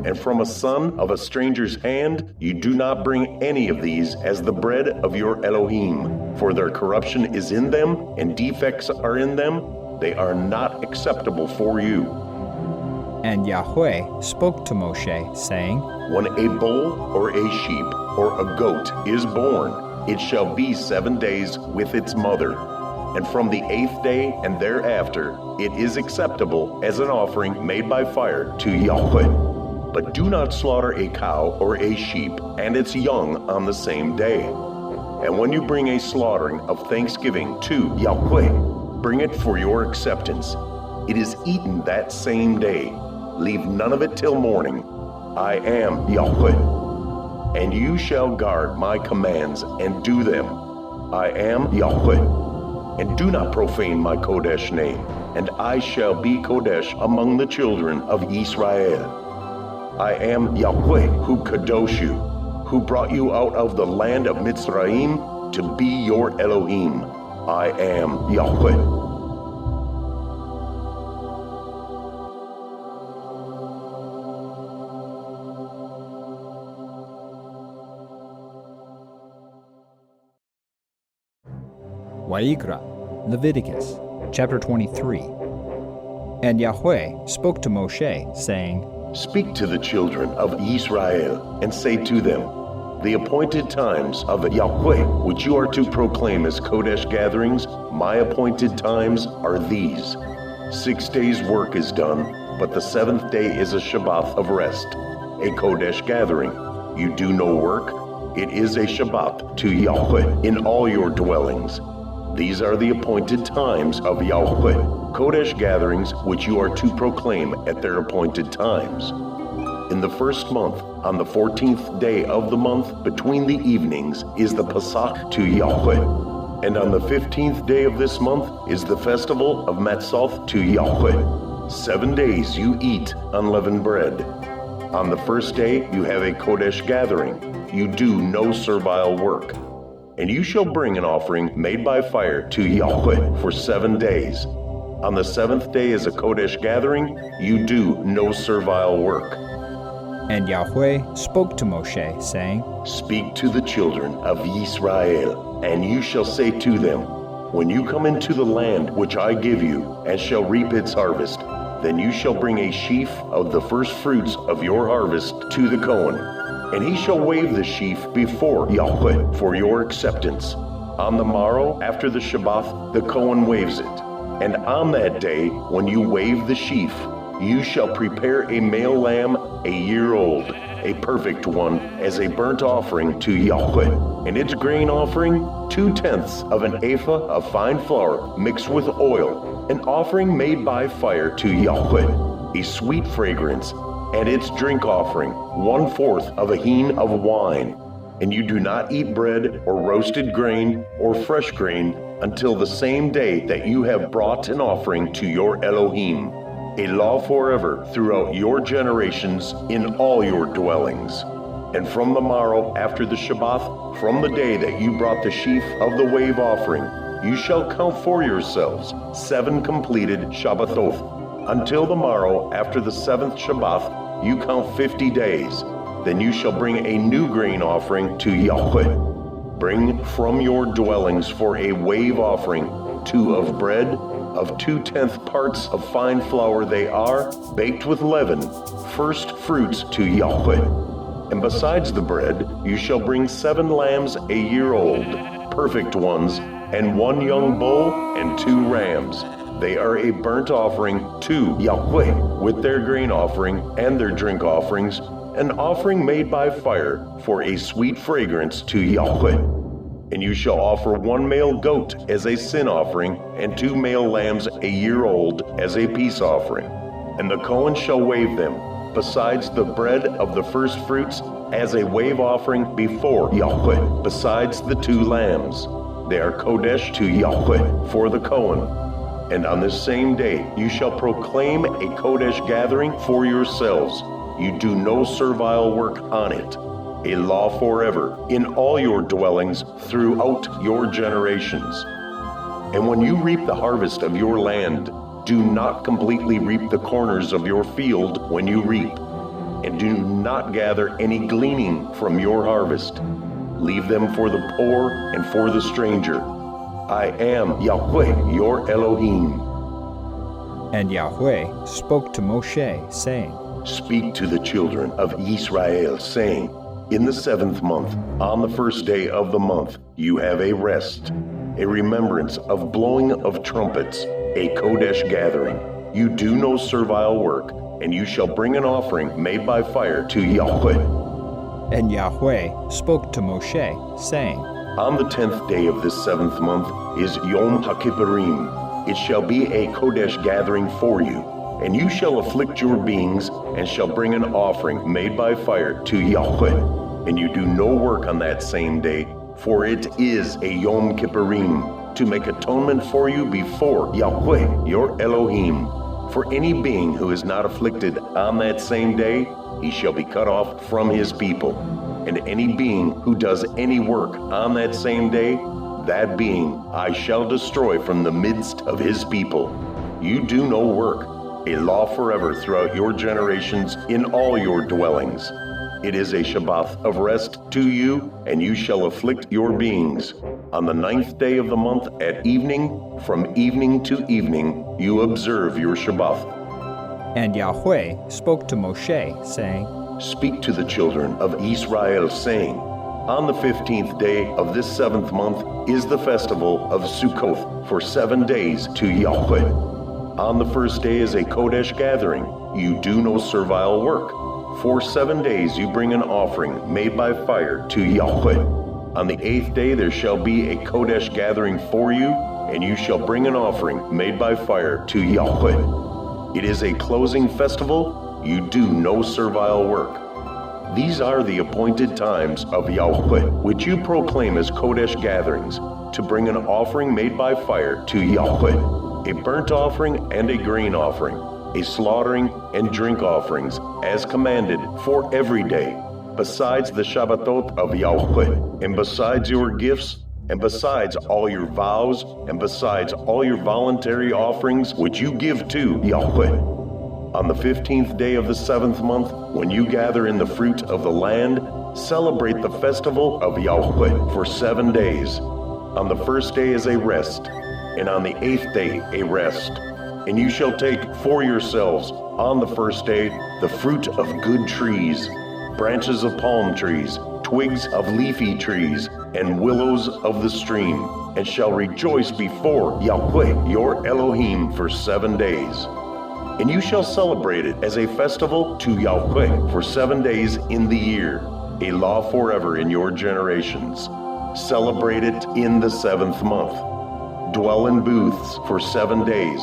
[SPEAKER 2] And from a son of a stranger's hand you do not bring any of these as the bread of your Elohim, for their corruption is in them and defects are in them. They are not acceptable for you.
[SPEAKER 1] And Yahweh spoke to Moshe, saying,
[SPEAKER 2] When a bull or a sheep or a goat is born, it shall be 7 days with its mother. And from the 8th day and thereafter, it is acceptable as an offering made by fire to Yahweh. But do not slaughter a cow or a sheep and its young on the same day. And when you bring a slaughtering of thanksgiving to Yahweh, bring it for your acceptance. It is eaten that same day. Leave none of it till morning. I am Yahweh. And you shall guard my commands and do them. I am Yahweh. And do not profane my Kodesh name. And I shall be Kodesh among the children of Israel. I am Yahweh who kadosh you, who brought you out of the land of Mitzrayim to be your Elohim. I am Yahweh.
[SPEAKER 1] Wayyiqra, Leviticus, chapter 23. And Yahweh spoke to Moshe, saying,
[SPEAKER 2] Speak to the children of Israel, and say to them, The appointed times of Yahweh, which you are to proclaim as Kodesh gatherings, my appointed times are these. 6 days' work is done, but the 7th day is a Shabbat of rest, a Kodesh gathering. You do no work. It is a Shabbat to Yahweh in all your dwellings. These are the appointed times of Yahweh, Kodesh gatherings which you are to proclaim at their appointed times. In the 1st month, on the 14th day of the month, between the evenings, is the Pesach to Yahweh. And on the 15th day of this month is the festival of Matzoth to Yahweh. 7 days you eat unleavened bread. On the 1st day you have a Kodesh gathering. You do no servile work. And you shall bring an offering made by fire to Yahweh for 7 days. On the seventh day is a Kodesh gathering. You do no servile work.
[SPEAKER 1] And Yahweh spoke to Moshe, saying,
[SPEAKER 2] Speak to the children of Israel, and you shall say to them, When you come into the land which I give you, and shall reap its harvest, then you shall bring a sheaf of the first fruits of your harvest to the Cohen, and he shall wave the sheaf before Yahweh for your acceptance. On the morrow, after the Shabbat, the Cohen waves it. And on that day, when you wave the sheaf, you shall prepare a male lamb, a year old, a perfect one, as a burnt offering to Yahweh, and its grain offering, 2/10 of an ephah of fine flour mixed with oil, an offering made by fire to Yahweh, a sweet fragrance, and its drink offering, 1/4 of a hin of wine. And you do not eat bread or roasted grain or fresh grain until the same day that you have brought an offering to your Elohim, a law forever throughout your generations in all your dwellings. And from the morrow after the Shabbat, from the day that you brought the sheaf of the wave offering, you shall count for yourselves 7 completed Shabbatot. Until the morrow after the 7th Shabbat, you count 50 days. Then you shall bring a new grain offering to Yahweh. Bring from your dwellings for a wave offering 2 of bread, of 2/10 parts of fine flour they are, baked with leaven, first fruits to Yahweh. And besides the bread, you shall bring 7 lambs a year old, perfect ones, and 1 young bull and 2 rams. They are a burnt offering to Yahweh, with their grain offering and their drink offerings, an offering made by fire for a sweet fragrance to Yahweh. And you shall offer 1 male goat as a sin offering, and 2 male lambs a year old as a peace offering. And the Cohen shall wave them, besides the bread of the first fruits, as a wave offering before Yahweh, besides the 2 lambs. They are Kodesh to Yahweh for the Cohen. And on this same day you shall proclaim a Kodesh gathering for yourselves. You do no servile work on it, a law forever in all your dwellings throughout your generations. And when you reap the harvest of your land, do not completely reap the corners of your field when you reap, and do not gather any gleaning from your harvest. Leave them for the poor and for the stranger. I am Yahweh, your Elohim.
[SPEAKER 1] And Yahweh spoke to Moshe, saying,
[SPEAKER 2] Speak to the children of Israel, saying, In the 7th month, on the first day of the month, you have a rest, a remembrance of blowing of trumpets, a Kodesh gathering. You do no servile work, and you shall bring an offering made by fire to Yahweh.
[SPEAKER 1] And Yahweh spoke to Moshe, saying,
[SPEAKER 2] On the 10th day of this 7th month is Yom HaKippurim. It shall be a Kodesh gathering for you. And you shall afflict your beings, and shall bring an offering made by fire to Yahweh. And you do no work on that same day, for it is a Yom Kippurim, to make atonement for you before Yahweh, your Elohim. For any being who is not afflicted on that same day, he shall be cut off from his people. And any being who does any work on that same day, that being I shall destroy from the midst of his people. You do no work, a law forever throughout your generations in all your dwellings. It is a Shabbat of rest to you, and you shall afflict your beings. On the 9th day of the month at evening, from evening to evening, you observe your Shabbat.
[SPEAKER 1] And Yahweh spoke to Moshe, saying,
[SPEAKER 2] Speak to the children of Israel, saying, On the 15th day of this 7th month is the festival of Sukkot for 7 days to Yahweh. On the first day is a Kodesh gathering. You do no servile work. For 7 days you bring an offering made by fire to Yahweh. On the 8th day there shall be a Kodesh gathering for you, and you shall bring an offering made by fire to Yahweh. It is a closing festival. You do no servile work. These are the appointed times of Yahweh, which you proclaim as Kodesh gatherings, to bring an offering made by fire to Yahweh. A burnt offering and a grain offering, a slaughtering and drink offerings, as commanded for every day, besides the Shabbatot of Yahweh, and besides your gifts, and besides all your vows, and besides all your voluntary offerings which you give to Yahweh. On the 15th day of the 7th month, when you gather in the fruit of the land, celebrate the festival of Yahweh for 7 days. On the first day is a rest, and on the 8th day a rest. And you shall take for yourselves on the first day the fruit of good trees, branches of palm trees, twigs of leafy trees, and willows of the stream, and shall rejoice before Yahweh your Elohim for 7 days. And you shall celebrate it as a festival to Yahweh for 7 days in the year, a law forever in your generations. Celebrate it in the 7th month. Dwell in booths for 7 days.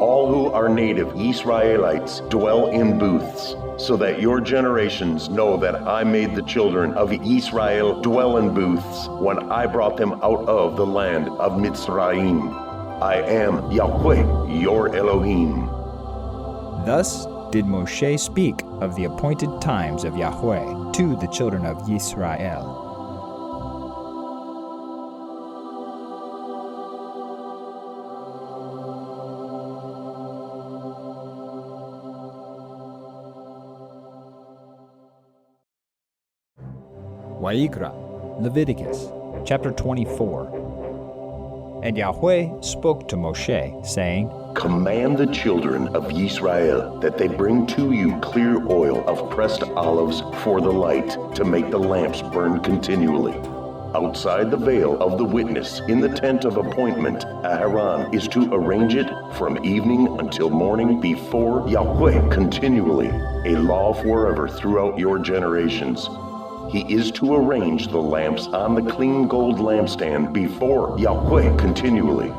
[SPEAKER 2] All who are native Israelites dwell in booths, so that your generations know that I made the children of Israel dwell in booths when I brought them out of the land of Mitzrayim. I am Yahweh, your Elohim.
[SPEAKER 1] Thus did Moshe speak of the appointed times of Yahweh to the children of Israel. Wayyiqra, Leviticus, chapter 24. And Yahweh spoke to Moshe, saying,
[SPEAKER 2] Command the children of Israel that they bring to you clear oil of pressed olives for the light, to make the lamps burn continually. Outside the veil of the witness, in the tent of appointment, Aharon is to arrange it from evening until morning before Yahweh continually, a law forever throughout your generations. He is to arrange the lamps on the clean gold lampstand before Yahweh continually.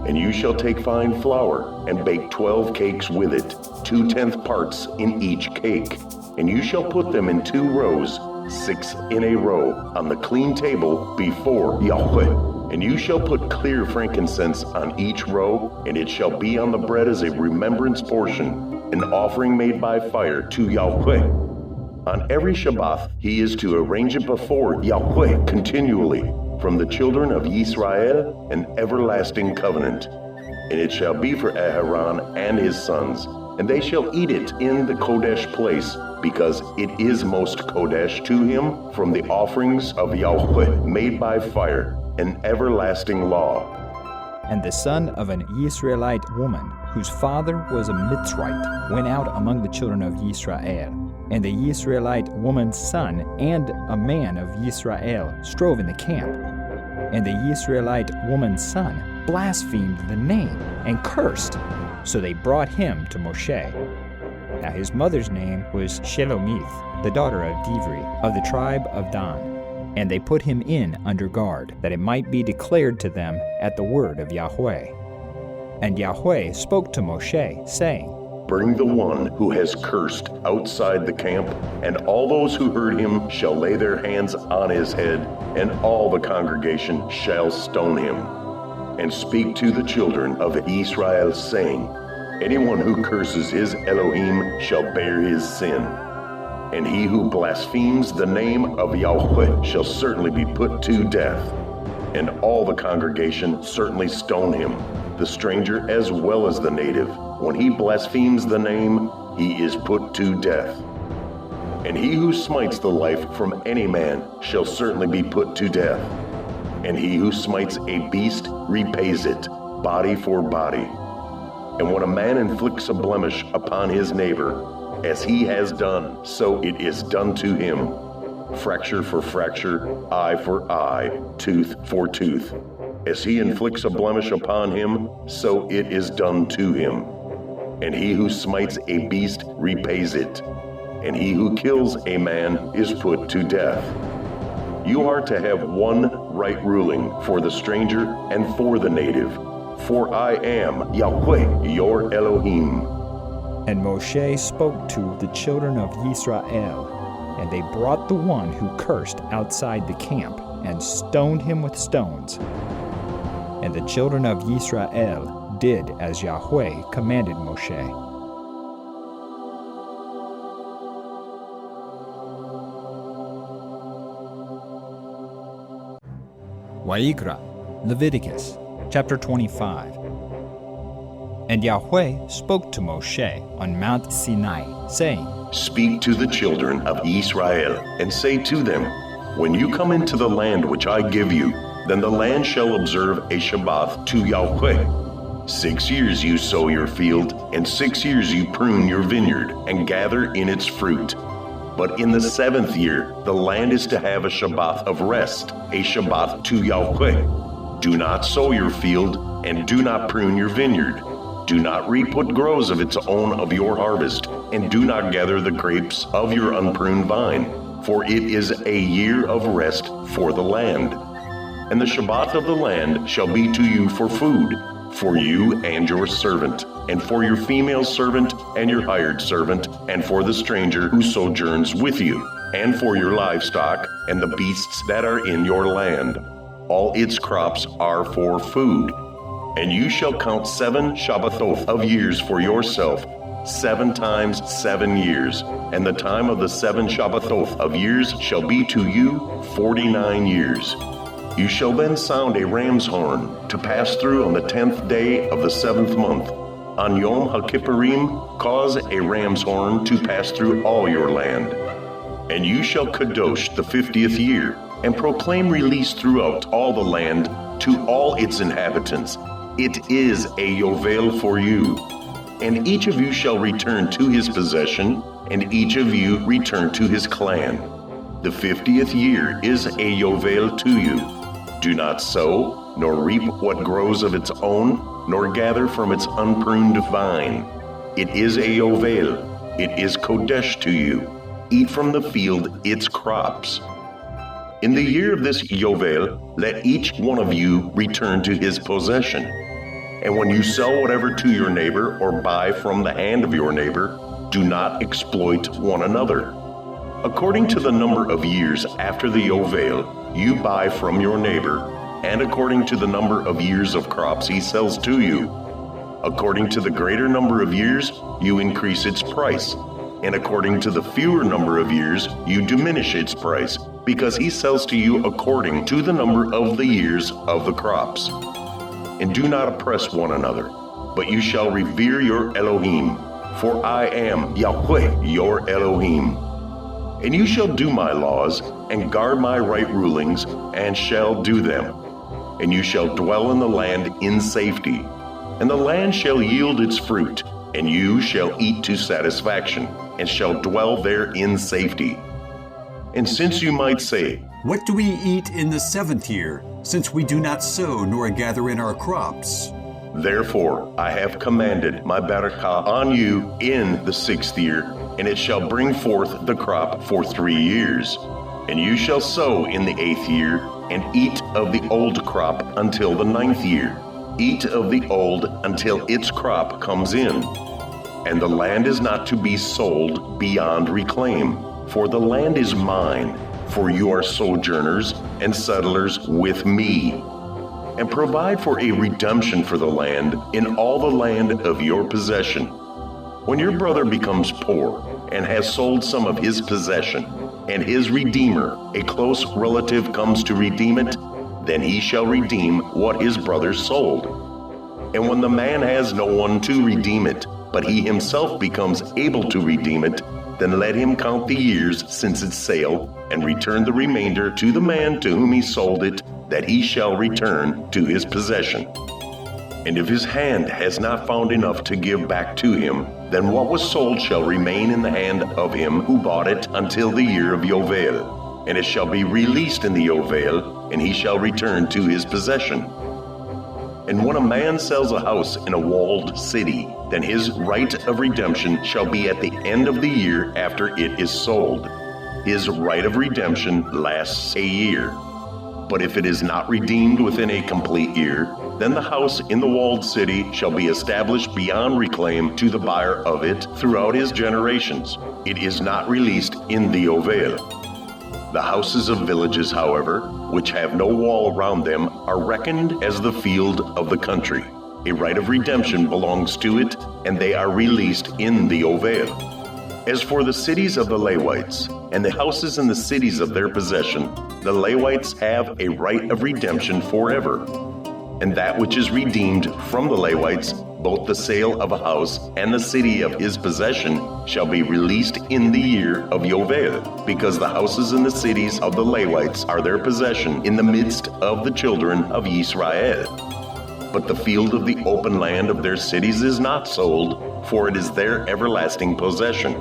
[SPEAKER 2] And you shall take fine flour and bake 12 cakes with it, 2/10 parts in each cake. And you shall put them in 2 rows, 6 in a row, on the clean table before Yahweh. And you shall put clear frankincense on each row, and it shall be on the bread as a remembrance portion, an offering made by fire to Yahweh. On every Shabbat, he is to arrange it before Yahweh continually, from the children of Israel, an everlasting covenant. And it shall be for Aharon and his sons, and they shall eat it in the Kodesh place, because it is most Kodesh to him from the offerings of Yahweh made by fire, an everlasting law.
[SPEAKER 1] And the son of an Israelite woman, whose father was a Mitzrite, went out among the children of Israel. And the Israelite woman's son and a man of Israel strove in the camp. And the Israelite woman's son blasphemed the name and cursed. So they brought him to Moshe. Now his mother's name was Shelomith, the daughter of Dietary, of the tribe of Dan. And they put him in under guard, that it might be declared to them at the word of Yahweh. And Yahweh spoke to Moshe, saying,
[SPEAKER 2] Bring the one who has cursed outside the camp, and all those who heard him shall lay their hands on his head, and all the congregation shall stone him. And speak to the children of Israel, saying, Anyone who curses his Elohim shall bear his sin. And he who blasphemes the name of Yahweh shall certainly be put to death. And all the congregation certainly stone him, the stranger as well as the native. When he blasphemes the name, he is put to death. And he who smites the life from any man shall certainly be put to death. And he who smites a beast repays it, body for body. And when a man inflicts a blemish upon his neighbor, as he has done, so it is done to him. Fracture for fracture, eye for eye, tooth for tooth. As he inflicts a blemish upon him, so it is done to him. And he who smites a beast repays it. And he who kills a man is put to death. You are to have one right ruling for the stranger and for the native. For I am Yahweh, your Elohim.
[SPEAKER 1] And Moshe spoke to the children of Israel, and they brought the one who cursed outside the camp, and stoned him with stones. And the children of Israel did as Yahweh commanded Moshe. Wayyiqra, Leviticus, chapter 25. And Yahweh spoke to Moshe on Mount Sinai, saying,
[SPEAKER 2] Speak to the children of Israel, and say to them, When you come into the land which I give you, then the land shall observe a Shabbat to Yahweh. 6 years you sow your field, and 6 years you prune your vineyard, and gather in its fruit. But in the 7th year, the land is to have a Shabbat of rest, a Shabbat to Yahweh. Do not sow your field, and do not prune your vineyard. Do not reap what grows of its own of your harvest, and do not gather the grapes of your unpruned vine, for it is a year of rest for the land. And the Shabbat of the land shall be to you for food, for you and your servant, and for your female servant and your hired servant, and for the stranger who sojourns with you, and for your livestock and the beasts that are in your land. All its crops are for food. And you shall count 7 Shabbathot of years for yourself, 7 times 7 years. And the time of the 7 Shabbathot of years shall be to you 49 years. You shall then sound a ram's horn to pass through on the 10th day of the 7th month. On Yom HaKippurim, cause a ram's horn to pass through all your land. And you shall kadosh the 50th year, and proclaim release throughout all the land to all its inhabitants. It is a Yovel for you. And each of you shall return to his possession, and each of you return to his clan. The 50th year is a Yovel to you. Do not sow, nor reap what grows of its own, nor gather from its unpruned vine. It is a Yovel. It is Kodesh to you. Eat from the field its crops. In the year of this Yovel, let each one of you return to his possession. And when you sell whatever to your neighbor or buy from the hand of your neighbor, do not exploit one another. According to the number of years after the Yovel, you buy from your neighbor, and according to the number of years of crops he sells to you. According to the greater number of years, you increase its price, and according to the fewer number of years, you diminish its price, because he sells to you according to the number of the years of the crops. And do not oppress one another, but you shall revere your Elohim, for I am Yahweh your Elohim. And you shall do my laws, and guard my right rulings, and shall do them. And you shall dwell in the land in safety, and the land shall yield its fruit, and you shall eat to satisfaction, and shall dwell there in safety. And since you might say,
[SPEAKER 5] What do we eat in the 7th year, since we do not sow nor gather in our crops?
[SPEAKER 2] Therefore I have commanded my barakah on you in the 6th year, and it shall bring forth the crop for 3 years. And you shall sow in the 8th year, and eat of the old crop until the 9th year. Eat of the old until its crop comes in. And the land is not to be sold beyond reclaim, for the land is mine, for you are sojourners and settlers with me. And provide for a redemption for the land in all the land of your possession. When your brother becomes poor and has sold some of his possession, and his redeemer, a close relative, comes to redeem it, then he shall redeem what his brother sold. And when the man has no one to redeem it, but he himself becomes able to redeem it, then let him count the years since its sale, and return the remainder to the man to whom he sold it, that he shall return to his possession. And if his hand has not found enough to give back to him, then what was sold shall remain in the hand of him who bought it until the year of Yovel, and it shall be released in the Yovel, and he shall return to his possession. And when a man sells a house in a walled city, then his right of redemption shall be at the end of the year after it is sold. His right of redemption lasts a year. But if it is not redeemed within a complete year, then the house in the walled city shall be established beyond reclaim to the buyer of it throughout his generations. It is not released in the Yovel. The houses of villages, however, which have no wall around them, are reckoned as the field of the country. A right of redemption belongs to it, and they are released in the Yovel. As for the cities of the Levites, and the houses and the cities of their possession, the Levites have a right of redemption forever. And that which is redeemed from the Levites, both the sale of a house and the city of his possession, shall be released in the year of Yovel, because the houses and the cities of the Levites are their possession in the midst of the children of Israel. But the field of the open land of their cities is not sold, for it is their everlasting possession.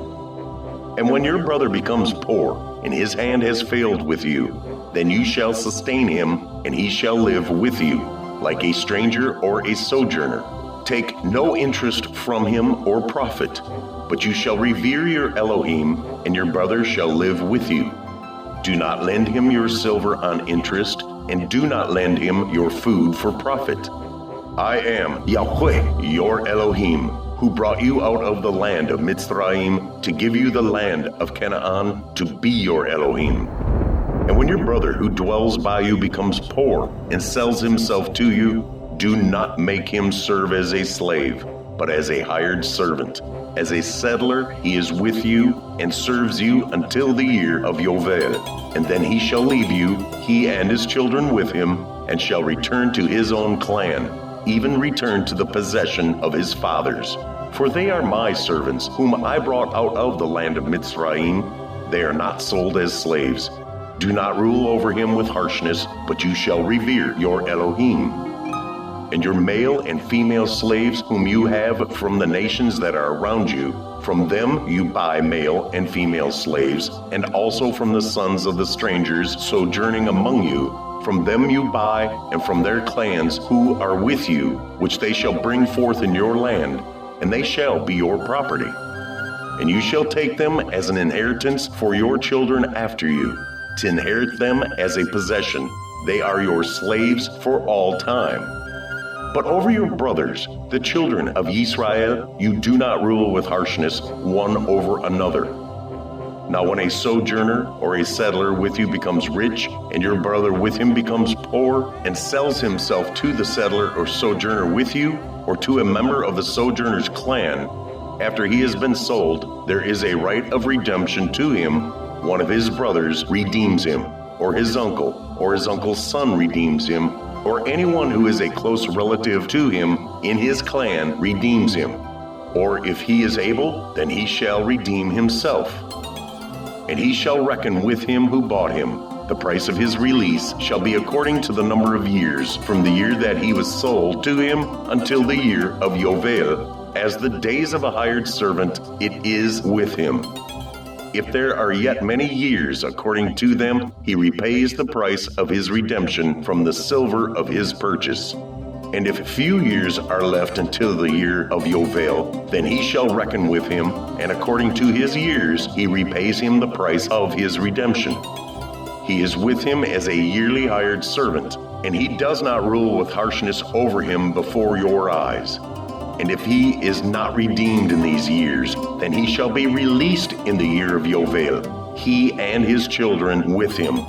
[SPEAKER 2] And when your brother becomes poor, and his hand has failed with you, then you shall sustain him, and he shall live with you, like a stranger or a sojourner. Take no interest from him or profit, but you shall revere your Elohim, and your brother shall live with you. Do not lend him your silver on interest, and do not lend him your food for profit. I am Yahweh, your Elohim, who brought you out of the land of Mitzrayim to give you the land of Canaan to be your Elohim. And when your brother who dwells by you becomes poor and sells himself to you, do not make him serve as a slave, but as a hired servant. As a settler, he is with you and serves you until the year of Yovel. And then he shall leave you, he and his children with him, and shall return to his own clan, even return to the possession of his fathers. For they are my servants, whom I brought out of the land of Mitzrayim. They are not sold as slaves. Do not rule over him with harshness, but you shall revere your Elohim. And your male and female slaves whom you have from the nations that are around you, from them you buy male and female slaves, and also from the sons of the strangers sojourning among you. From them you buy, and from their clans who are with you, which they shall bring forth in your land, and they shall be your property. And you shall take them as an inheritance for your children after you, to inherit them as a possession. They are your slaves for all time. But over your brothers, the children of Israel, you do not rule with harshness one over another. Now when a sojourner or a settler with you becomes rich, and your brother with him becomes poor, and sells himself to the settler or sojourner with you, or to a member of the sojourner's clan, after he has been sold, there is a right of redemption to him. One of his brothers redeems him, or his uncle's son redeems him, or anyone who is a close relative to him in his clan redeems him. Or if he is able, then he shall redeem himself. And he shall reckon with him who bought him. The price of his release shall be according to the number of years, from the year that he was sold to him until the year of Yovel. As the days of a hired servant, it is with him. If there are yet many years according to them, he repays the price of his redemption from the silver of his purchase. And if few years are left until the year of Yovel, then he shall reckon with him, and according to his years he repays him the price of his redemption. He is with him as a yearly hired servant, and he does not rule with harshness over him before your eyes. And if he is not redeemed in these years, then he shall be released in the year of Yovel, he and his children with him.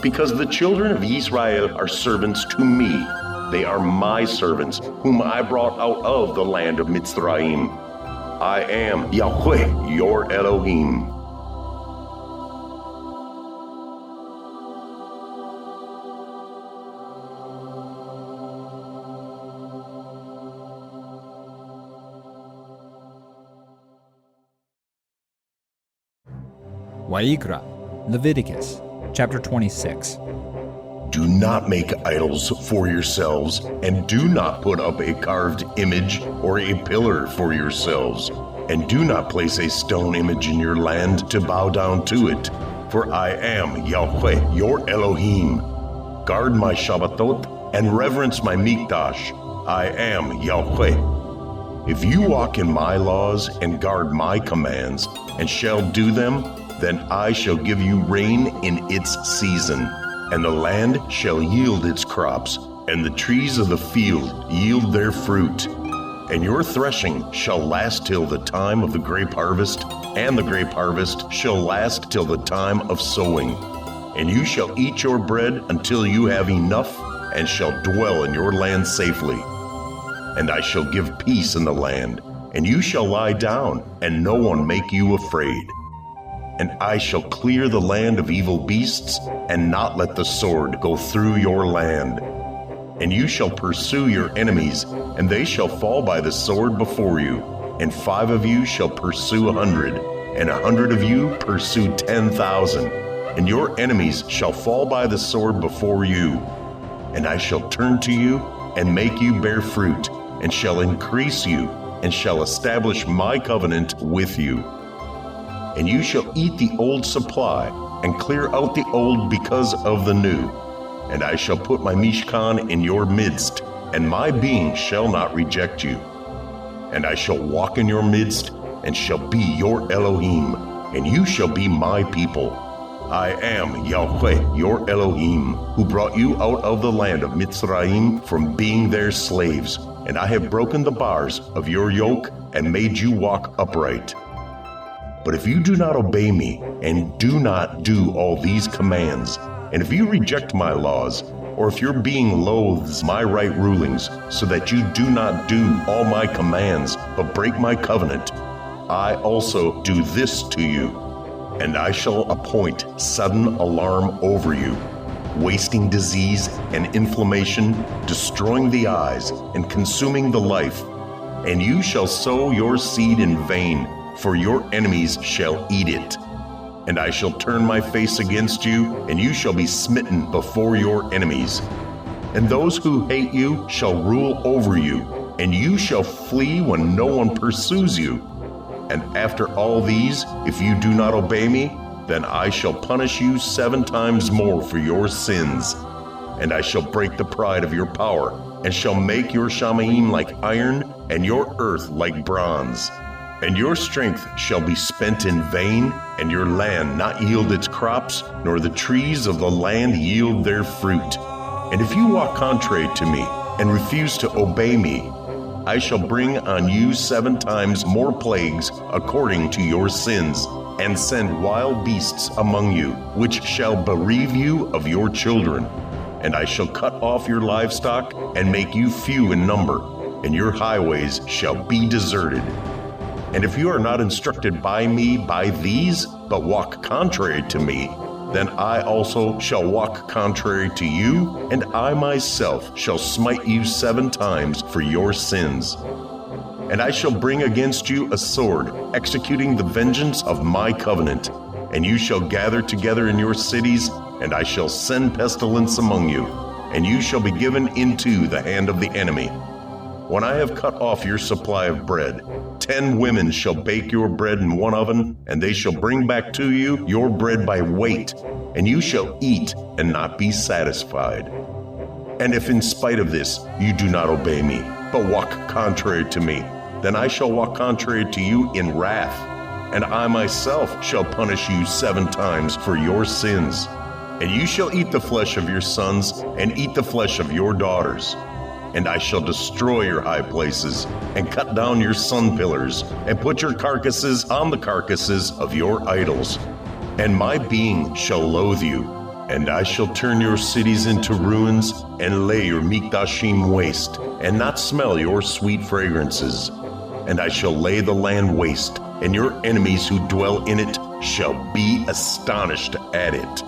[SPEAKER 2] Because the children of Israel are servants to me. They are my servants, whom I brought out of the land of Mitzrayim. I am Yahweh, your Elohim.
[SPEAKER 1] Wayyiqra, Leviticus, chapter 26.
[SPEAKER 2] Do not make idols for yourselves, and do not put up a carved image or a pillar for yourselves, and do not place a stone image in your land to bow down to it. For I am Yahweh, your Elohim. Guard my Shabbatot and reverence my Mikdash. I am Yahweh. If you walk in my laws and guard my commands, and shall do them, then I shall give you rain in its season, and the land shall yield its crops, and the trees of the field yield their fruit. And your threshing shall last till the time of the grape harvest, and the grape harvest shall last till the time of sowing. And you shall eat your bread until you have enough, and shall dwell in your land safely. And I shall give peace in the land, and you shall lie down, and no one make you afraid. and I shall clear the land of evil beasts, and not let the sword go through your land. And you shall pursue your enemies, and they shall fall by the sword before you. And 5 of you shall pursue 100, and 100 of you pursue 10,000. And your enemies shall fall by the sword before you. And I shall turn to you, and make you bear fruit, and shall increase you, and shall establish my covenant with you. And you shall eat the old supply, and clear out the old because of the new. And I shall put my Mishkan in your midst, and my being shall not reject you. And I shall walk in your midst, and shall be your Elohim, and you shall be my people. I am Yahweh, your Elohim, who brought you out of the land of Mitzrayim from being their slaves, and I have broken the bars of your yoke and made you walk upright. But if you do not obey me, and do not do all these commands, and if you reject my laws, or if your being loathes my right rulings, so that you do not do all my commands, but break my covenant, I also do this to you, and I shall appoint sudden alarm over you, wasting disease and inflammation, destroying the eyes and consuming the life. And you shall sow your seed in vain, for your enemies shall eat it. And I shall turn my face against you, and you shall be smitten before your enemies. And those who hate you shall rule over you, and you shall flee when no one pursues you. And after all these, if you do not obey me, then I shall punish you 7 times more for your sins. And I shall break the pride of your power, and shall make your Shamaim like iron, and your earth like bronze. And your strength shall be spent in vain, and your land not yield its crops, nor the trees of the land yield their fruit. And if you walk contrary to me, and refuse to obey me, I shall bring on you 7 times more plagues according to your sins, and send wild beasts among you, which shall bereave you of your children. And I shall cut off your livestock, and make you few in number, and your highways shall be deserted. And if you are not instructed by me by these, but walk contrary to me, then I also shall walk contrary to you, and I myself shall smite you 7 times for your sins. And I shall bring against you a sword, executing the vengeance of my covenant. And you shall gather together in your cities, and I shall send pestilence among you, and you shall be given into the hand of the enemy. When I have cut off your supply of bread, 10 women shall bake your bread in one oven, and they shall bring back to you your bread by weight, and you shall eat and not be satisfied. And if in spite of this you do not obey me, but walk contrary to me, then I shall walk contrary to you in wrath, and I myself shall punish you 7 times for your sins. And you shall eat the flesh of your sons, and eat the flesh of your daughters. And I shall destroy your high places, and cut down your sun pillars, and put your carcasses on the carcasses of your idols. And my being shall loathe you, and I shall turn your cities into ruins, and lay your mikdashim waste, and not smell your sweet fragrances. And I shall lay the land waste, and your enemies who dwell in it shall be astonished at it.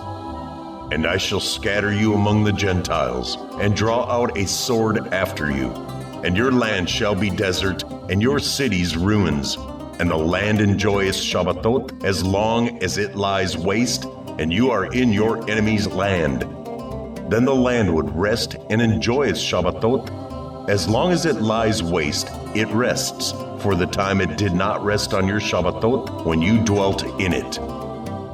[SPEAKER 2] And I shall scatter you among the Gentiles, and draw out a sword after you. And your land shall be desert, and your cities ruins. And the land enjoys Shabbatot as long as it lies waste, and you are in your enemy's land. Then the land would rest and enjoy its Shabbatot. As long as it lies waste, it rests, for the time it did not rest on your Shabbatot when you dwelt in it.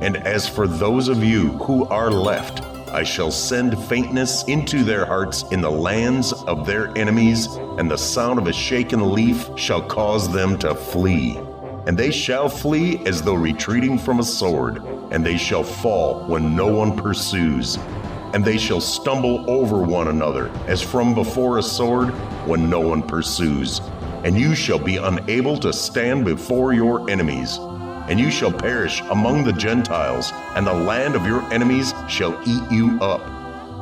[SPEAKER 2] And as for those of you who are left, I shall send faintness into their hearts in the lands of their enemies, and the sound of a shaken leaf shall cause them to flee. And they shall flee as though retreating from a sword, and they shall fall when no one pursues. And they shall stumble over one another as from before a sword when no one pursues. And you shall be unable to stand before your enemies. And you shall perish among the Gentiles, and the land of your enemies shall eat you up.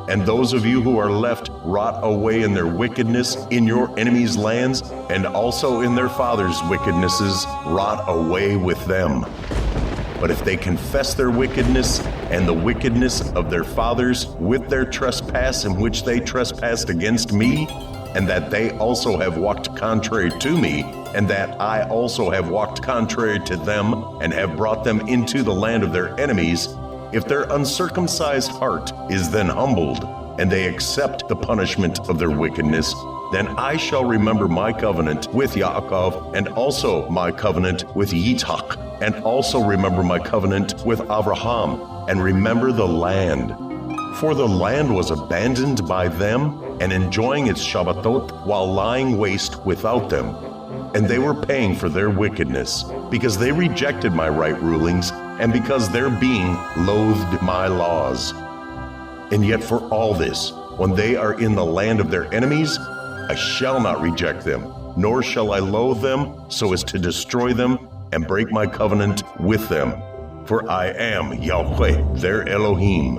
[SPEAKER 2] And those of you who are left rot away in their wickedness in your enemies' lands, and also in their fathers' wickednesses rot away with them. But if they confess their wickedness and the wickedness of their fathers with their trespass in which they trespassed against me, and that they also have walked contrary to me, and that I also have walked contrary to them, and have brought them into the land of their enemies, if their uncircumcised heart is then humbled, and they accept the punishment of their wickedness, then I shall remember my covenant with Yaakov, and also my covenant with Yitzhak, and also remember my covenant with Abraham, and remember the land. For the land was abandoned by them, and enjoying its Shabbatot while lying waste without them. And they were paying for their wickedness, because they rejected my right rulings, and because their being loathed my laws. And yet for all this, when they are in the land of their enemies, I shall not reject them, nor shall I loathe them so as to destroy them and break my covenant with them. For I am Yahweh, their Elohim.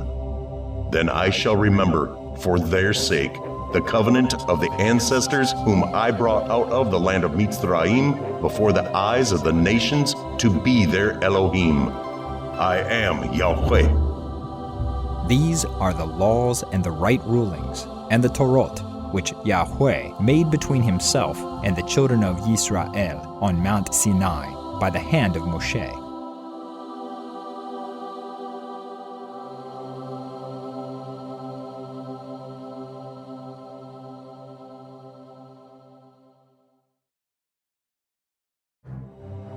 [SPEAKER 2] Then I shall remember, for their sake, the covenant of the ancestors whom I brought out of the land of Mitzrayim before the eyes of the nations to be their Elohim. I am Yahweh.
[SPEAKER 1] These are the laws and the right rulings, and the Torot, which Yahweh made between himself and the children of Yisrael on Mount Sinai by the hand of Moshe.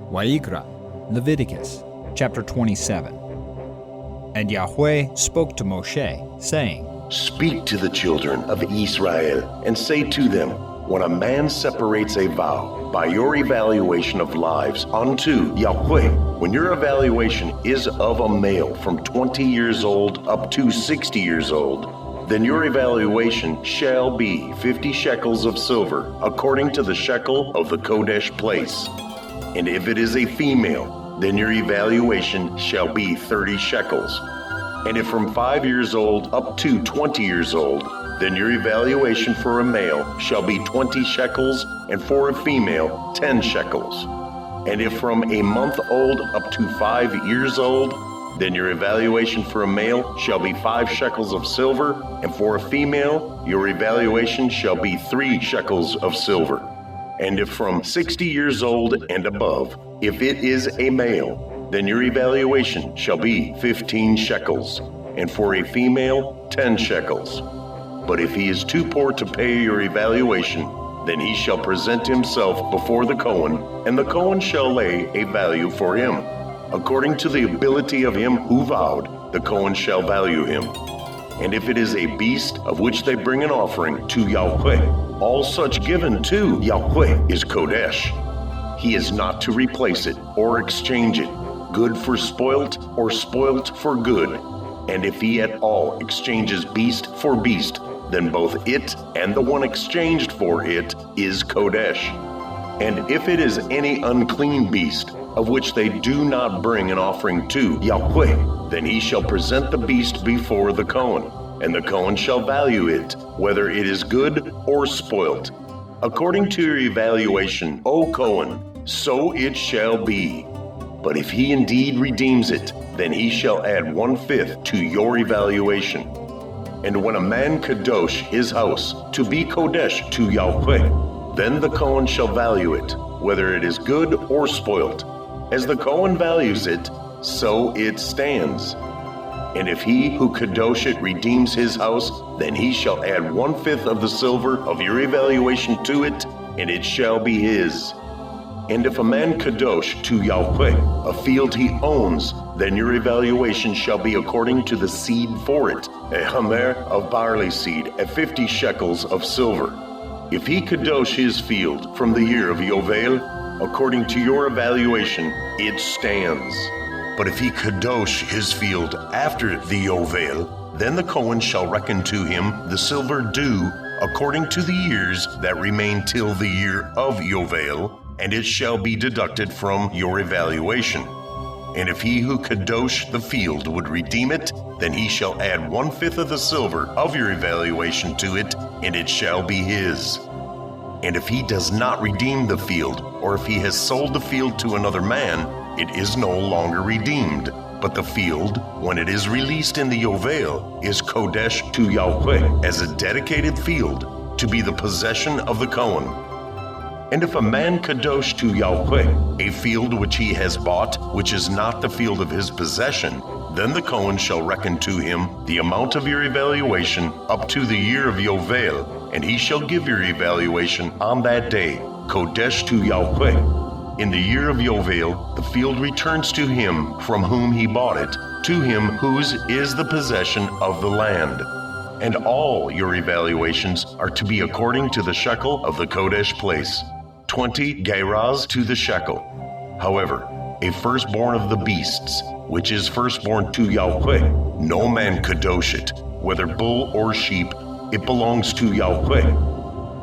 [SPEAKER 1] Wayyiqra, Leviticus, chapter 27. And Yahweh spoke to Moshe, saying,
[SPEAKER 2] Speak to the children of Israel, and say to them, when a man separates a vow by your evaluation of lives unto Yahweh, when your evaluation is of a male from 20 years old up to 60 years old, then your evaluation shall be 50 shekels of silver, according to the shekel of the Kodesh place. And if it is a female, then your evaluation shall be 30 shekels. And if from 5 years old up to 20 years old, then your evaluation for a male shall be 20 shekels, and for a female 10 shekels. And if from a month old up to 5 years old, then your evaluation for a male shall be 5 shekels of silver, and for a female your evaluation shall be 3 shekels of silver. And if from 60 years old and above, if it is a male, then your evaluation shall be 15 shekels, and for a female 10 shekels. But if he is too poor to pay your evaluation, then he shall present himself before the Cohen, and the Cohen shall lay a value for him. According to the ability of him who vowed, the Cohen shall value him. And if it is a beast of which they bring an offering to Yahweh, all such given to Yahweh is Kodesh. He is not to replace it or exchange it, good for spoilt or spoilt for good. And if he at all exchanges beast for beast, then both it and the one exchanged for it is Kodesh. And if it is any unclean beast, of which they do not bring an offering to Yahweh, then he shall present the beast before the Cohen, and the Cohen shall value it, whether it is good or spoilt. According to your evaluation, O Cohen, so it shall be. But if he indeed redeems it, then he shall add 1/5 to your evaluation. And when a man kadosh his house to be kodesh to Yahweh, then the Cohen shall value it, whether it is good or spoilt. As the Cohen values it, so it stands. And if he who kadosh it redeems his house, then he shall add 1/5 of the silver of your evaluation to it, and it shall be his. And if a man kadosh to Yahweh a field he owns, then your evaluation shall be according to the seed for it, a hamer of barley seed at 50 shekels of silver. If he kadosh his field from the year of Yovel, according to your evaluation, it stands. But if he kadosh his field after the Yovel, then the Cohen shall reckon to him the silver due according to the years that remain till the year of Yovel, and it shall be deducted from your evaluation. And if he who kadosh the field would redeem it, then he shall add 1/5 of the silver of your evaluation to it, and it shall be his. And if he does not redeem the field, or if he has sold the field to another man, it is no longer redeemed. But the field, when it is released in the Yovel, is Kodesh to Yahweh as a dedicated field to be the possession of the Cohen. And if a man kadosh to Yahweh a field which he has bought, which is not the field of his possession, then the Cohen shall reckon to him the amount of your evaluation up to the year of Yovel, and he shall give your evaluation on that day, Kodesh to Yahweh. In the year of Yovel, the field returns to him from whom he bought it, to him whose is the possession of the land. And all your evaluations are to be according to the shekel of the Kodesh place, 20 gerahs to the shekel. However, a firstborn of the beasts, which is firstborn to Yahweh, no man kadosh it, whether bull or sheep, it belongs to Yahweh.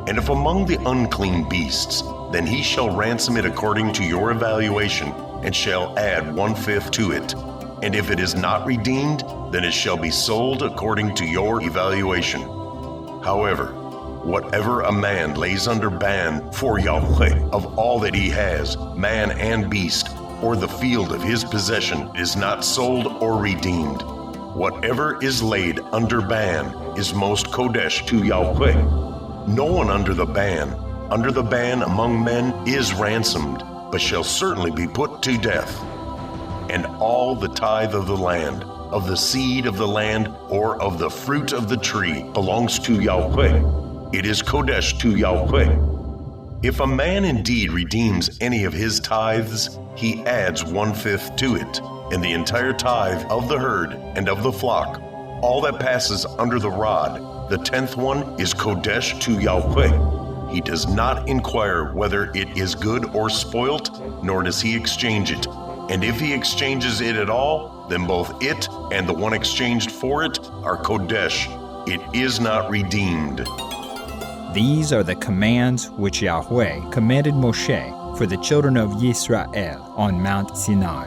[SPEAKER 2] And if among the unclean beasts, then he shall ransom it according to your evaluation, and shall add 1/5 to it. And if it is not redeemed, then it shall be sold according to your evaluation. However, whatever a man lays under ban for Yahweh of all that he has, man and beast, or the field of his possession, is not sold or redeemed. Whatever is laid under ban is most Kodesh to Yahweh. No one under the ban among men is ransomed, but shall certainly be put to death. And all the tithe of the land, of the seed of the land, or of the fruit of the tree, belongs to Yahweh. It is Kodesh to Yahweh. If a man indeed redeems any of his tithes, he adds 1/5 to it, and the entire tithe of the herd and of the flock, all that passes under the rod, the 10th one is Kodesh to Yahweh. He does not inquire whether it is good or spoilt, nor does he exchange it. And if he exchanges it at all, then both it and the one exchanged for it are Kodesh. It is not redeemed.
[SPEAKER 1] These are the commands which Yahweh commanded Moshe for the children of Yisrael on Mount Sinai.